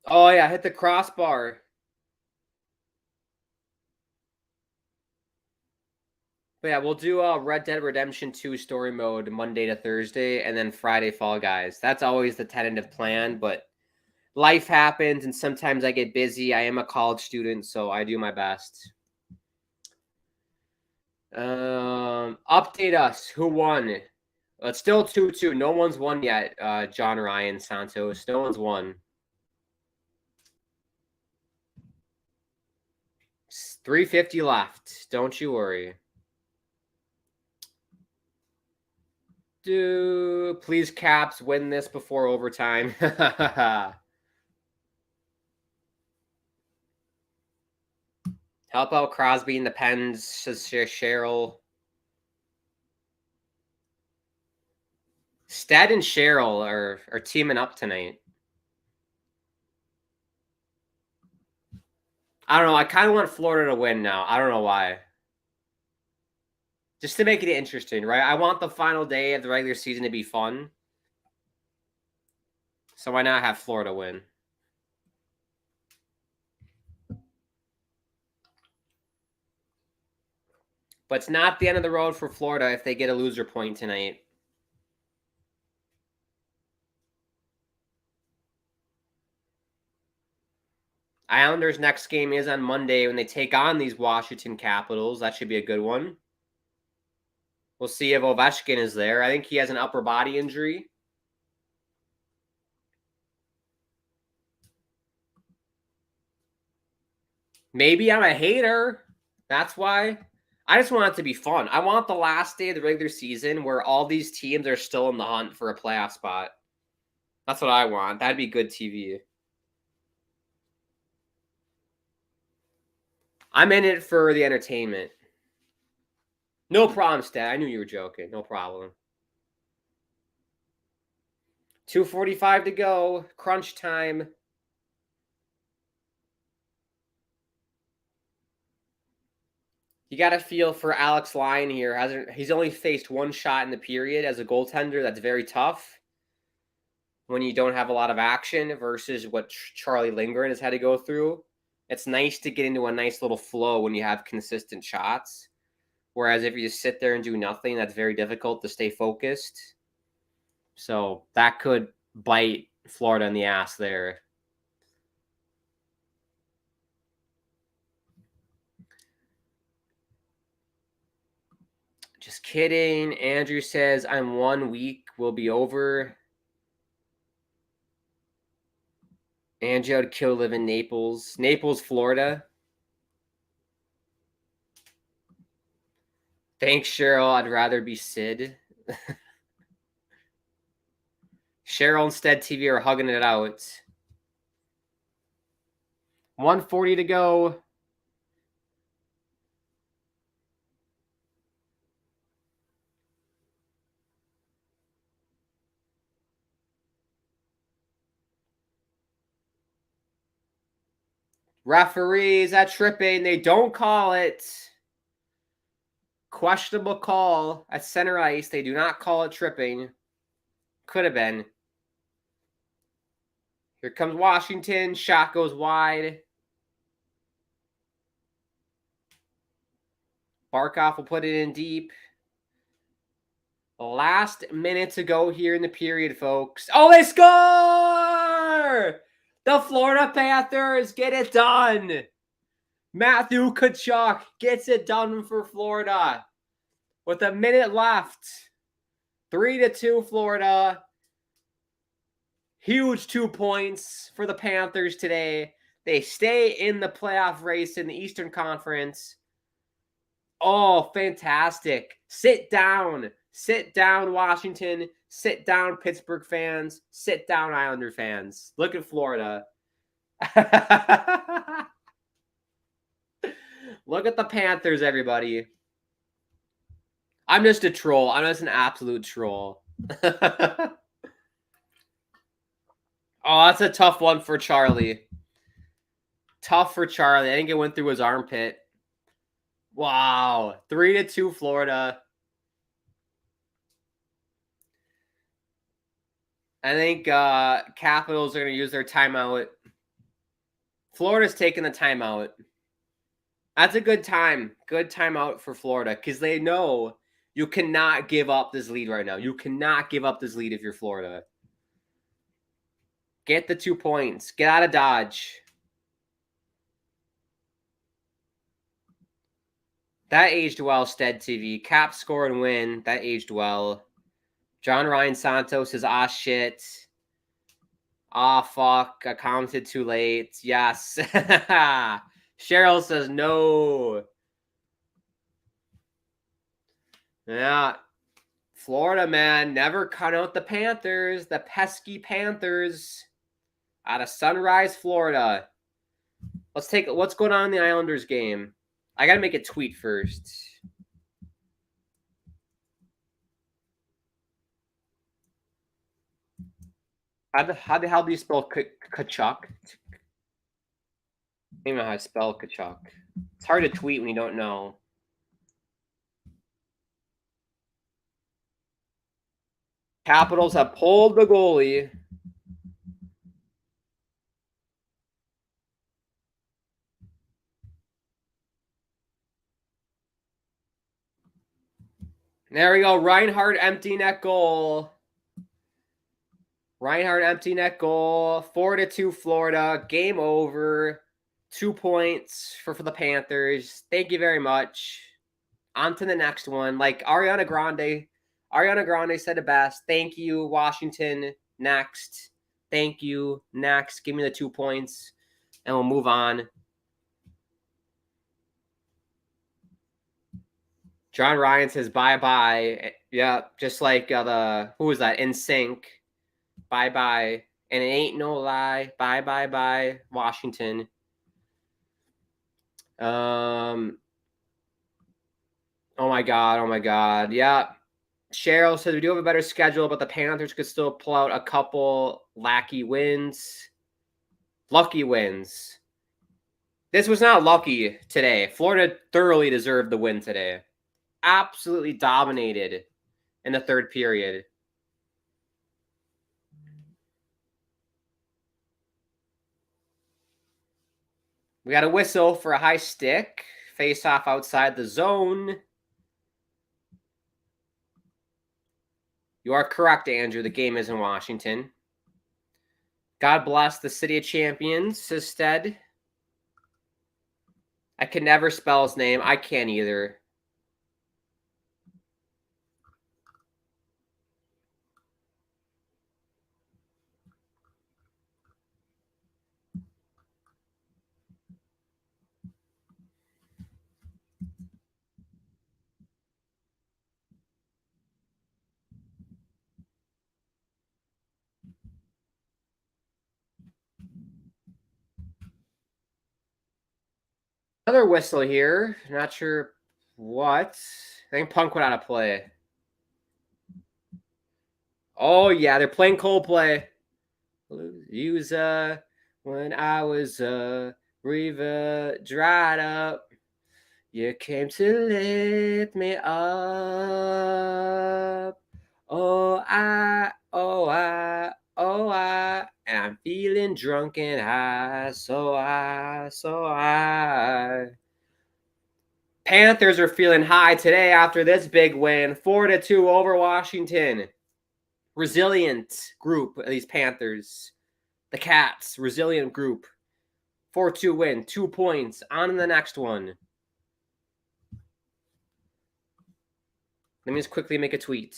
Oh, yeah, hit the crossbar. But yeah, we'll do Red Dead Redemption 2 story mode Monday to Thursday, and then Friday Fall Guys. That's always the tentative plan, but life happens, and sometimes I get busy. I am a college student, so I do my best. Update us. Who won? It's still 2-2. No one's won yet, John Ryan Santos. No one's won. 350 left. Don't you worry. Please, Caps, win this before overtime. Help out Crosby and the Pens, says Cheryl. Stead and Cheryl are teaming up tonight. I don't know. I kind of want Florida to win now. I don't know why. Just to make it interesting, right? I want the final day of the regular season to be fun. So why not have Florida win? But it's not the end of the road for Florida if they get a loser point tonight. Islanders' next game is on Monday when they take on these Washington Capitals. That should be a good one. We'll see if Ovechkin is there. I think he has an upper body injury. Maybe I'm a hater. That's why. I just want it to be fun. I want the last day of the regular season where all these teams are still in the hunt for a playoff spot. That's what I want. That'd be good TV. I'm in it for the entertainment. No problem, Stat. I knew you were joking. No problem. 2:45 to go. Crunch time. You got to feel for Alex Lyon here. He's only faced one shot in the period as a goaltender. That's very tough when you don't have a lot of action versus what Charlie Lindgren has had to go through. It's nice to get into a nice little flow when you have consistent shots. Whereas if you just sit there and do nothing, that's very difficult to stay focused. So that could bite Florida in the ass there. Just kidding. Andrew says, I'm 1 week. Will be over. Angie would kill live in Naples. Naples, Florida. Thanks, Cheryl. I'd rather be Sid. Cheryl and Stead TV are hugging it out. 1:40 to go. Referees, that tripping. They don't call it. Questionable call at center ice. They do not call it tripping. Could have been. Here comes Washington. Shot goes wide. Barkov will put it in deep. Last minute to go here in the period, folks. Oh, they score! The Florida Panthers get it done. Matthew Tkachuk gets it done for Florida. With a minute left. 3-2 Florida. Huge 2 points for the Panthers today. They stay in the playoff race in the Eastern Conference. Oh, fantastic. Sit down. Sit down, Washington. Sit down, Pittsburgh fans. Sit down, Islander fans. Look at Florida. Look at the Panthers, everybody. I'm just a troll. I'm just an absolute troll. Oh, that's a tough one for Charlie. Tough for Charlie. I think it went through his armpit. Wow. 3-2 Florida. I think Capitals are going to use their timeout. Florida's taking the timeout. That's a good time. Good timeout for Florida because they know you cannot give up this lead right now. You cannot give up this lead if you're Florida. Get the 2 points. Get out of Dodge. That aged well, Stead TV. Cap score and win. That aged well. John Ryan Santos says, ah, shit. Ah, fuck. I commented too late. Yes. Cheryl says, no. Yeah. Florida, man. Never cut out the Panthers. The pesky Panthers. Out of Sunrise, Florida. Let's take what's going on in the Islanders game. I got to make a tweet first. How the hell do you spell Tkachuk? I don't even know how to spell Tkachuk. It's hard to tweet when you don't know. Capitals have pulled the goalie. There we go. Reinhardt empty net goal. Reinhardt empty net goal. 4-2 Florida. Game over. 2 points for the Panthers. Thank you very much. On to the next one. Like Ariana Grande. Ariana Grande said it best. Thank you, Washington. Next. Thank you. Next. Give me the 2 points. And we'll move on. John Ryan says bye-bye. Yeah, just like who was that? NSYNC. Bye-bye. And it ain't no lie. Bye-bye-bye, Washington. Oh my God. Yeah. Cheryl says we do have a better schedule, but the Panthers could still pull out a couple lucky wins. Lucky wins. This was not lucky today. Florida thoroughly deserved the win today. Absolutely dominated in the third period. We got a whistle for a high stick. Face off outside the zone. You are correct, Andrew. The game is in Washington. God bless the City of Champions, says Stead. I can never spell his name. I can't either. Another whistle here. Not sure what. I think Punk went out of play. Oh, yeah. They're playing Coldplay. Use when I was river dried up. You came to lift me up. Oh, and I'm feeling drunk and high, so high. Panthers are feeling high today after this big win, 4-2 over Washington. Resilient group, these Panthers. The Cats, resilient group. 4-2 win, 2 points. On to the next one. Let me just quickly make a tweet.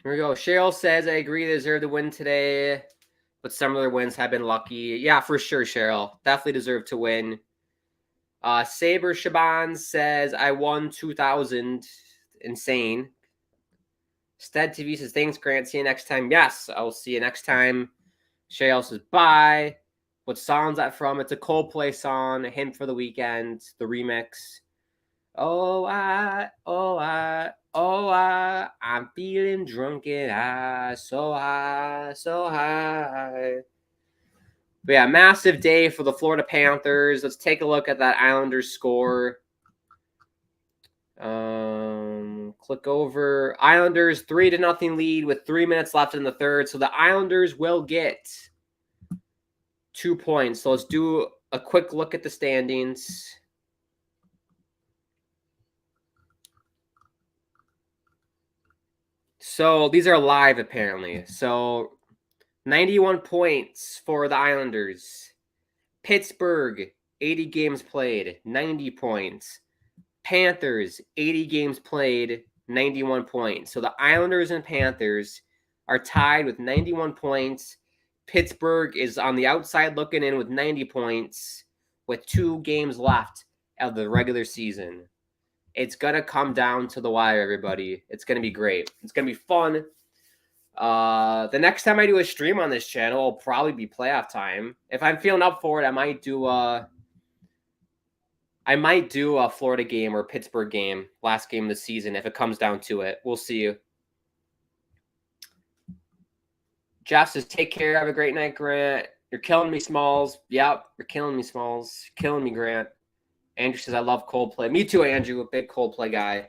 Here we go. Cheryl says, I agree they deserve to win today, but some of their wins have been lucky. Yeah, for sure, Cheryl. Definitely deserve to win. Saber Shaban says, I won 2,000. Insane. Stead TV says, thanks, Grant. See you next time. Yes, I'll see you next time. Cheryl says, bye. What song's that from? It's a Coldplay song, a hint for the weekend, the remix. I'm feeling drunk and high, so high, so high. But yeah, massive day for the Florida Panthers. Let's take a look at that Islanders score. Click over. Islanders 3-0 lead with 3 minutes left in the third. So the Islanders will get 2 points. So let's do a quick look at the standings. So these are live apparently. So 91 points for the Islanders. Pittsburgh, 80 games played, 90 points. Panthers, 80 games played, 91 points. So the Islanders and Panthers are tied with 91 points. Pittsburgh is on the outside looking in with 90 points with 2 games left of the regular season. It's going to come down to the wire, everybody. It's going to be great. It's going to be fun. The next time I do a stream on this channel will probably be playoff time. If I'm feeling up for it, I might do a Florida game or Pittsburgh game, last game of the season, if it comes down to it. We'll see. Jeff says, take care. Have a great night, Grant. You're killing me, Smalls. Yep, you're killing me, Smalls. Killing me, Grant. Andrew says, I love Coldplay. Me too, Andrew, a big Coldplay guy.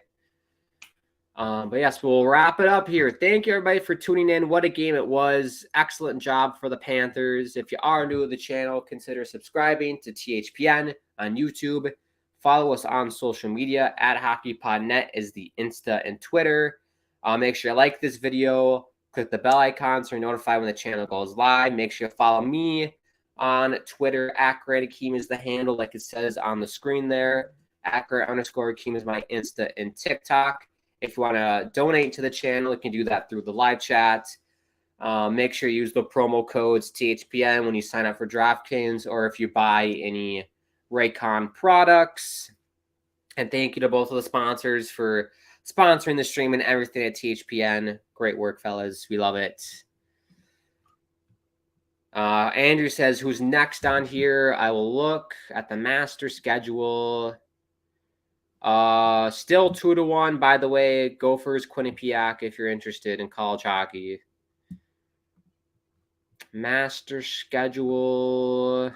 But yes, we'll wrap it up here. Thank you, everybody, for tuning in. What a game it was. Excellent job for the Panthers. If you are new to the channel, consider subscribing to THPN on YouTube. Follow us on social media. @HockeyPodNet is the Insta and Twitter. Make sure you like this video. Click the bell icon so you're notified when the channel goes live. Make sure you follow me on Twitter. @GrantAkeem is the handle, like it says on the screen there. @Grant_Akeem is my Insta and TikTok. If you want to donate to the channel, you can do that through the live chat. Make sure you use the promo codes THPN when you sign up for DraftKings or if you buy any Raycon products. And thank you to both of the sponsors for sponsoring the stream and everything at THPN. Great work, fellas. We love it. Andrew says, who's next on here? I will look at the master schedule. Still 2-1, by the way. Gophers, Quinnipiac, if you're interested in college hockey. Master schedule.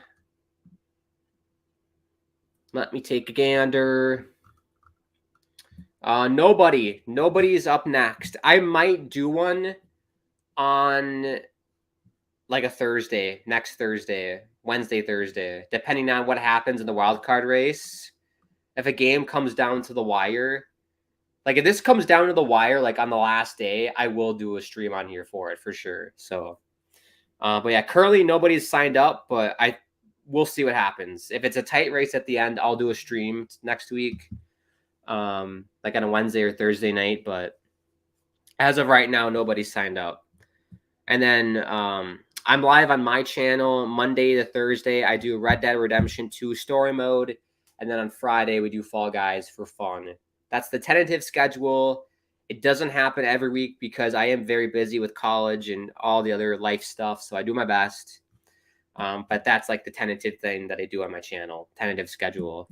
Let me take a gander. Nobody's up next. I might do one on like a Thursday, next Thursday, Wednesday, Thursday, depending on what happens in the wild card race. If a game comes down to the wire, like if this comes down to the wire, like on the last day, I will do a stream on here for it for sure. So, but yeah, currently nobody's signed up, but we'll see what happens. If it's a tight race at the end, I'll do a stream next week, like on a Wednesday or Thursday night. But as of right now, nobody's signed up. And then I'm live on my channel Monday to Thursday. I do Red Dead Redemption 2 story mode. And then on Friday, we do Fall Guys for fun. That's the tentative schedule. It doesn't happen every week because I am very busy with college and all the other life stuff. So I do my best. But that's like the tentative thing that I do on my channel, tentative schedule.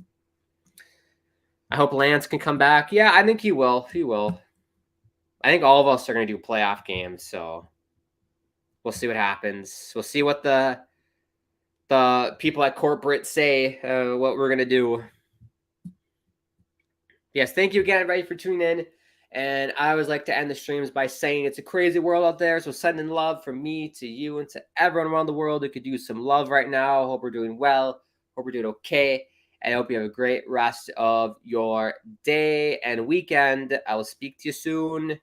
I hope Lance can come back. Yeah, I think he will. He will. I think all of us are going to do playoff games, so we'll see what happens. We'll see what the people at corporate say, what we're going to do. Yes, thank you again, everybody, for tuning in. And I always like to end the streams by saying it's a crazy world out there. So sending love from me to you and to everyone around the world who could use some love right now. Hope we're doing well. Hope we're doing okay. And I hope you have a great rest of your day and weekend. I will speak to you soon.